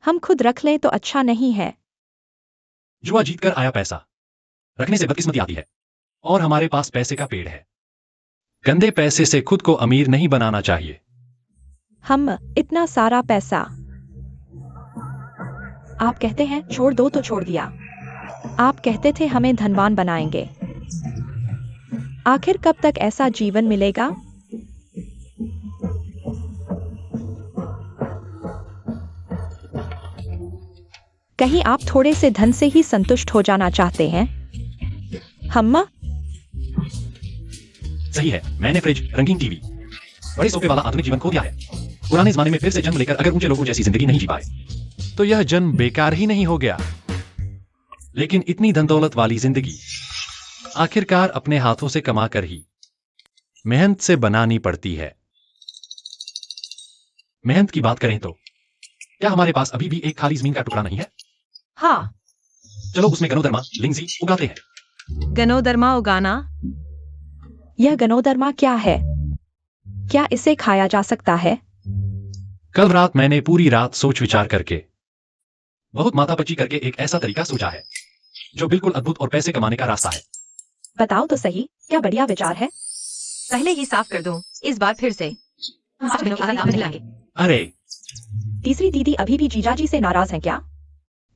हम खुद रख लें तो अच्छा नहीं है। जुआ जीतकर आया पैसा रखने से बदकिस्मती आती है। और हमारे पास पैसे का पेड़ है। गंदे पैसे से खुद को अमीर नहीं बनाना चाहिए। हम इतना सारा पैसा, आप कहते हैं छोड़ दो तो छोड़ दिया। आप कहते थे हमें धनवान बनाएंगे। आखिर कब तक ऐसा जीवन मिलेगा? कहीं आप थोड़े से धन से ही संतुष्ट हो जाना चाहते हैं? हम सही है, मैंने फ्रिज, रंगीन टीवी, बड़े सोफे वाला आधुनिक जीवन खो दिया है। पुराने जमाने में फिर से जन्म लेकर अगर ऊंचे लोगों जैसी जिंदगी नहीं जी पाए तो यह जन्म बेकार ही नहीं हो गया। लेकिन इतनी धन दौलत वाली जिंदगी आखिरकार अपने हाथों से कमा कर ही मेहनत से बनानी पड़ती है। मेहनत की बात करें तो क्या हमारे पास अभी भी एक खाली जमीन का टुकड़ा नहीं है? हाँ। चलो उसमें गनोदरमा, लिंगजी उगाते हैं। गनोदरमा उगाना? यह गनोदरमा क्या है? क्या इसे खाया जा सकता है? कल रात मैंने पूरी रात सोच विचार करके बहुत माथापच्ची करके एक ऐसा तरीका सोचा है जो बिल्कुल अद्भुत और पैसे कमाने का रास्ता है। बताओ तो सही, क्या बढ़िया विचार है। पहले ही साफ कर दूं, इस बार फिर से 5 मिनट का नाम नहीं लाएंगे। अरे, तीसरी दीदी अभी भी जीजाजी से नाराज हैं क्या?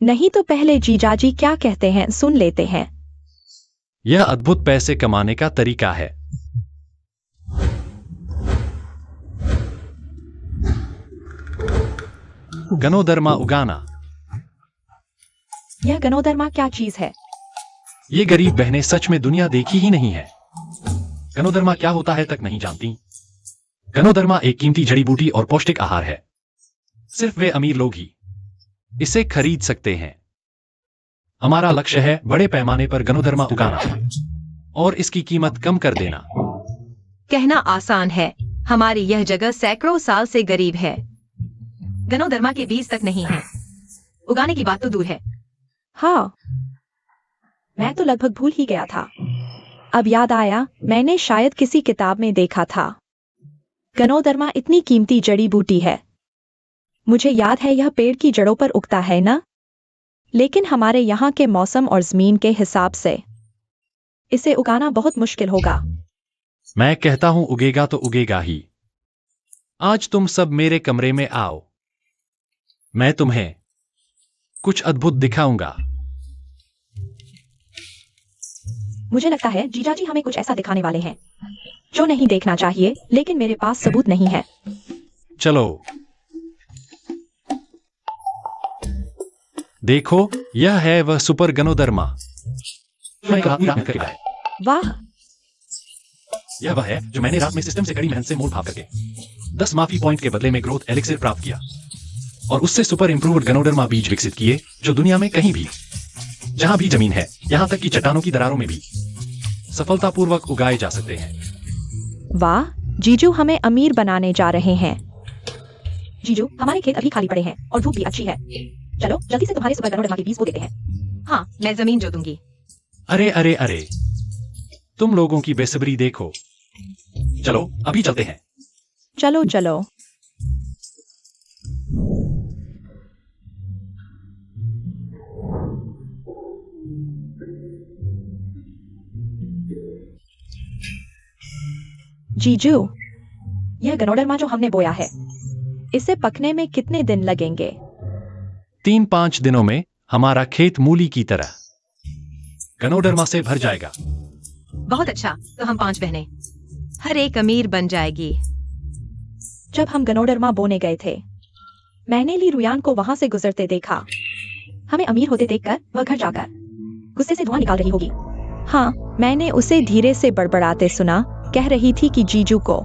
नहीं तो पहले जीजाजी क्या कहते हैं सुन लेते हैं। यह अद्भुत पैसे कमाने का तरीका है। गनोदरमा उगाना। यह गनोदरमा क्या चीज है? ये गरीब बहनें सच में दुनिया देखी ही नहीं है। गनोदरमा क्या होता है तक नहीं जानती। गनोदरमा एक कीमती जड़ी बूटी और पौष्टिक आहार है। सिर्फ वे अमीर लोग ही इसे खरीद सकते हैं। हमारा लक्ष्य है बड़े पैमाने पर गनोदरमा उगाना और इसकी कीमत कम कर देना। कहना आसान है, हमारी यह जगह सैकड़ों साल से गरीब है। गनोदरमा के बीज तक नहीं है। उगाने की बात तो दूर है। हाँ, मैं तो लगभग भूल ही गया था। अब याद आया, मैंने शायद किसी किताब में देखा था। गनोदरमा इतनी कीमती जड़ी बूटी है। मुझे याद है यह पेड़ की जड़ों पर उगता है ना? लेकिन हमारे यहाँ के मौसम और जमीन के हिसाब से इसे उगाना बहुत मुश्किल होगा। मैं कहता हूं उगेगा तो उगेगा ही। आज तुम सब मेरे कमरे में आओ, मैं तुम्हें कुछ अद्भुत दिखाऊंगा। मुझे लगता है जीजा जी हमें कुछ ऐसा दिखाने वाले हैं जो नहीं देखना चाहिए, लेकिन मेरे पास सबूत नहीं है। चलो देखो, यह है वह सुपर गनोदरमा। वाह, यह वह है जो मैंने रात में सिस्टम से कड़ी मेहनत से मोल भाव करके 10 माफी पॉइंट के बदले में ग्रोथ एलिक्सिर प्राप्त किया और उससे सुपर इंप्रूव्ड गनोडर्मा बीज विकसित किए जो दुनिया में कहीं भी, जहां भी जमीन है, यहां तक कि चट्टानों की दरारों में भी सफलतापूर्वक उगाए जा सकते हैं। वाह, जीजू हमें अमीर बनाने जा रहे हैं। जीजू, हमारे खेत अभी खाली पड़े हैं और धूप भी अच्छी है। चलो जल्दी से तुम्हारे सुपर गनोडर्मा के बीज को देते हैं। हाँ, मैं जमीन जोतूंगी। अरे अरे अरे, तुम लोगों की बेसब्री देखो। चलो अभी चलते हैं। चलो चलो। जीजू, यह गनोडर्मा जो हमने बोया है, इसे पकने में कितने दिन लगेंगे? 3-5 दिनों में हमारा खेत मूली की तरह गनोडर्मा से भर जाएगा। बहुत अच्छा, तो हम 5 बहनें, हर एक अमीर बन जाएगी। जब हम गनोडर्मा बोने गए थे, मैंने ली रुयान को वहां से गुजरते देखा। हमें अमीर होते देखकर वह घर जाकर गुस्से से धुआं निकाल रही होगी। हाँ, मैंने उसे धीरे से बड़बड़ाते सुना। कह रही थी कि जीजू को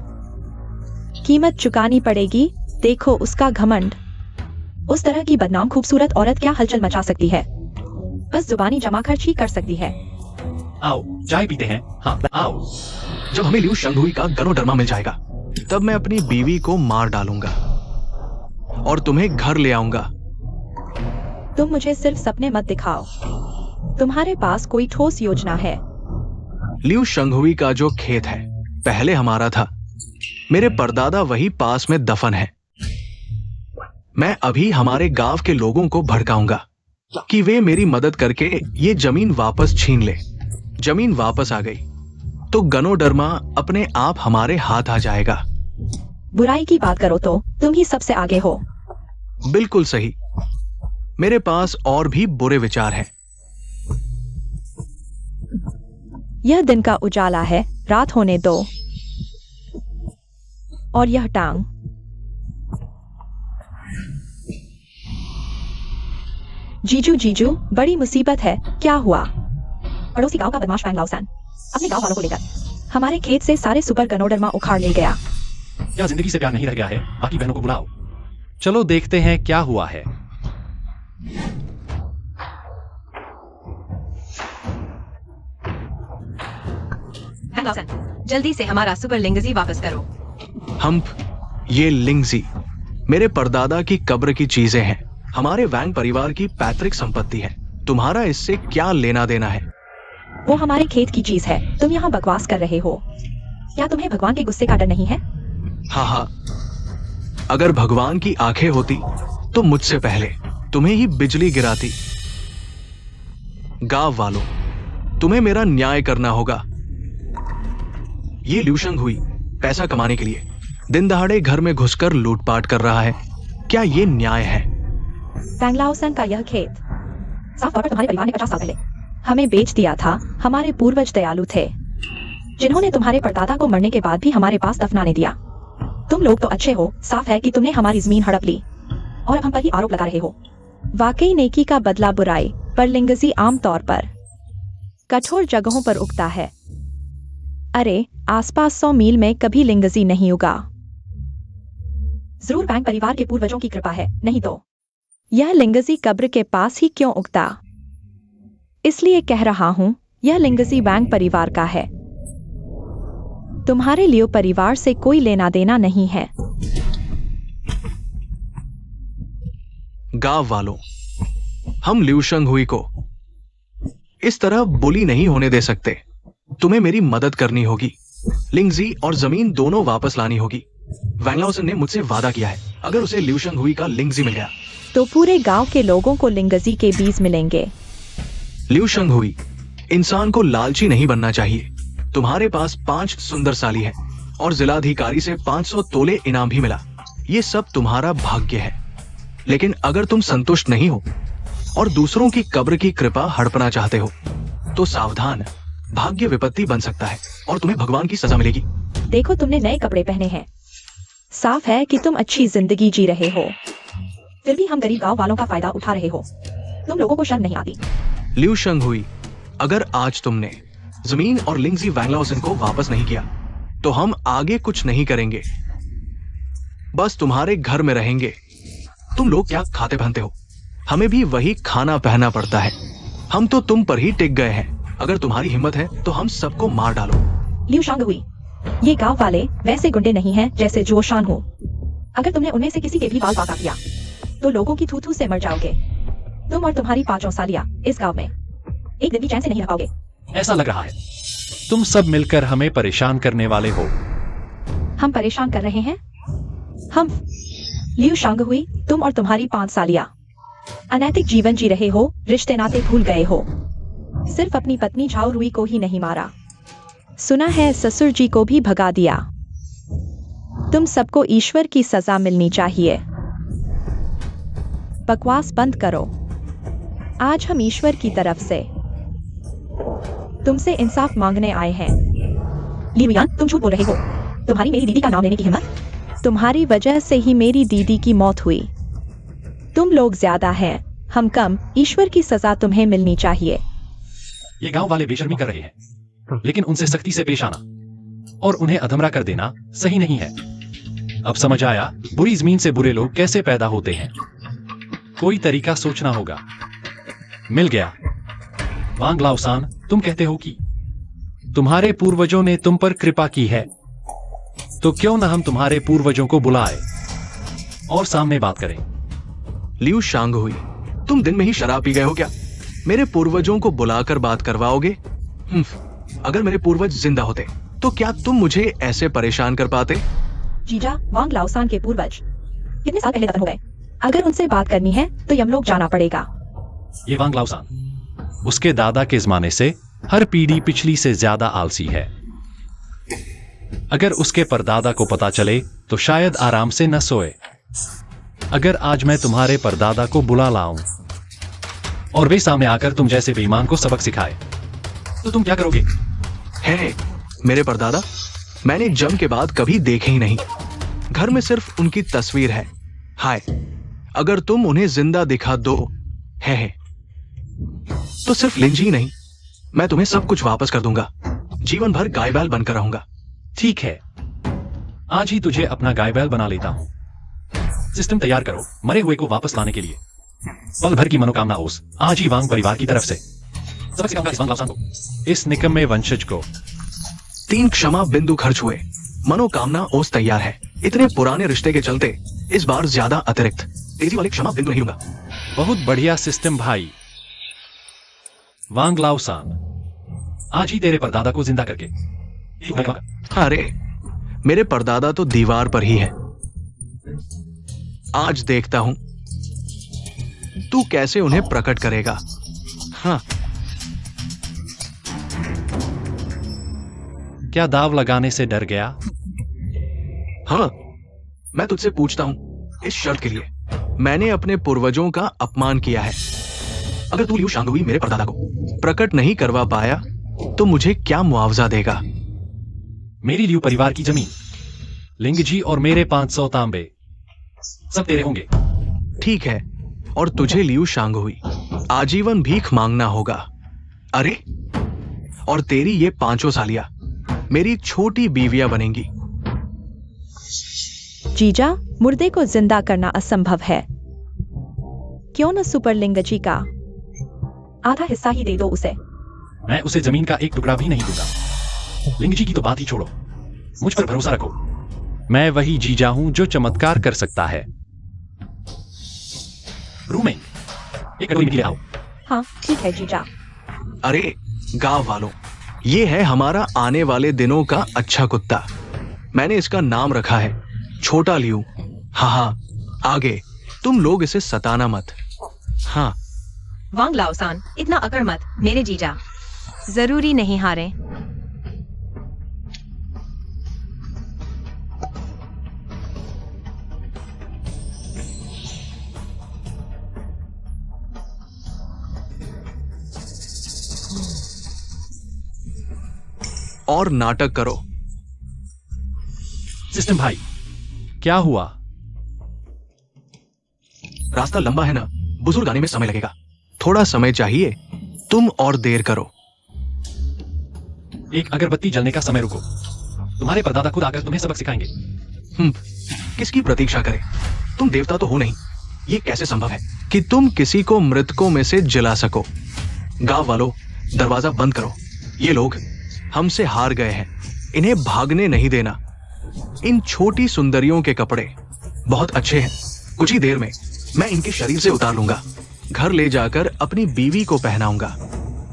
कीमत चुकानी पड़ेगी। देखो उसका घमंड। उस तरह की बदनाम खूबसूरत औरत क्या हलचल मचा सकती है? बस जुबानी जमा खर्च ही कर सकती है। आओ चाय पीते हैं। हाँ आओ। जब हमें लियू शंगहुई का गनोडर्मा मिल जाएगा, तब मैं अपनी बीवी को मार डालूंगा और तुम्हें घर ले आऊंगा। तुम मुझे सिर्फ सपने मत दिखाओ। तुम्हारे पास कोई ठोस योजना है? लियू शंगहुई का जो खेत है, पहले हमारा था। मेरे परदादा वही पास में दफन है। मैं अभी हमारे गांव के लोगों को भड़काऊंगा कि वे मेरी मदद करके ये जमीन वापस छीन ले। जमीन वापस आ गई तो गनोडर्मा अपने आप हमारे हाथ आ जाएगा। बुराई की बात करो तो तुम ही सबसे आगे हो। बिल्कुल सही। मेरे पास और भी बुरे विचार हैं। यह दिन का उजाला है, रात होने दो। और यह टांग। जीजू जीजू, बड़ी मुसीबत है। क्या हुआ? पड़ोसी गांव का बदमाश फैंग लाओसान अपने गांव वालों को लेकर हमारे खेत से सारे सुपर गनोडर्मा उखाड़ ले गया। क्या जिंदगी से प्यार नहीं रह गया है? बाकी बहनों को बुलाओ। चलो देखते हैं क्या हुआ है। फैंग लाओसान, जल्दी से हमारा सुपर लिंगजी वापस करो। ये लिंगजी मेरे परदादा की कब्र की चीजें हैं। हमारे वैंग परिवार की पैतृक संपत्ति है। तुम्हारा इससे क्या लेना देना है? वो हमारे खेत की चीज है। तुम यहाँ बकवास कर रहे हो। क्या तुम्हें भगवान के गुस्से का डर नहीं है? हाँ, अगर भगवान की आंखें होती तो मुझसे पहले तुम्हें ही बिजली गिराती। गांव वालों, तुम्हें मेरा न्याय करना होगा। ये लियू शंगहुई पैसा कमाने के लिए दिन दहाड़े घर में घुसकर लूटपाट कर रहा है। क्या ये न्याय है? फैंग लाओसान का यह खेत साफ तौर पर तुम्हारे परिवार ने 50 साल पहले हमें बेच दिया था। हमारे पूर्वज दयालु थे, जिन्होंने तुम्हारे परदादा को मरने के बाद भी हमारे पास दफनाने दिया। तुम लोग तो अच्छे हो। साफ है कि तुमने हमारी जमीन हड़प ली और अब हम पर ही आरोप लगा रहे हो। वाकई नेकी का बदला बुराई। पर लिंगजी आमतौर पर कठोर जगहों पर उगता है। अरे, आसपास 100 मील में कभी लिंगजी नहीं उगा। जरूर वैंग परिवार के पूर्वजों की कृपा है, नहीं तो यह लिंगजी कब्र के पास ही क्यों उगता? इसलिए कह रहा हूं, यह लिंगजी वैंग परिवार का है। तुम्हारे लियो परिवार से कोई लेना देना नहीं है। गांव वालों, हम ल्यूशंग हुई को इस तरह बुली नहीं होने दे सकते। तुम्हें मेरी मदद करनी होगी। लिंगजी और जमीन दोनों वापस लानी होगी। वैंग लाओसन ने मुझसे वादा किया है, अगर उसे ल्यूशंग हुई का लिंगजी मिल गया तो पूरे गांव के लोगों को लिंगजी के बीज मिलेंगे। ल्यूशंग हुई, इंसान को लालची नहीं बनना चाहिए। तुम्हारे पास 5 सुंदर साली है और जिलाधिकारी से 500 तोले इनाम भी मिला। ये सब तुम्हारा भाग्य है। लेकिन अगर तुम संतुष्ट नहीं हो और दूसरों की कब्र की कृपा हड़पना चाहते हो तो सावधान, भाग्य विपत्ति बन सकता है और तुम्हें भगवान की सजा मिलेगी। देखो, तुमने नए कपड़े पहने हैं। साफ है कि तुम अच्छी जिंदगी जी रहे हो, फिर भी हम गरीब गांव वालों का फायदा उठा रहे हो। तुम लोगों को शर्म नहीं आती? ल्यूशंग हुई, अगर आज तुमने जमीन और लिंगजी वैंग लाओसन को वापस नहीं किया तो हम आगे कुछ नहीं करेंगे, बस तुम्हारे घर में रहेंगे। तुम लोग क्या खाते पहनते हो, हमें भी वही खाना पहनना पड़ता है। हम तो तुम पर ही टिक गए हैं। अगर तुम्हारी हिम्मत है तो हम सबको मार डालो। ल्यूशांग हुई, ये गांव वाले वैसे गुंडे नहीं हैं जैसे जोशान हो। अगर तुमने उनमें से किसी के भी बाल बाका किया तो लोगों की थू-थू से मर जाओगे। तुम और तुम्हारी 5 सालियां इस गांव में एक दिन भी चैन से नहीं रह पाओगे। ऐसा लग रहा है तुम सब मिलकर हमें परेशान करने वाले हो। हम परेशान कर रहे हैं? हम? ल्यूशांग हुई, तुम और तुम्हारी 5 सालियां अनैतिक जीवन जी रहे हो, रिश्ते नाते भूल गए हो। सिर्फ अपनी पत्नी झाओ रुई को ही नहीं मारा, सुना है ससुर जी को भी भगा दिया। तुम सबको ईश्वर की सजा मिलनी चाहिए। बकवास बंद करो। आज हम ईश्वर की तरफ से तुमसे इंसाफ मांगने आए हैं। लिवियान, तुम झूठ बोल रहे हो। तुम्हारी मेरी दीदी का नाम लेने की हिम्मत? तुम्हारी वजह से ही मेरी दीदी की मौत हुई। तुम लोग ज्यादा हैं, हम कम। ईश्वर की सजा तुम्हें मिलनी चाहिए। ये गांव वाले बेशर्मी कर रहे हैं, लेकिन उनसे सख्ती से पेश आना और उन्हें अधमरा कर देना सही नहीं है। अब समझ आया बुरी जमीन से बुरे लोग कैसे पैदा होते हैं। कोई तरीका सोचना होगा। मिल गया। वांग लाओसान, तुम कहते हो कि तुम्हारे पूर्वजों ने तुम पर कृपा की है, तो क्यों न हम तुम्हारे पूर्वजों को बुलाए और सामने बात करें। ल्यूशांग हुई, तुम दिन में ही शराब पी गए हो क्या? मेरे पूर्वजों को बुलाकर बात करवाओगे? अगर मेरे पूर्वज जिंदा होते तो क्या तुम मुझे ऐसे परेशान कर पाते? जीजा, वांग लाओसान के पूर्वज कितने साल पहले दफन हो गए। अगर उनसे बात करनी है तो यमलोक जाना पड़ेगा। ये वांग लाओसान, उसके दादा के जमाने से हर पीढ़ी पिछली से ज्यादा आलसी है। अगर उसके परदादा को पता चले तो शायद आराम से न सोए। अगर आज मैं तुम्हारे परदादा को बुला लाऊं और वे सामने आकर तुम जैसे बेईमान को सबक सिखाए तो तुम क्या करोगे? है मेरे परदादा मैंने जंग के बाद कभी देखे ही नहीं। घर में सिर्फ उनकी तस्वीर है। हाय, अगर तुम उन्हें जिंदा दिखा दो है तो सिर्फ लिंजी ही नहीं, मैं तुम्हें सब कुछ वापस कर दूंगा। जीवन भर गाय बैल बनकर रहूंगा। ठीक है, आज ही तुझे अपना गाय बैल बना लेता हूं। सिस्टम तैयार करो मरे हुए को वापस लाने के लिए। पल भर की मनोकामना ओस आज ही वांग परिवार की तरफ से। सबक सिखाऊंगा इस वांग लाओसान को, इस निकम्मे वंशज को। 3 क्षमा बिंदु खर्च हुए। मनोकामना ओस तैयार है। इतने पुराने रिश्ते के चलते इस बार ज्यादा अतिरिक्त तेजी वाले क्षमा बिंदु नहीं लूंगा। बहुत बढ़िया सिस्टम भाई। वांग लाओसान, आज ही तेरे परदादा को जिंदा करके। अरे, मेरे परदादा तो दीवार पर ही है। आज देखता हूं तू कैसे उन्हें प्रकट करेगा। हाँ, क्या दाव लगाने से डर गया? हाँ, मैं तुझसे पूछता हूं इस शर्त के लिए। मैंने अपने पूर्वजों का अपमान किया है। अगर तू ल्यूशांग हुई मेरे परदादा को प्रकट नहीं करवा पाया तो मुझे क्या मुआवजा देगा? मेरी लियू परिवार की जमीन, लिंगजी और मेरे 500 तांबे सब तेरे होंगे। ठीक है, और तुझे ल्यूशांग हुई आजीवन भीख मांगना होगा। अरे, और तेरी ये 5 सालियां मेरी छोटी बीवियां बनेंगी। जीजा, मुर्दे को जिंदा करना असंभव है। क्यों न सुपरलिंग जी का आधा हिस्सा ही दे दो उसे। मैं उसे जमीन का एक टुकड़ा भी नहीं दूंगा। लिंग जी की तो बात ही छोड़ो, मुझ पर भरोसा रखो। मैं वही जीजा हूं जो चमत्कार कर सकता है। रूमिंग, एक कटोरी मिट्टी ले आओ। हाँ ठीक है जीजा। अरे गांव वालों, ये है हमारा आने वाले दिनों का अच्छा कुत्ता। मैंने इसका नाम रखा है छोटा लियू। हाँ, आगे तुम लोग इसे सताना मत। हाँ, वांग लाओसान, इतना अकड़ मत मेरे जीजा। जरूरी नहीं हारे। और नाटक करो। सिस्टम भाई, क्या हुआ? रास्ता लंबा है ना, बुजुर्ग आने में समय लगेगा। थोड़ा समय चाहिए, तुम और देर करो। एक अगरबत्ती जलने का समय रुको। तुम्हारे परदादा खुद आकर तुम्हें सबक सिखाएंगे। किसकी प्रतीक्षा करें? तुम देवता तो हो नहीं। ये कैसे संभव है कि तुम किसी को मृतकों में से जला सको? गांव वालों, दरवाजा बंद करो। ये लोग हमसे हार गए हैं, इन्हें भागने नहीं देना। इन छोटी सुंदरियों के कपड़े बहुत अच्छे हैं। कुछ ही देर में मैं इनके शरीर से उतार लूंगा, घर ले जाकर अपनी बीवी को पहनाऊंगा।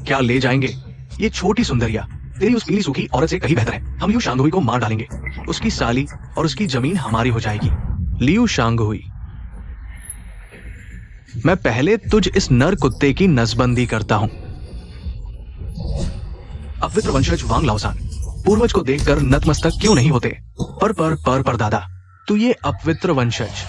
क्या ले जाएंगे? ये छोटी सुंदरिया तेरी उस पीली सूखी औरत से कहीं बेहतर है। हम लियू शांगहुई को मार डालेंगे, उसकी साली और उसकी जमीन हमारी हो जाएगी। लियू शांगहुई, मैं पहले तुझ इस नर कुत्ते की नसबंदी करता हूं। अपवित्र वंशज वांग लाओसान, पूर्वज को देखकर नतमस्तक क्यों नहीं होते? पर दादा, तू ये अपवित्र वंशज,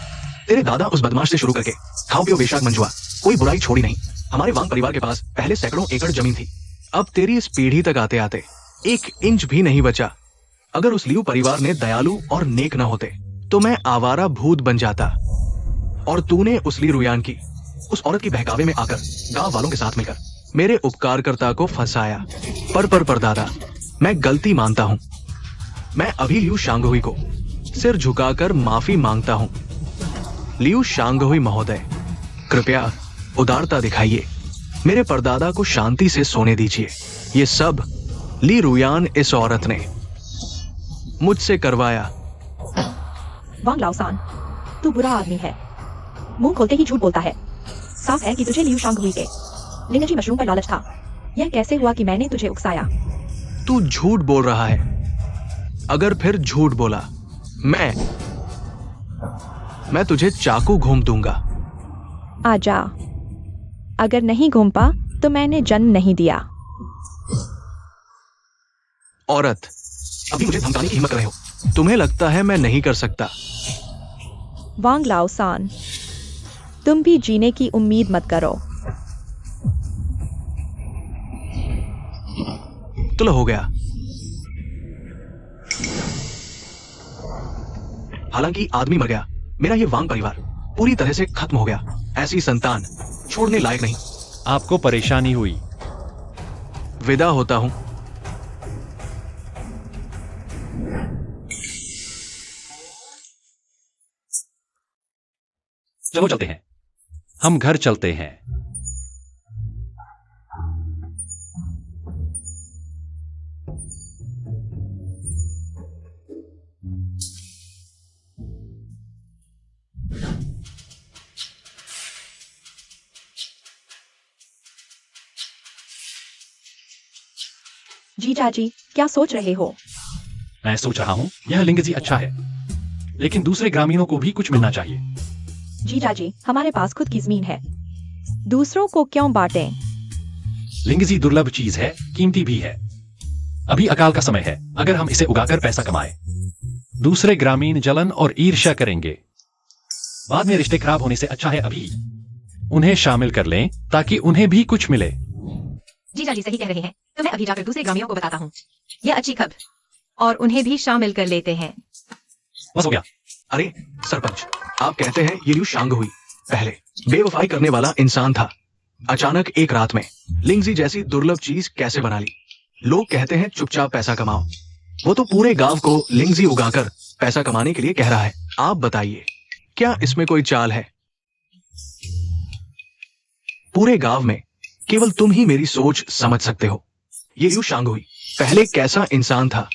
तेरे दादा उस बदमाश से शुरू करके खाओ पियो बेशाक मंजुआ कोई बुराई छोड़ी नहीं। हमारे वांग परिवार के पास पहले सैकड़ों एकड़ जमीन थी। अब तेरी इस पीढ़ी तक आते आते 1 इंच भी नहीं बचा। अगर उस लियू परिवार ने दयालु और नेक न होते तो मैं आवारा भूत बन जाता। और तूने उस ली रुयान की, उस औरत की बहकावे में आकर गांव वालों के साथ मिलकर मेरे उपकारकर्ता को फंसाया। पर दादा, मैं गलती मानता हूं। मैं अभी लियू शांगहुई को सिर झुकाकर माफी मांगता हूं। लियू शांगहुई महोदय, कृपया उदारता दिखाइए। मेरे परदादा को शांति से सोने दीजिए। ये सब ली रुयान इस औरत ने मुझसे करवाया। वांग लाओसान, तू बुरा आदमी है। मुंह खोलते ही झूठ बोलता है। साफ है कि तुझे लियू शांगहुई के लिंगजी मशरूम का लालच था। यह कैसे हुआ कि मैंने तुझे उकसाया? तू झूठ बोल रहा है। अगर फिर झूठ बोला, मैं तुझे चाकू घूम दूंगा। आजा। अगर नहीं घूम पा तो मैंने जन्म नहीं दिया। औरत, अभी मुझे धमकाने की हिम्मत कर रहे हो? तुम्हें लगता है मैं नहीं कर सकता? वांग लाओसान, तुम भी जीने की उम्मीद मत करो। तो हो गया। हालांकि आदमी मर गया, मेरा ये वांग परिवार पूरी तरह से खत्म हो गया। ऐसी संतान छोड़ने लायक नहीं। आपको परेशानी हुई। विदा होता हूं। चलो चलते हैं, हम घर चलते हैं। जीजा जी, क्या सोच रहे हो? मैं सोच रहा हूं यह लिंगजी अच्छा है, लेकिन दूसरे ग्रामीणों को भी कुछ मिलना चाहिए। जीजा जी, हमारे पास खुद की जमीन है, दूसरों को क्यों बांटें? लिंगजी दुर्लभ चीज है, कीमती भी है। अभी अकाल का समय है, अगर हम इसे उगाकर पैसा कमाए, दूसरे ग्रामीण जलन और ईर्ष्या करेंगे। बाद में रिश्ते खराब होने से अच्छा है अभी उन्हें शामिल कर लें ताकि उन्हें भी कुछ मिले। जीजा जी सही कह रहे हैं, तो मैं अभी जाकर दूसरे ग्रामीणों को बताता हूँ। यह अच्छी खबर, और उन्हें भी शामिल कर लेते हैं। बस हो गया। अरे सरपंच, आप कहते हैं ये लियू शांगहुई पहले बेवफाई करने वाला इंसान था। अचानक एक रात में लिंगजी जैसी दुर्लभ चीज कैसे बना ली? लोग कहते हैं चुपचाप पैसा कमाओ, वो तो पूरे गांव को लिंगजी उगाकर पैसा कमाने के लिए कह रहा है। आप बताइए, क्या इसमें कोई चाल है? पूरे गांव में केवल तुम ही मेरी सोच समझ सकते हो। ये लिू शांगहुई पहले कैसा इंसान था,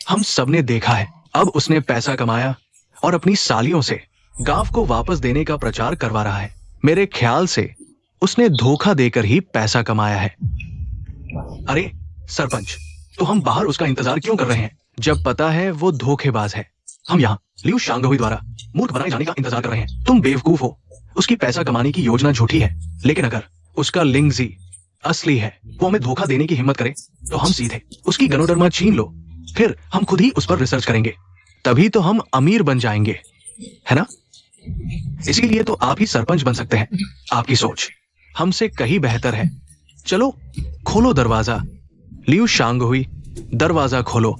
हम सबने देखा है। अब उसने पैसा कमाया और अपनी सालियों से गांव को वापस देने का प्रचार करवा रहा है। मेरे ख्याल से उसने धोखा देकर ही पैसा कमाया है। अरे सरपंच, तो हम बाहर उसका इंतजार क्यों कर रहे हैं जब पता है वो धोखेबाज है? हम यहाँ लिू शांगहुई द्वारा मूर्ख बनाए जाने का इंतजार कर रहे हैं। तुम बेवकूफ हो। उसकी पैसा कमाने की योजना झूठी है, लेकिन अगर उसका लिंगजी असली है, वो हमें धोखा देने की हिम्मत करे तो हम सीधे उसकी गनोडर्मा छीन लो, फिर हम खुद ही उस पर रिसर्च करेंगे, तभी तो हम अमीर बन जाएंगे, है ना? इसीलिए तो आप ही सरपंच बन सकते हैं। आपकी सोच हमसे कहीं बेहतर है। चलो खोलो दरवाजा। लिू शांगहुई, दरवाजा खोलो।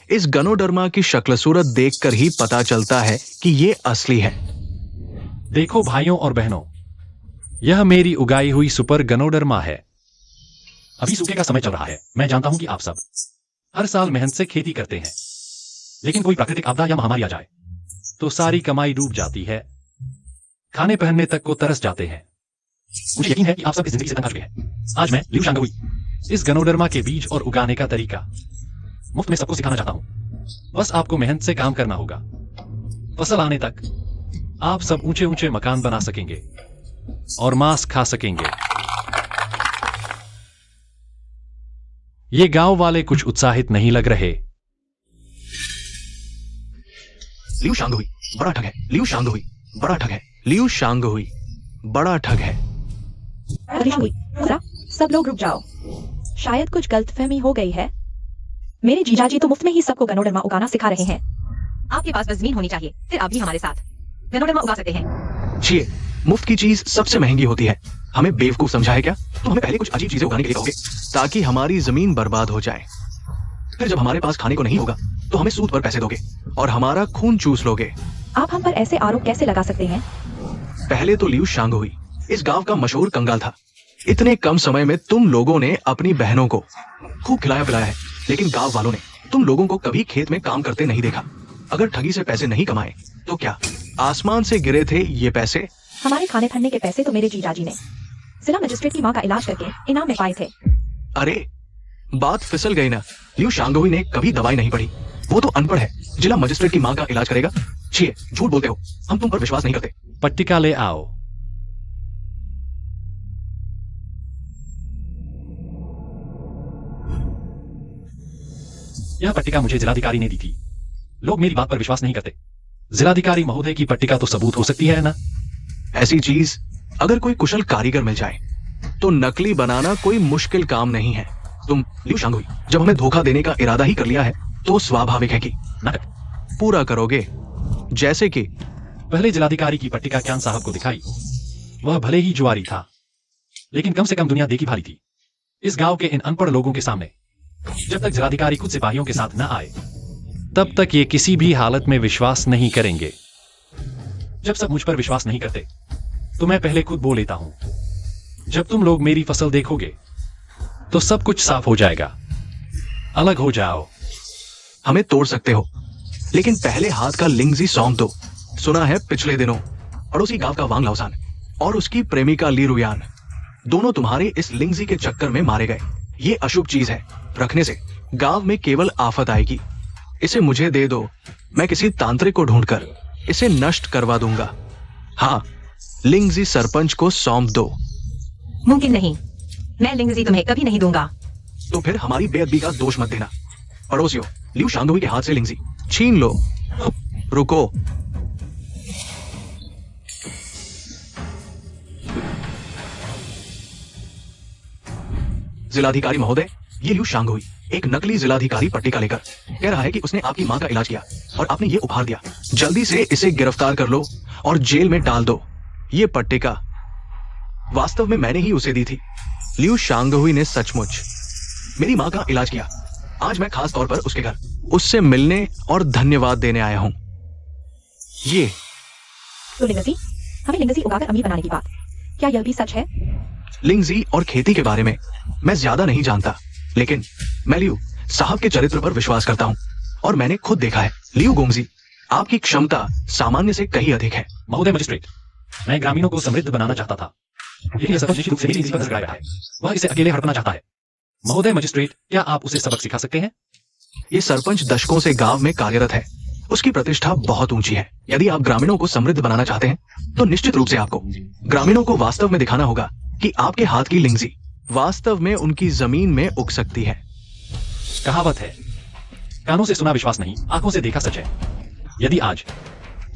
इस गनोडर्मा की शक्ल सूरत देखकर ही पता चलता है कि ये असली है। देखो भाइयों और बहनों, यह मेरी उगाई हुई सुपर गनोडर्मा है। अभी सूखे का समय चल रहा है। मैं जानता हूं कि आप सब हर साल मेहनत से खेती करते हैं, लेकिन कोई प्राकृतिक आपदा या महामारी आ जाए तो सारी कमाई डूब जाती है। खाने पहनने तक को तरस जाते हैं। मुझे यकीन है कि आप सब इस जिंदगी से तंग आ चुके हैं। आज मैं लिू शांगहुई इस गनोडर्मा के बीज और उगाने का तरीका मुफ्त में सबको सिखाना चाहता हूं। बस आपको मेहनत से काम करना होगा। फसल आने तक आप सब ऊंचे ऊंचे मकान बना सकेंगे और मांस खा सकेंगे। ये गांव वाले कुछ उत्साहित नहीं लग रहे। लिू शांगहुई बड़ा ठग है। लिू शांगहुई बड़ा ठग है। लिू शांगहुई बड़ा ठग है। अरे शांगहुई, जरा सब लोग रुक जाओ। शायद कुछ गलतफहमी हो गई है। मेरे जीजाजी तो मुफ्त में ही सबको गनोडर्मा उगाना सिखा रहे हैं। आपके पास बस जमीन होनी चाहिए, फिर आप भी हमारे साथ गनोडर्मा उगा सकते हैं। छिए, मुफ्त की चीज सबसे महंगी होती है। हमें बेवकूफ समझा है क्या? तो हमें पहले कुछ अजीब चीजें उगाने के लिए कहोगे ताकि हमारी जमीन बर्बाद हो जाए। फिर जब हमारे पास खाने को नहीं होगा तो हमें सूद पर पैसे दोगे और हमारा खून चूस लोगे। आप हम पर ऐसे आरोप कैसे लगा सकते हैं? पहले तो लिू शांगहुई इस गांव का मशहूर कंगाल था। इतने कम समय में तुम लोगों ने अपनी बहनों को खूब खिलाया पिलाया है, लेकिन गांव वालों ने तुम लोगों को कभी खेत में काम करते नहीं देखा। अगर ठगी से पैसे नहीं कमाए तो क्या आसमान से गिरे थे ये पैसे? हमारे खाने ठंडे के पैसे तो मेरे जीजाजी ने जिला मजिस्ट्रेट की मां का इलाज करके इनाम में पाए थे। अरे बात फिसल गई ना। लिू शांगहुई ने कभी दवाई नहीं पढ़ी, वो तो अनपढ़ है। जिला मजिस्ट्रेट की मां का इलाज करेगा? छिए, झूठ बोलते हो। हम तुम पर विश्वास नहीं करते। पट्टिका ले आओ। यह पट्टिका मुझे जिलाधिकारी ने दी थी। लोग मेरी बात पर विश्वास नहीं करते। जिलाधिकारी महोदय की पट्टिका तो सबूत हो सकती है ना? ऐसी चीज अगर कोई कुशल कारीगर मिल जाए तो नकली बनाना कोई मुश्किल काम नहीं है। तुम लिू शांगहुई जब हमें धोखा देने का इरादा ही कर लिया है तो स्वाभाविक है कि नाटक पूरा करोगे। जैसे कि पहले जिलाधिकारी की पट्टिका क्यान साहब को दिखाई। वह भले ही जुआरी था, लेकिन कम से कम दुनिया देखी भाली थी। इस गांव के इन अनपढ़ लोगों के सामने जब तक जिलाधिकारी खुद सिपाहियों के साथ न आए तब तक ये किसी भी हालत में विश्वास नहीं करेंगे। जब सब मुझ पर विश्वास नहीं करते तो मैं पहले खुद बोल लेता हूं। जब तुम लोग मेरी फसल देखोगे तो सब कुछ साफ हो जाएगा। अलग हो जाओ। हमें तोड़ सकते हो, लेकिन पहले हाथ का लिंगजी सौंप दो। सुना है पिछले दिनों पड़ोसी गांव का वांग लाओसान और उसकी प्रेमिका ली रुयान दोनों तुम्हारे इस लिंगजी के चक्कर में मारे गए। ये अशुभ चीज है। रखने से गांव में केवल आफत आएगी। इसे मुझे दे दो, मैं किसी तांत्रिक को ढूंढकर इसे नष्ट करवा दूंगा। हाँ, लिंगजी सरपंच को सौंप दो। मुमकिन नहीं, मैं लिंगजी तुम्हें कभी नहीं दूंगा। तो फिर हमारी बेअदबी का दोष मत देना। पड़ोसियों, लिू शांगहुई के हाथ से लिंगजी छीन लो। रुको। जिलाधिकारी महोदय, ये लिू शांगहुई एक नकली जिलाधिकारी पट्टिका लेकर कह रहा है कि उसने आपकी मां का इलाज किया और आपने ये उपहार दिया। जल्दी से इसे गिरफ्तार कर लो और जेल में डाल दो। ये पट्टिका वास्तव में मैंने ही उसे दी थी। लिू शांगहुई ने सचमुच मेरी मां का इलाज किया। आज मैं खास तौर पर उसके घर उससे मिलने और धन्यवाद देने आया हूं। ये तो लिंगजी, हमें लिंगजी उगाकर अमीर बनाने की बात, क्या यह भी सच है? लिंगजी और खेती के बारे में मैं ज्यादा नहीं जानता, लेकिन मैं लियू साहब के चरित्र पर विश्वास करता हूँ और मैंने खुद देखा है। लियू गोंगजी, आपकी क्षमता सामान्य से कहीं अधिक है। महोदय मजिस्ट्रेट, मैं ग्रामीणों को समृद्ध बनाना चाहता था, लेकिन यह सरपंच निश्चित रूप से मेरी इसी पर नजर आया है। वह इसे अकेले हड़पना चाहता है। महोदय मजिस्ट्रेट, क्या आप उसे सबक सिखा सकते हैं? ये सरपंच दशकों से गांव में कार्यरत है, उसकी प्रतिष्ठा बहुत ऊंची है। यदि आप ग्रामीणों को समृद्ध बनाना चाहते हैं तो निश्चित रूप से आपको ग्रामीणों को वास्तव में दिखाना होगा कि आपके हाथ की लिंगजी वास्तव में उनकी जमीन में उग सकती है। कहावत है, कानों से सुना विश्वास नहीं, आंखों से देखा सच है। यदि आज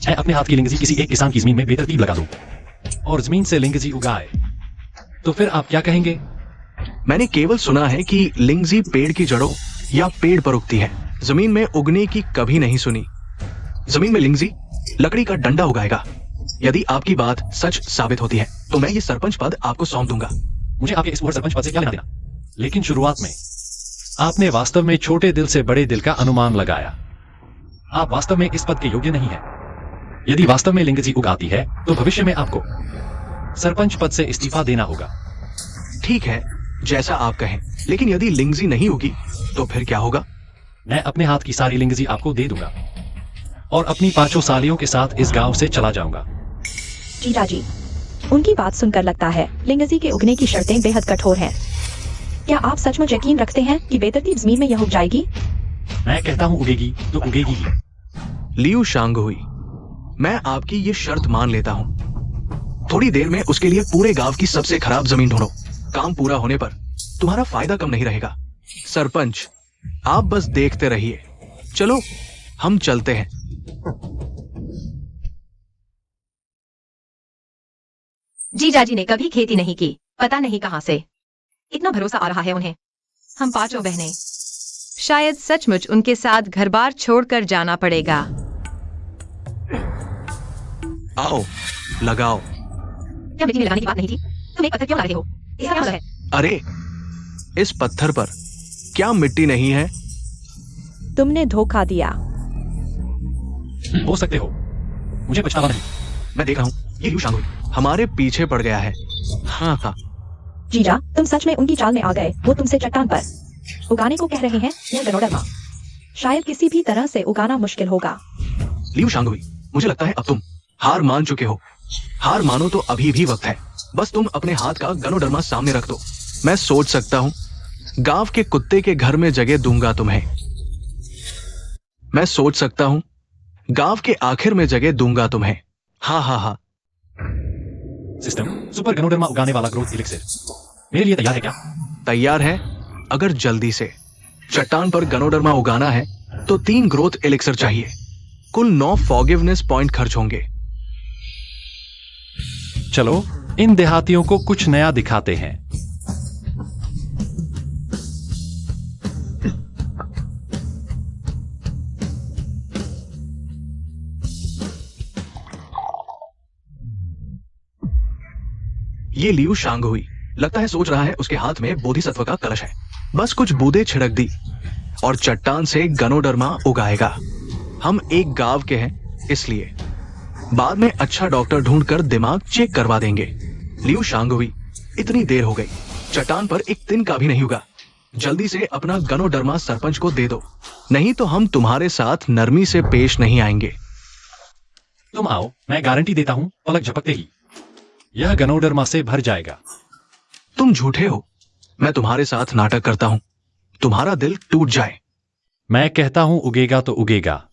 मैं अपने हाथ की लिंगजी किसी एक किसान की जमीन में बेतरतीब लगा दूं और जमीन से लिंगजी उगाए, तो फिर आप क्या कहेंगे? मैंने केवल सुना है कि लिंगजी पेड़ की जड़ों या पेड़ पर उगती है, जमीन में उगने की कभी नहीं सुनी। जमीन में लिंगजी लकड़ी का डंडा उगाएगा। यदि आपकी बात सच साबित होती है तो मैं ये सरपंच पद आपको सौंप दूंगा। मुझे आपके इस सरपंच पद से क्या लेना देना, लेकिन शुरुआत में आपने वास्तव में छोटे दिल से बड़े दिल का अनुमान लगाया। आप वास्तव में इस पद के योग्य नहीं है। यदि वास्तव में लिंगजी उगाती है तो भविष्य में आपको सरपंच पद से इस्तीफा देना होगा। ठीक है, जैसा आप कहें, लेकिन यदि लिंगजी नहीं होगी तो फिर क्या होगा? मैं अपने हाथ की सारी लिंगजी आपको दे दूंगा और अपनी 5 सालियों के साथ इस गांव से चला जाऊंगा। जीजा जी, उनकी बात सुनकर लगता है लिंगजी के उगने की शर्तें बेहद कठोर हैं। क्या आप सचमुच यकीन रखते हैं कि बेतरतीब जमीन में यह उग जाएगी? मैं कहता हूं उगेगी तो उगेगी ही। लियू शांगहुई, मैं आपकी ये शर्त मान लेता हूँ। थोड़ी देर में उसके लिए पूरे गांव की सबसे खराब जमीन ढूंढो। काम पूरा होने पर तुम्हारा फायदा कम नहीं रहेगा। सरपंच, आप बस देखते रहिए। चलो हम चलते हैं। जीजा जी ने कभी खेती नहीं की, पता नहीं कहां से इतना भरोसा आ रहा है उन्हें। हम 5 बहनें, शायद सचमुच उनके साथ घर बार छोड़कर जाना पड़ेगा। आओ, लगाओ। क्या मिट्टी में लगाने की बात नहीं थी? तुम एक पत्थर क्यों ला रहे हो? इसका क्या मतलब है? अरे, इस पत्थर पर क्या मिट्टी नहीं है? तुमने धोखा दिया। हो सकते हो, मुझे पछतावा नहीं। मैं देख रहा हूँ, ये लियू शांगहुई हमारे पीछे पड़ गया है। हाँ हाँ, जीजा, तुम सच में उनकी चाल में आ गए। वो तुमसे चट्टान पर उगाने को कह रहे हैं या गनोडरमा? शायद किसी भी तरह से उगाना मुश्किल होगा। लियू शांगहुई, मुझे लगता है अब तुम हार मान चुके हो। हार मानो तो अभी भी वक्त है। बस तुम अपने हाथ का गनोडरमा सामने रख दो। मैं सोच सकता हूँ, गांव के कुत्ते के घर में जगह दूंगा तुम्हें। मैं सोच सकता हूँ, गांव के आखिर में जगह दूंगा तुम्हें। हाँ हाँ हाँ। सिस्टम सुपर गनोडर्मा उगाने वाला ग्रोथ एलिक्सिर मेरे लिए तैयार है क्या? तैयार है, अगर जल्दी से। चट्टान पर गनोडर्मा उगाना है तो 3 ग्रोथ एलिक्सर चाहिए। कुल 9 फॉरगिवनेस पॉइंट खर्च होंगे। चलो इन देहातियों को कुछ नया दिखाते हैं। ये लियू शांगहुई लगता है सोच रहा है उसके हाथ में बोधिसत्व का कलश है। बस कुछ बूंदें छिड़क दी और चट्टान से गनोडर्मा उगाएगा। हम एक गांव के हैं, इसलिए बाद में अच्छा डॉक्टर ढूंढकर दिमाग चेक करवा देंगे। लियू शांगहुई, इतनी देर हो गई, चट्टान पर एक तिनका भी नहीं उगा। जल्दी से अपना गनोडर्मा सरपंच को दे दो, नहीं तो हम तुम्हारे साथ नरमी से पेश नहीं आएंगे। तुम आओ, मैं गारंटी देता हूं पलक झपकते ही यह गनोडर्मा से भर जाएगा। तुम झूठे हो। मैं तुम्हारे साथ नाटक करता हूं, तुम्हारा दिल टूट जाए। मैं कहता हूं उगेगा तो उगेगा।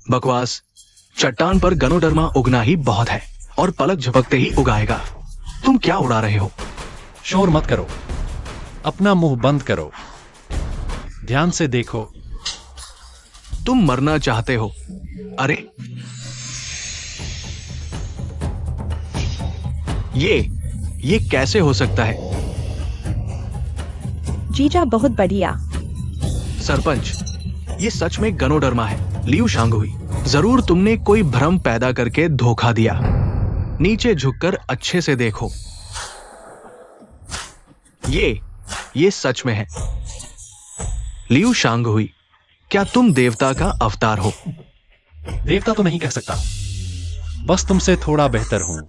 बकवास। चट्टान पर गनोडर्मा उगना ही बहुत है और पलक झपकते ही उगाएगा। तुम क्या उड़ा रहे हो? शोर मत करो, अपना मुंह बंद करो, ध्यान से देखो। तुम मरना चाहते हो। अरे, ये कैसे हो सकता है? जीजा, बहुत बढ़िया। सरपंच, ये सच में गनोडर्मा है। लियू शांगहुई, जरूर तुमने कोई भ्रम पैदा करके धोखा दिया। नीचे झुककर अच्छे से देखो। ये सच में है। लियू शांगहुई, क्या तुम देवता का अवतार हो? देवता तो नहीं कह सकता, बस तुमसे थोड़ा बेहतर हूं।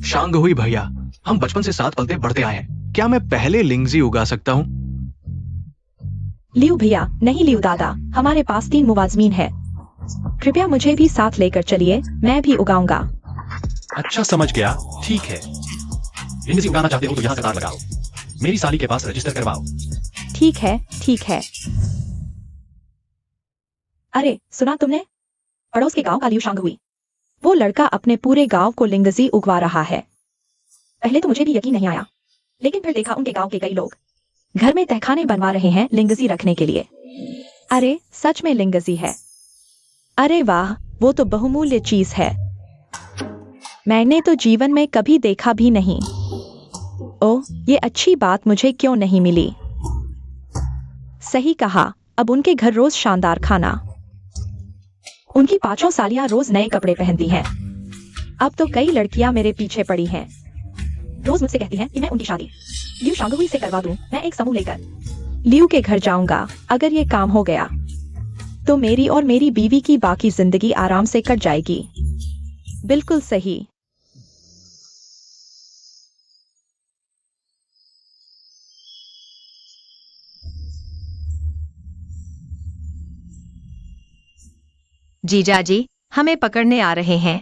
शांग हुई भैया, हम बचपन से साथ पलते बढ़ते आए हैं। क्या मैं पहले लिंगजी उगा सकता हूँ? लियो भैया, नहीं लियो दादा, हमारे पास 3 मुवाजमीन है। कृपया मुझे भी साथ लेकर चलिए, मैं भी उगाऊंगा। अच्छा समझ गया, ठीक है। लिंगजी उगाना चाहते हो तो यहाँ कतार लगाओ। मेरी साली के पास रजिस्टर करवाओ। ठीक है, ठीक है। अरे सुना तुमने? पड़ोस के गांव का लियो शांग हुई। वो लड़का अपने पूरे गांव को लिंगजी उगवा रहा है। पहले तो मुझे भी यकीन नहीं आया, लेकिन फिर देखा उनके गांव के कई लोग घर में तहखाने बनवा रहे हैं लिंगजी रखने के लिए। अरे सच में लिंगजी है। अरे वाह, वो तो बहुमूल्य चीज है। मैंने तो जीवन में कभी देखा भी नहीं। ओह, ये अच्छी बात मुझे क्यों नहीं मिली। सही कहा, अब उनके घर रोज शानदार खाना। उनकी 5 सालियां रोज नए कपड़े पहनती हैं। अब तो कई लड़कियां मेरे पीछे पड़ी हैं। रोज मुझसे कहती हैं कि मैं उनकी शादी लियो शांगहुई से करवा दूं। मैं एक समूह लेकर लियो के घर जाऊंगा। अगर ये काम हो गया तो मेरी और मेरी बीवी की बाकी जिंदगी आराम से कट जाएगी। बिल्कुल सही। जीजाजी, हमें पकड़ने आ रहे हैं।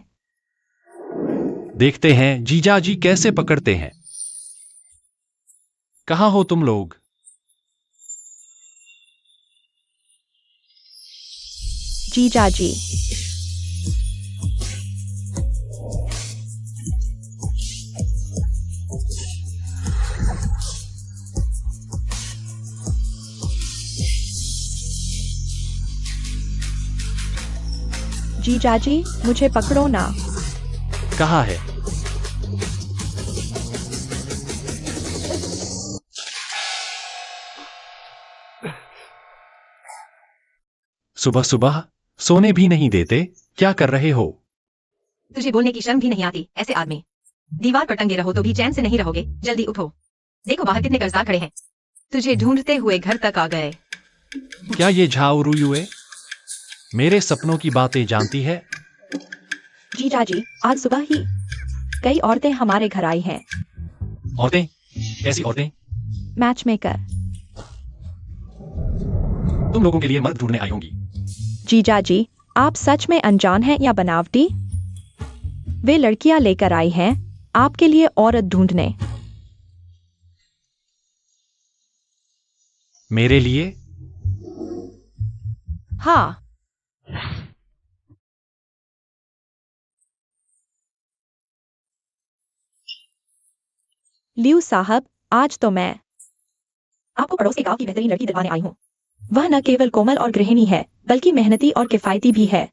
देखते हैं जीजा जी कैसे पकड़ते हैं। कहाँ हो तुम लोग? जीजा जी, जीजा जी, मुझे पकड़ो ना। कहाँ है? सुबह सुबह सोने भी नहीं देते, क्या कर रहे हो? तुझे बोलने की शर्म भी नहीं आती? ऐसे आदमी दीवार पर टंगे रहो तो भी चैन से नहीं रहोगे। जल्दी उठो, देखो बाहर कितने कर्जदार खड़े हैं। तुझे ढूंढते हुए घर तक आ गए। क्या ये झाऊ रुयुए मेरे सपनों की बातें जानती है? जीजा जी, आज सुबह ही कई औरतें हमारे घर आई हैं। औरतें? कैसी औरतें? Match maker. तुम लोगों के लिए मर्द ढूंढने आई होंगी। जीजा जी, आप सच में अनजान हैं या बनावटी? वे लड़कियां लेकर आई हैं आपके लिए औरत ढूंढने। मेरे लिए? हाँ। लियो साहब, आज तो मैं आपको पड़ोस के गांव की बेहतरीन लड़की दिलवाने आई हूँ। वह न केवल कोमल और गृहिणी है, बल्कि मेहनती और किफायती भी है।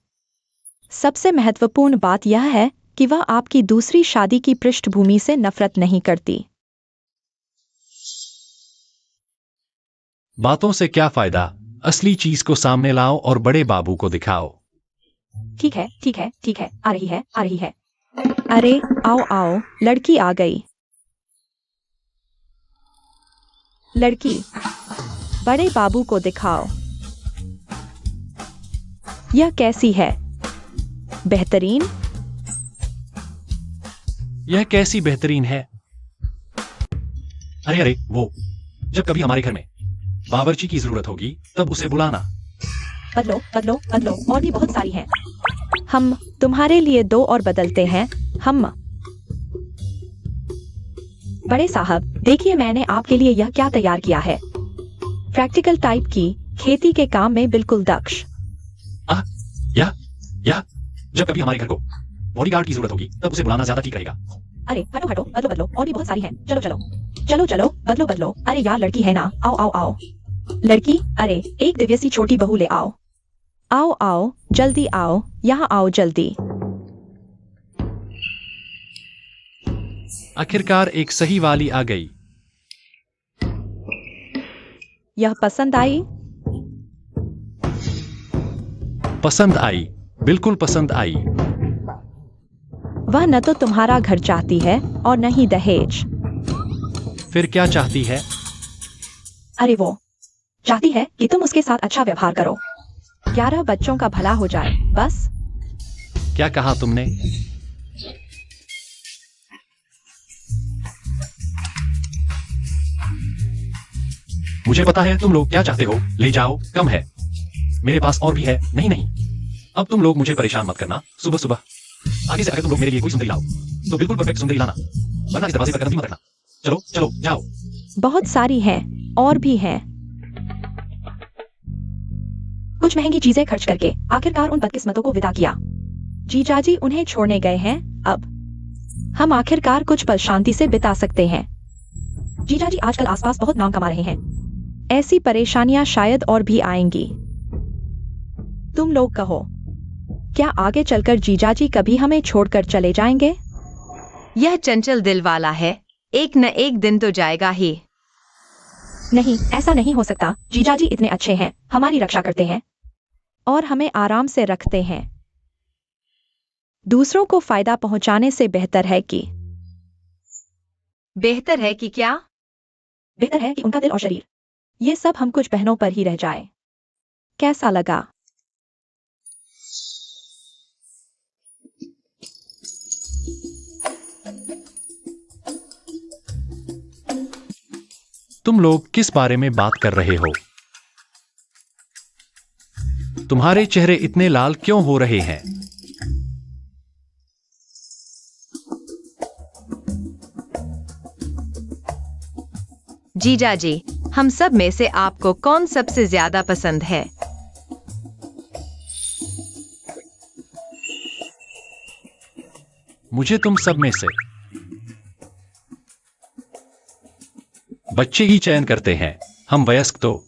सबसे महत्वपूर्ण बात यह है कि वह आपकी दूसरी शादी की पृष्ठभूमि से नफरत नहीं करती। बातों से क्या फायदा? असली चीज को सामने लाओ और बड़े बाबू को दिखाओ। ठीक है, ठीक है, ठीक है, आ रही है, आ रही है। अरे आओ आओ, लड़की आ गई। लड़की, बड़े बाबू को दिखाओ। यह कैसी है? बेहतरीन? यह कैसी बेहतरीन है? अरे अरे वो, जब कभी हमारे घर में बावर्ची की जरूरत होगी तब उसे बुलाना। बदलो बदलो बदलो, और भी बहुत सारी हैं। हम तुम्हारे लिए 2 और बदलते हैं। हम बड़े साहब, देखिए मैंने आपके लिए यह क्या तैयार किया है। प्रैक्टिकल टाइप की, खेती के काम में बिल्कुल दक्ष। या जब कभी हमारे घर को बॉडीगार्ड की जरूरत होगी तब उसे बुलाना ज्यादा ठीक रहेगा। अरे हटो हटो, बदलो बदलो, और भी बहुत सारी हैं। चलो चलो चलो चलो, बदलो बदलो। अरे यार, लड़की है ना, आओ आओ आओ। लड़की, अरे एक दिव्य सी छोटी बहू ले आओ। आओ आओ, जल्दी आओ, यहाँ आओ जल्दी। आखिरकार एक सही वाली आ गई। यह पसंद आई? पसंद आई, बिल्कुल पसंद आई। वह न तो तुम्हारा घर चाहती है और न ही दहेज। फिर क्या चाहती है? अरे वो चाहती है कि तुम उसके साथ अच्छा व्यवहार करो। 11 बच्चों का भला हो जाए बस। क्या कहा तुमने? मुझे पता है तुम लोग क्या चाहते हो। ले जाओ, कम है। मेरे पास और भी है। नहीं नहीं, अब तुम लोग मुझे परेशान मत करना। सुबह सुबह आगे से अगर तुम लोग मेरे लिए कोई सुंदरी लाओ तो बिल्कुल परफेक्ट सुंदरी लाना, वरना इस दरवाजे पर कदम भी मत रखना। चलो चलो जाओ। बहुत सारी हैं और भी हैं। कुछ महंगी चीजें खर्च करके आखिरकार उन बदकिस्मतों को विदा किया। जीजाजी उन्हें छोड़ने गए हैं। अब हम आखिरकार कुछ पल शांति से बिता सकते हैं। जीजाजी आजकल आसपास बहुत नाम कमा रहे हैं। ऐसी परेशानियां शायद और भी आएंगी। तुम लोग कहो, क्या आगे चलकर जीजाजी कभी हमें छोड़कर चले जाएंगे? यह चंचल दिल वाला है, एक न एक दिन तो जाएगा ही। नहीं, ऐसा नहीं हो सकता। जीजाजी इतने अच्छे हैं, हमारी रक्षा करते हैं और हमें आराम से रखते हैं। दूसरों को फायदा पहुंचाने से बेहतर है कि क्या? बेहतर है कि उनका दिल और शरीर, ये सब हम कुछ बहनों पर ही रह जाए। कैसा लगा? तुम लोग किस बारे में बात कर रहे हो? तुम्हारे चेहरे इतने लाल क्यों हो रहे हैं? जीजाजी, हम सब में से आपको कौन सबसे ज्यादा पसंद है? मुझे तुम सब में से बच्चे ही चयन करते हैं। हम वयस्क तो